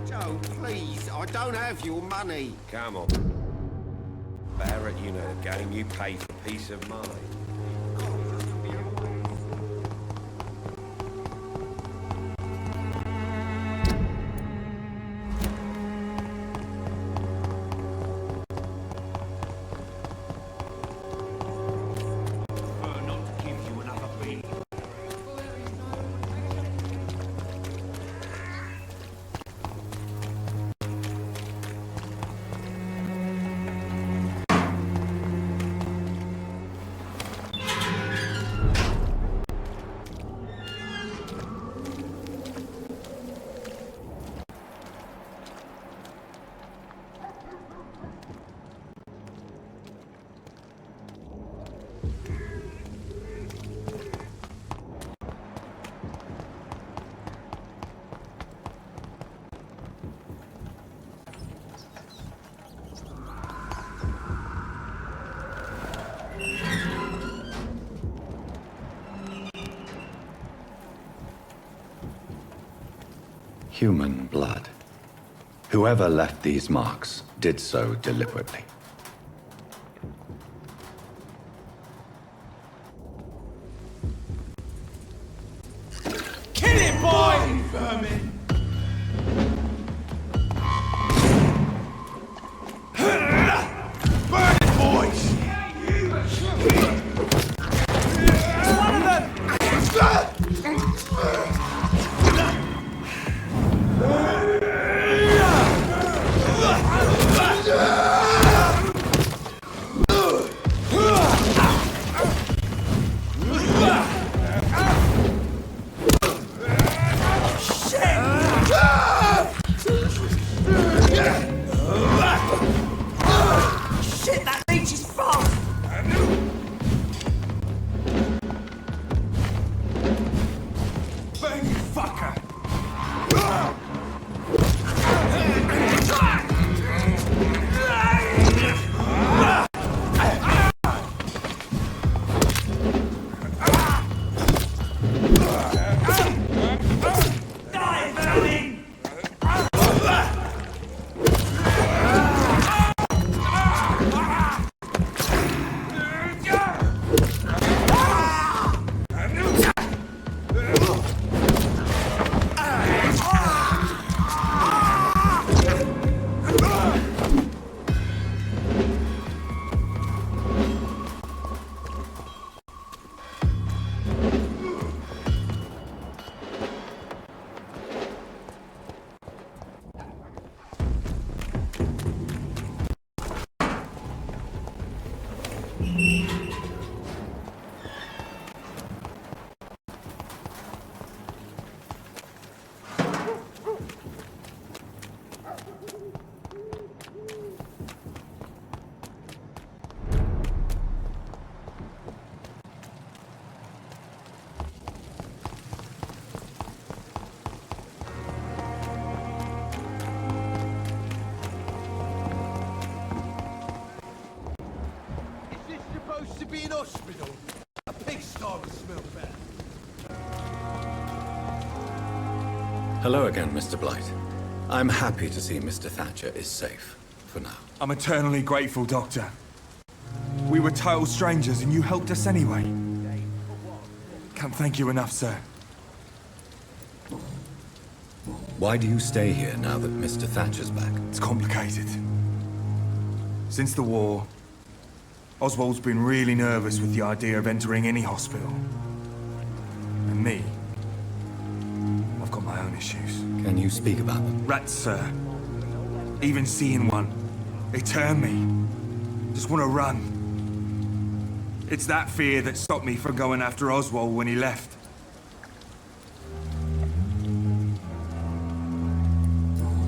Joe, please, I don't have your money. Come on. Barrett, you know the game. You pay for peace of mind. Not to give you another beat. Human blood. Whoever left these marks did so deliberately. Kill it, boy! Vermin! Burn it, boys! It's one of them! Shit, that leech is fast! Burn, you fucker! Supposed to be an hospital. A pigsty would smell better. Hello again, Mr. Blight. I'm happy to see Mr. Thatcher is safe, for now. I'm eternally grateful, Doctor. We were total strangers and you helped us anyway. Can't thank you enough, sir. Why do you stay here now that Mr. Thatcher's back? It's complicated. Since the war, Oswald's been really nervous with the idea of entering any hospital. And me, I've got my own issues. Can you speak about them? Rats, sir. Even seeing one, they turn me. Just want to run. It's that fear that stopped me from going after Oswald when he left.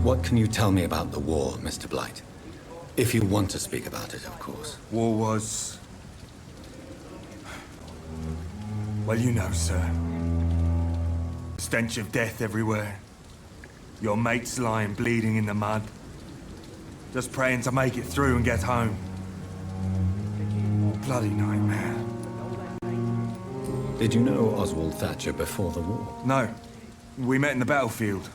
What can you tell me about the war, Mr. Blight? If you want to speak about it, of course. War was... well, you know, sir. Stench of death everywhere. Your mates lying bleeding in the mud. Just praying to make it through and get home. Bloody nightmare. Did you know Oswald Thatcher before the war? No. We met in the battlefield.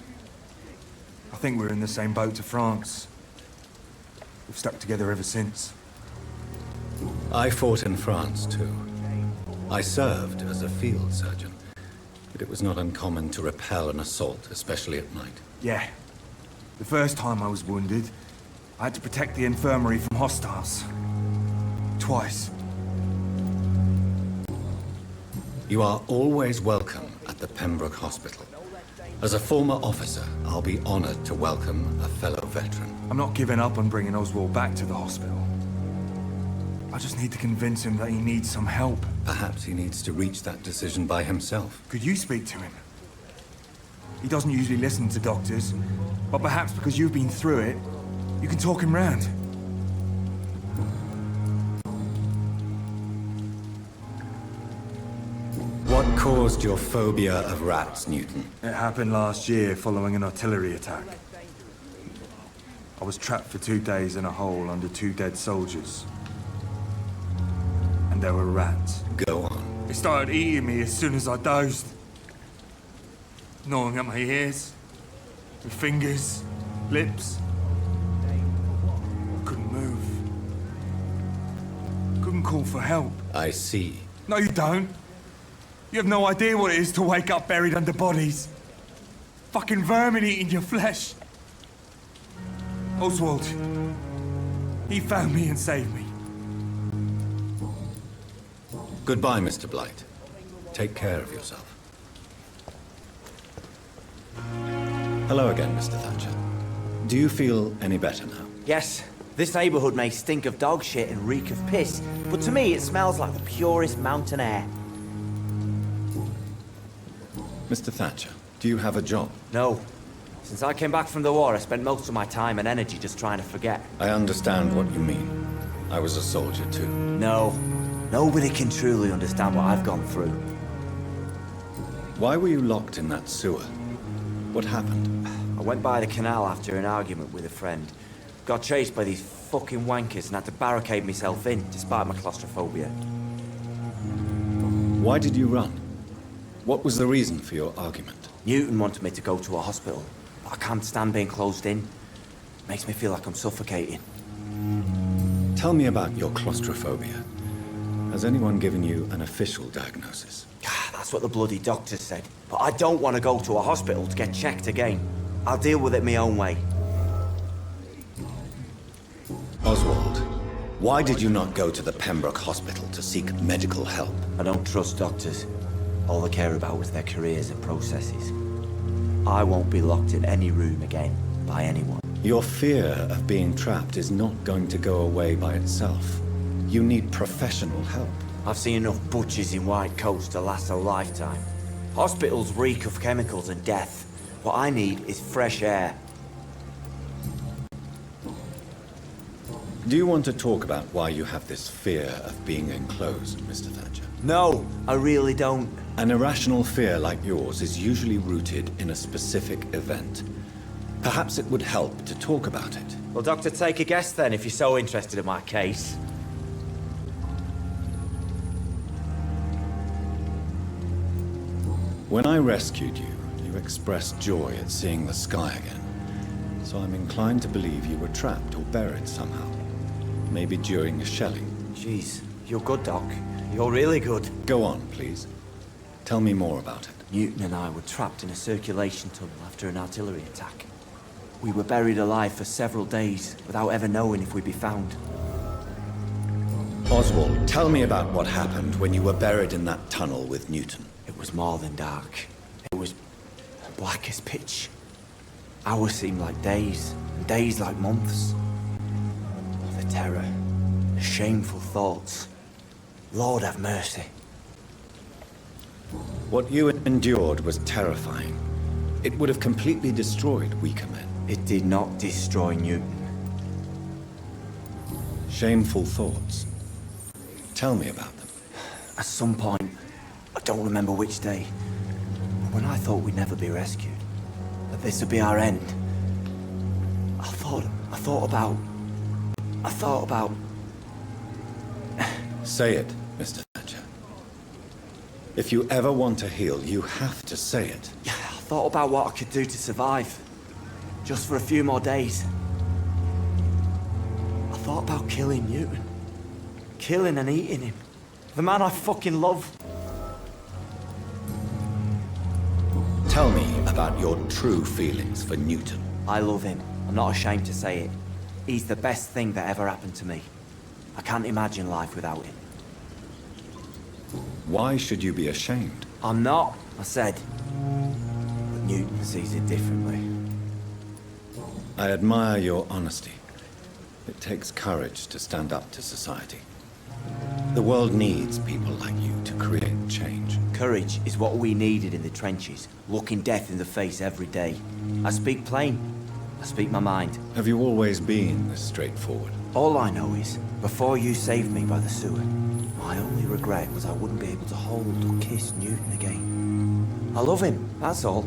I think we're in the same boat to France. We've stuck together ever since. I fought in France, too. I served as a field surgeon, but it was not uncommon to repel an assault, especially at night. Yeah. The first time I was wounded, I had to protect the infirmary from hostiles. Twice. You are always welcome at the Pembroke Hospital. As a former officer, I'll be honored to welcome a fellow veteran. I'm not giving up on bringing Oswald back to the hospital. I just need to convince him that he needs some help. Perhaps he needs to reach that decision by himself. Could you speak to him? He doesn't usually listen to doctors, but perhaps because you've been through it, you can talk him round. What caused your phobia of rats, Newton? It happened last year following an artillery attack. I was trapped for 2 days in a hole under 2 dead soldiers. And there were rats. Go on. They started eating me as soon as I dozed. Gnawing at my ears. With fingers, lips. Couldn't move. Couldn't call for help. I see. No, you don't. You have no idea what it is to wake up buried under bodies. Fucking vermin eating your flesh. Oswald, he found me and saved me. Goodbye, Mr. Blight. Take care of yourself. Hello again, Mr. Thatcher. Do you feel any better now? Yes, this neighborhood may stink of dog shit and reek of piss, but to me it smells like the purest mountain air. Mr. Thatcher, do you have a job? No. Since I came back from the war, I spent most of my time and energy just trying to forget. I understand what you mean. I was a soldier too. No. Nobody can truly understand what I've gone through. Why were you locked in that sewer? What happened? I went by the canal after an argument with a friend. Got chased by these fucking wankers and had to barricade myself in, despite my claustrophobia. Why did you run? What was the reason for your argument? Newton wanted me to go to a hospital, but I can't stand being closed in. Makes me feel like I'm suffocating. Tell me about your claustrophobia. Has anyone given you an official diagnosis? That's what the bloody doctor said. But I don't want to go to a hospital to get checked again. I'll deal with it my own way. Oswald, why did you not go to the Pembroke Hospital to seek medical help? I don't trust doctors. All they care about is their careers and processes. I won't be locked in any room again by anyone. Your fear of being trapped is not going to go away by itself. You need professional help. I've seen enough butchers in white coats to last a lifetime. Hospitals reek of chemicals and death. What I need is fresh air. Do you want to talk about why you have this fear of being enclosed, Mr. Thatcher? No, I really don't. An irrational fear like yours is usually rooted in a specific event. Perhaps it would help to talk about it. Well, Doctor, take a guess then, if you're so interested in my case. When I rescued you, you expressed joy at seeing the sky again. So I'm inclined to believe you were trapped or buried somehow. Maybe during a shelling. Jeez, you're good, Doc. You're really good. Go on, please. Tell me more about it. Newton and I were trapped in a circulation tunnel after an artillery attack. We were buried alive for several days without ever knowing if we'd be found. Oswald, tell me about what happened when you were buried in that tunnel with Newton. It was more than dark. It was black as pitch. Hours seemed like days, and days like months. The terror, the shameful thoughts. Lord have mercy. What you endured was terrifying. It would have completely destroyed weaker men. It did not destroy Newton. Shameful thoughts. Tell me about them. At some point, I don't remember which day, but when I thought we'd never be rescued, that this would be our end, I thought about... Say it, Mr. Thatcher. If you ever want to heal, you have to say it. I thought about what I could do to survive. Just for a few more days. I thought about killing Newton. Killing and eating him. The man I fucking love. Tell me about your true feelings for Newton. I love him. I'm not ashamed to say it. He's the best thing that ever happened to me. I can't imagine life without him. Why should you be ashamed? I'm not, I said. But Newton sees it differently. I admire your honesty. It takes courage to stand up to society. The world needs people like you to create change. Courage is what we needed in the trenches, looking death in the face every day. I speak plain. I speak my mind. Have you always been this straightforward? All I know is, before you saved me by the sewer, my only regret was I wouldn't be able to hold or kiss Newton again. I love him, that's all.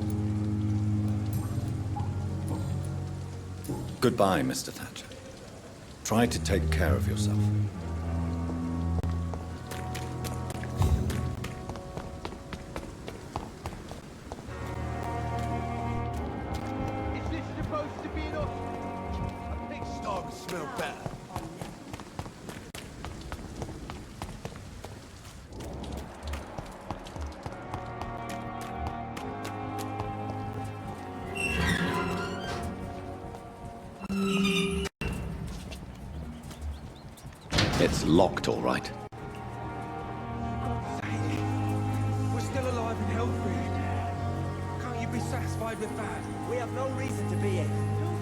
Goodbye, Mr. Thatcher. Try to take care of yourself. It's locked, all right. We're still alive and healthy. Can't you be satisfied with that? We have no reason to be here.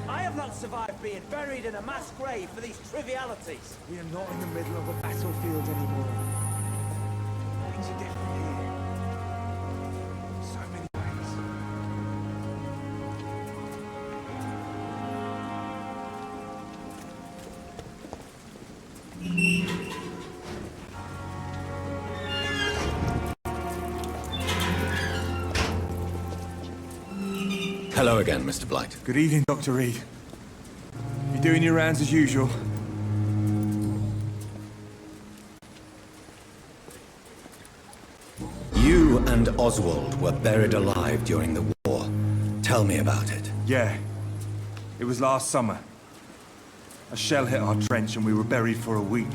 I have not survived being buried in a mass grave for these trivialities. We are not in the middle of a battlefield anymore. Things are different here. So many ways. Hello again, Mr. Blight. Good evening, Dr. Reed. You doing your rounds as usual? You and Oswald were buried alive during the war. Tell me about it. Yeah. It was last summer. A shell hit our trench and we were buried for a week.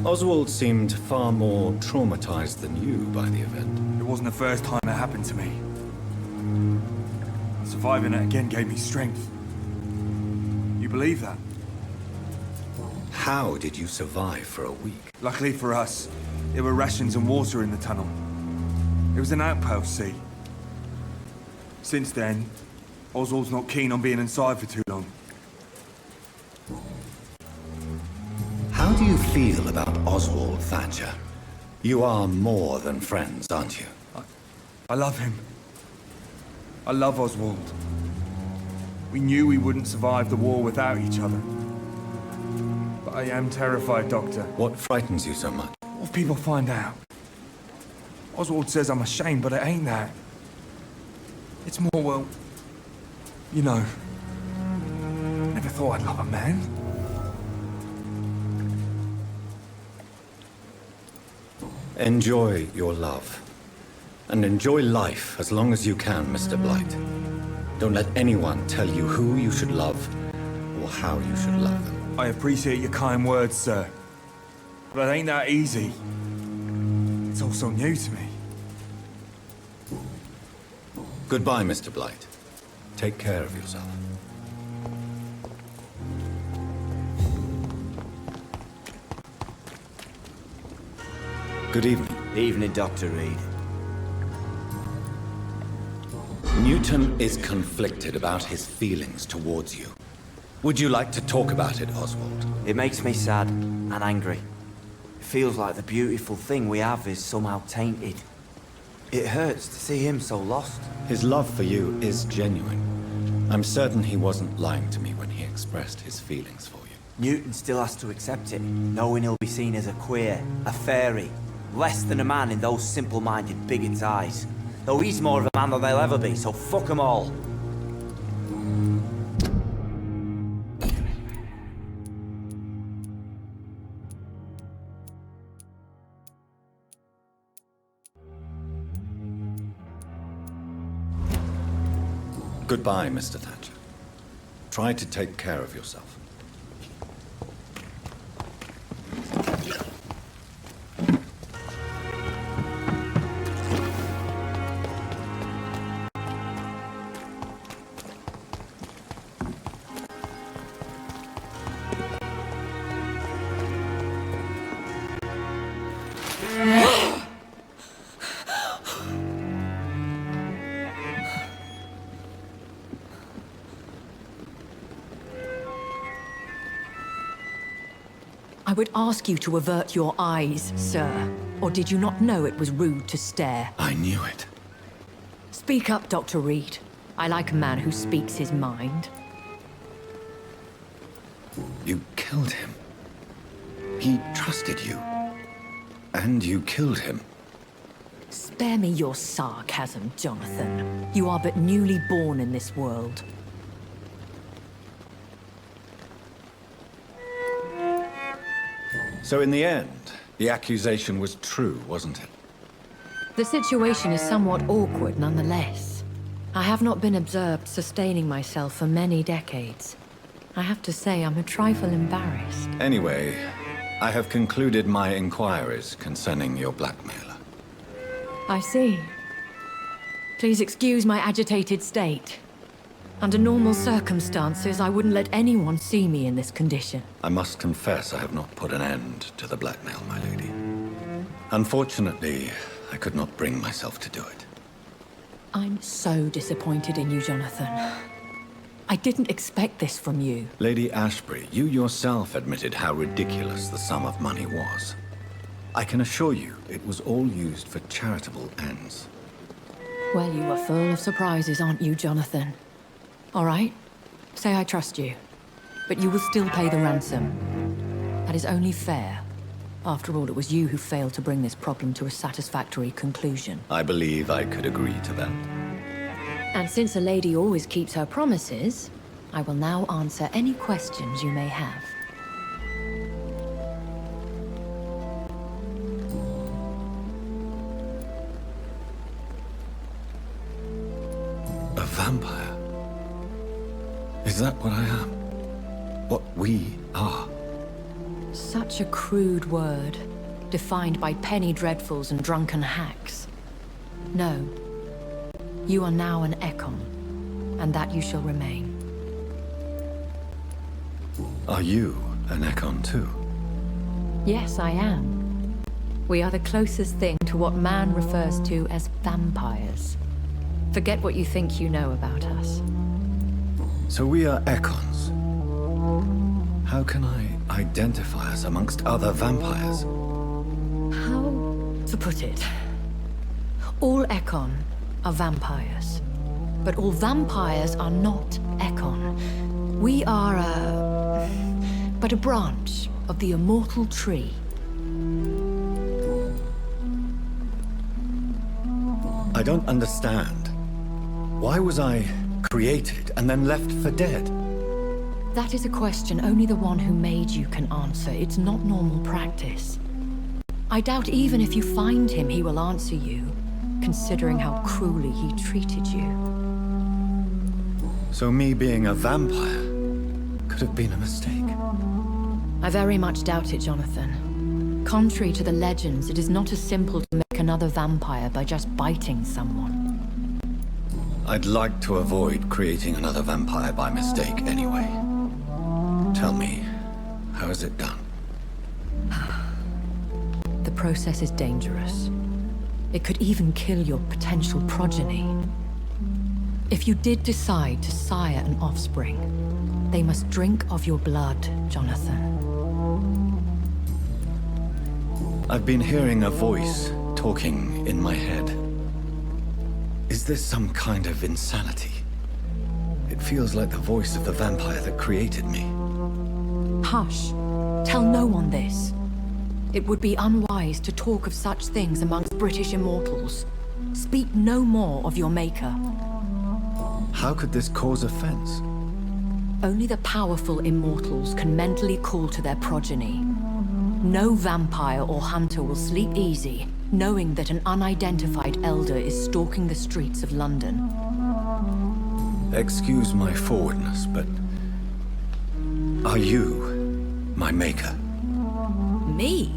Oswald seemed far more traumatized than you by the event. It wasn't the first time it happened to me. Surviving it again gave me strength. You believe that? How did you survive for a week? Luckily for us, there were rations and water in the tunnel. It was an outpost, see? Since then, Oswald's not keen on being inside for too long. How do you feel about Oswald, Thatcher? You are more than friends, aren't you? I love him. I love Oswald. We knew we wouldn't survive the war without each other. But I am terrified, Doctor. What frightens you so much? What if people find out? Oswald says I'm ashamed, but it ain't that. It's more, well, you know, never thought I'd love a man. Enjoy your love. And enjoy life as long as you can, Mr. Blight. Don't let anyone tell you who you should love or how you should love them. I appreciate your kind words, sir. But it ain't that easy. It's all so new to me. Goodbye, Mr. Blight. Take care of yourself. Good evening. Evening, Dr. Reed. Newton is conflicted about his feelings towards you. Would you like to talk about it, Oswald? It makes me sad and angry. It feels like the beautiful thing we have is somehow tainted. It hurts to see him so lost. His love for you is genuine. I'm certain he wasn't lying to me when he expressed his feelings for you. Newton still has to accept it, knowing he'll be seen as a queer, a fairy, less than a man in those simple-minded bigots' eyes. Though he's more of a man than they'll ever be, so fuck them all. Goodbye, Mr. Thatcher. Try to take care of yourself. I would ask you to avert your eyes, sir. Or did you not know it was rude to stare? I knew it. Speak up, Dr. Reed. I like a man who speaks his mind. You killed him. He trusted you. And you killed him. Spare me your sarcasm, Jonathan. You are but newly born in this world. So in the end, the accusation was true, wasn't it? The situation is somewhat awkward nonetheless. I have not been observed sustaining myself for many decades. I have to say I'm a trifle embarrassed. Anyway, I have concluded my inquiries concerning your blackmailer. I see. Please excuse my agitated state. Under normal circumstances, I wouldn't let anyone see me in this condition. I must confess I have not put an end to the blackmail, my lady. Unfortunately, I could not bring myself to do it. I'm so disappointed in you, Jonathan. I didn't expect this from you. Lady Ashbury, you yourself admitted how ridiculous the sum of money was. I can assure you it was all used for charitable ends. Well, you are full of surprises, aren't you, Jonathan? All right, say I trust you, but you will still pay the ransom. That is only fair. After all, it was you who failed to bring this problem to a satisfactory conclusion. I believe I could agree to that. And since a lady always keeps her promises, I will now answer any questions you may have. A vampire? Is that what I am? What we are? Such a crude word, defined by penny dreadfuls and drunken hacks. No. You are now an Ekon, and that you shall remain. Are you an Ekon too? Yes, I am. We are the closest thing to what man refers to as vampires. Forget what you think you know about us. So we are Ekons. How can I identify us amongst other vampires? How to put it? All Ekon are vampires. But all vampires are not Ekon. We are but a branch of the immortal tree. I don't understand. Why was I created and then left for dead? That is a question only the one who made you can answer. It's not normal practice. I doubt even if you find him, he will answer you, considering how cruelly he treated you. So me being a vampire could have been a mistake. I very much doubt it, Jonathan. Contrary to the legends, it is not as simple to make another vampire by just biting someone. I'd like to avoid creating another vampire by mistake anyway. Tell me, how is it done? The process is dangerous. It could even kill your potential progeny. If you did decide to sire an offspring, they must drink of your blood, Jonathan. I've been hearing a voice talking in my head. Is this some kind of insanity? It feels like the voice of the vampire that created me. Hush. Tell no one this. It would be unwise to talk of such things amongst British immortals. Speak no more of your maker. How could this cause offense? Only the powerful immortals can mentally call to their progeny. No vampire or hunter will sleep easy, knowing that an unidentified elder is stalking the streets of London. Excuse my forwardness, but are you my maker? Me?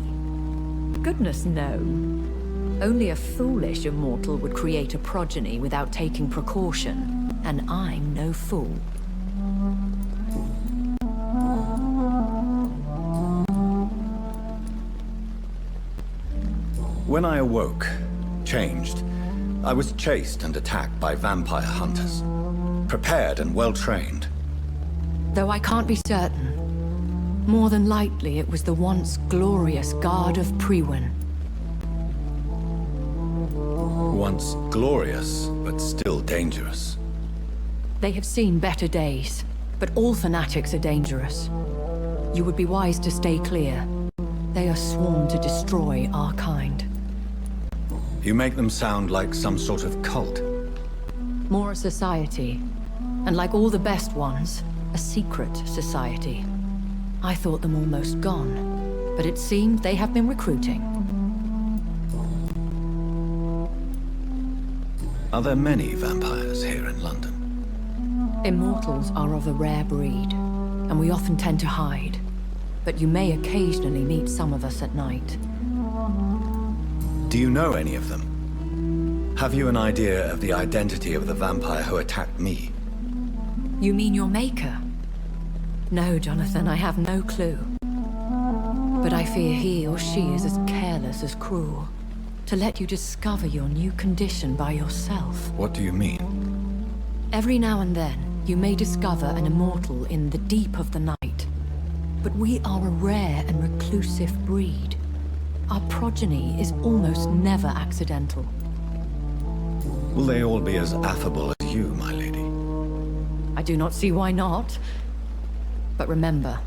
Goodness, no. Only a foolish immortal would create a progeny without taking precaution, and I'm no fool. When I awoke, changed, I was chased and attacked by vampire hunters. Prepared and well-trained. Though I can't be certain. More than likely, it was the once glorious Guard of Priwen. Once glorious, but still dangerous. They have seen better days, but all fanatics are dangerous. You would be wise to stay clear. They are sworn to destroy our kind. You make them sound like some sort of cult. More a society, and like all the best ones, a secret society. I thought them almost gone, but it seemed they have been recruiting. Are there many vampires here in London? Immortals are of a rare breed, and we often tend to hide. But you may occasionally meet some of us at night. Do you know any of them? Have you an idea of the identity of the vampire who attacked me? You mean your maker? No, Jonathan, I have no clue. But I fear he or she is as careless as cruel. To let you discover your new condition by yourself. What do you mean? Every now and then, you may discover an immortal in the deep of the night. But we are a rare and reclusive breed. Our progeny is almost never accidental. Will they all be as affable as you, my lady? I do not see why not. But remember,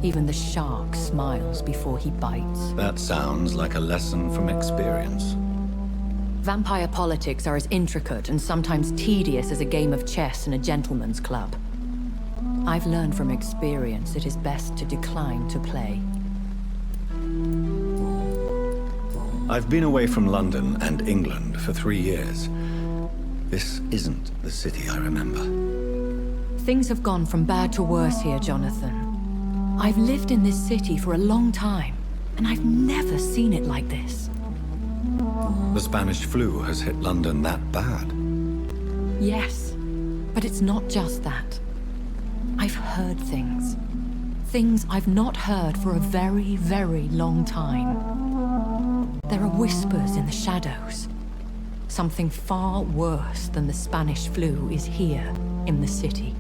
even the shark smiles before he bites. That sounds like a lesson from experience. Vampire politics are as intricate and sometimes tedious as a game of chess in a gentleman's club. I've learned from experience it is best to decline to play. I've been away from London and England for 3 years. This isn't the city I remember. Things have gone from bad to worse here, Jonathan. I've lived in this city for a long time, and I've never seen it like this. The Spanish flu has hit London that bad. Yes, but it's not just that. I've heard things. Things I've not heard for a very, very long time. There are whispers in the shadows. Something far worse than the Spanish flu is here in the city.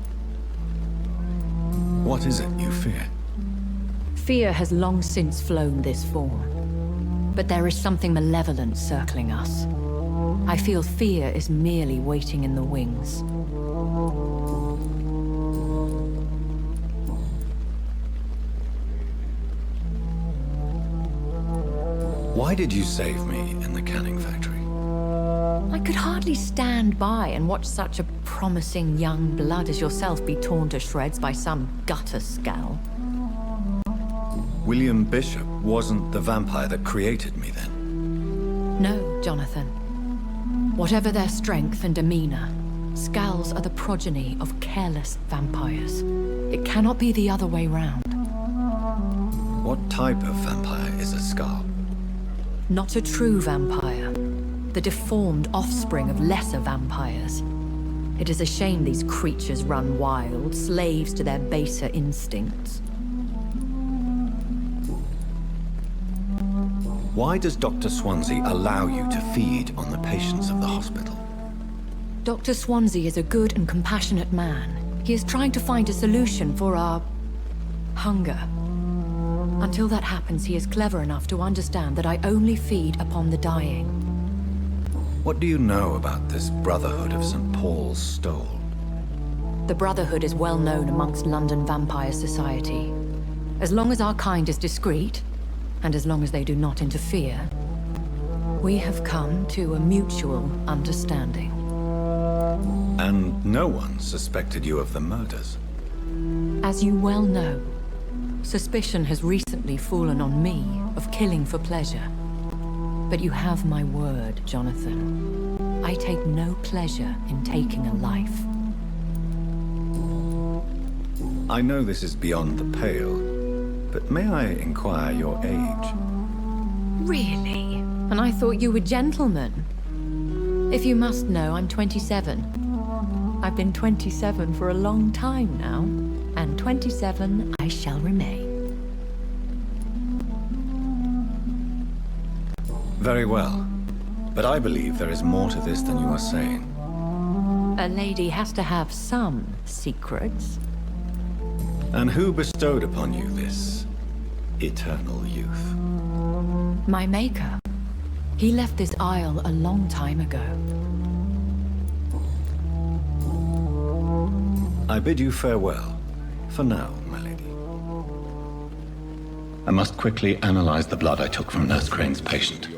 What is it you fear? Fear has long since flown this form. But there is something malevolent circling us. I feel fear is merely waiting in the wings. Why did you save me in the canning factory? I could hardly stand by and watch such a promising young blood as yourself be torn to shreds by some gutter scowl. William Bishop wasn't the vampire that created me then? No, Jonathan. Whatever their strength and demeanor, scowls are the progeny of careless vampires. It cannot be the other way round. What type of vampire is a scowl? Not a true vampire. The deformed offspring of lesser vampires. It is a shame these creatures run wild, slaves to their baser instincts. Why does Dr. Swansea allow you to feed on the patients of the hospital? Dr. Swansea is a good and compassionate man. He is trying to find a solution for our hunger. Until that happens, he is clever enough to understand that I only feed upon the dying. What do you know about this Brotherhood of St. Paul's Stole? The Brotherhood is well known amongst London vampire society. As long as our kind is discreet, and as long as they do not interfere, we have come to a mutual understanding. And no one suspected you of the murders? As you well know, suspicion has recently fallen on me of killing for pleasure. But you have my word, Jonathan. I take no pleasure in taking a life. I know this is beyond the pale, but may I inquire your age? Really? And I thought you were gentlemen. If you must know, I'm 27. I've been 27 for a long time now, and 27 I shall remain. Very well, but I believe there is more to this than you are saying. A lady has to have some secrets. And who bestowed upon you this eternal youth? My maker. He left this isle a long time ago. I bid you farewell, for now, my lady. I must quickly analyze the blood I took from Nurse Crane's patient.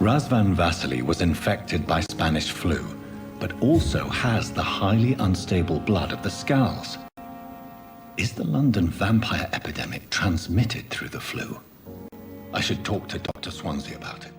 Razvan Vasily was infected by Spanish flu, but also has the highly unstable blood of the Skulls. Is the London vampire epidemic transmitted through the flu? I should talk to Dr. Swansea about it.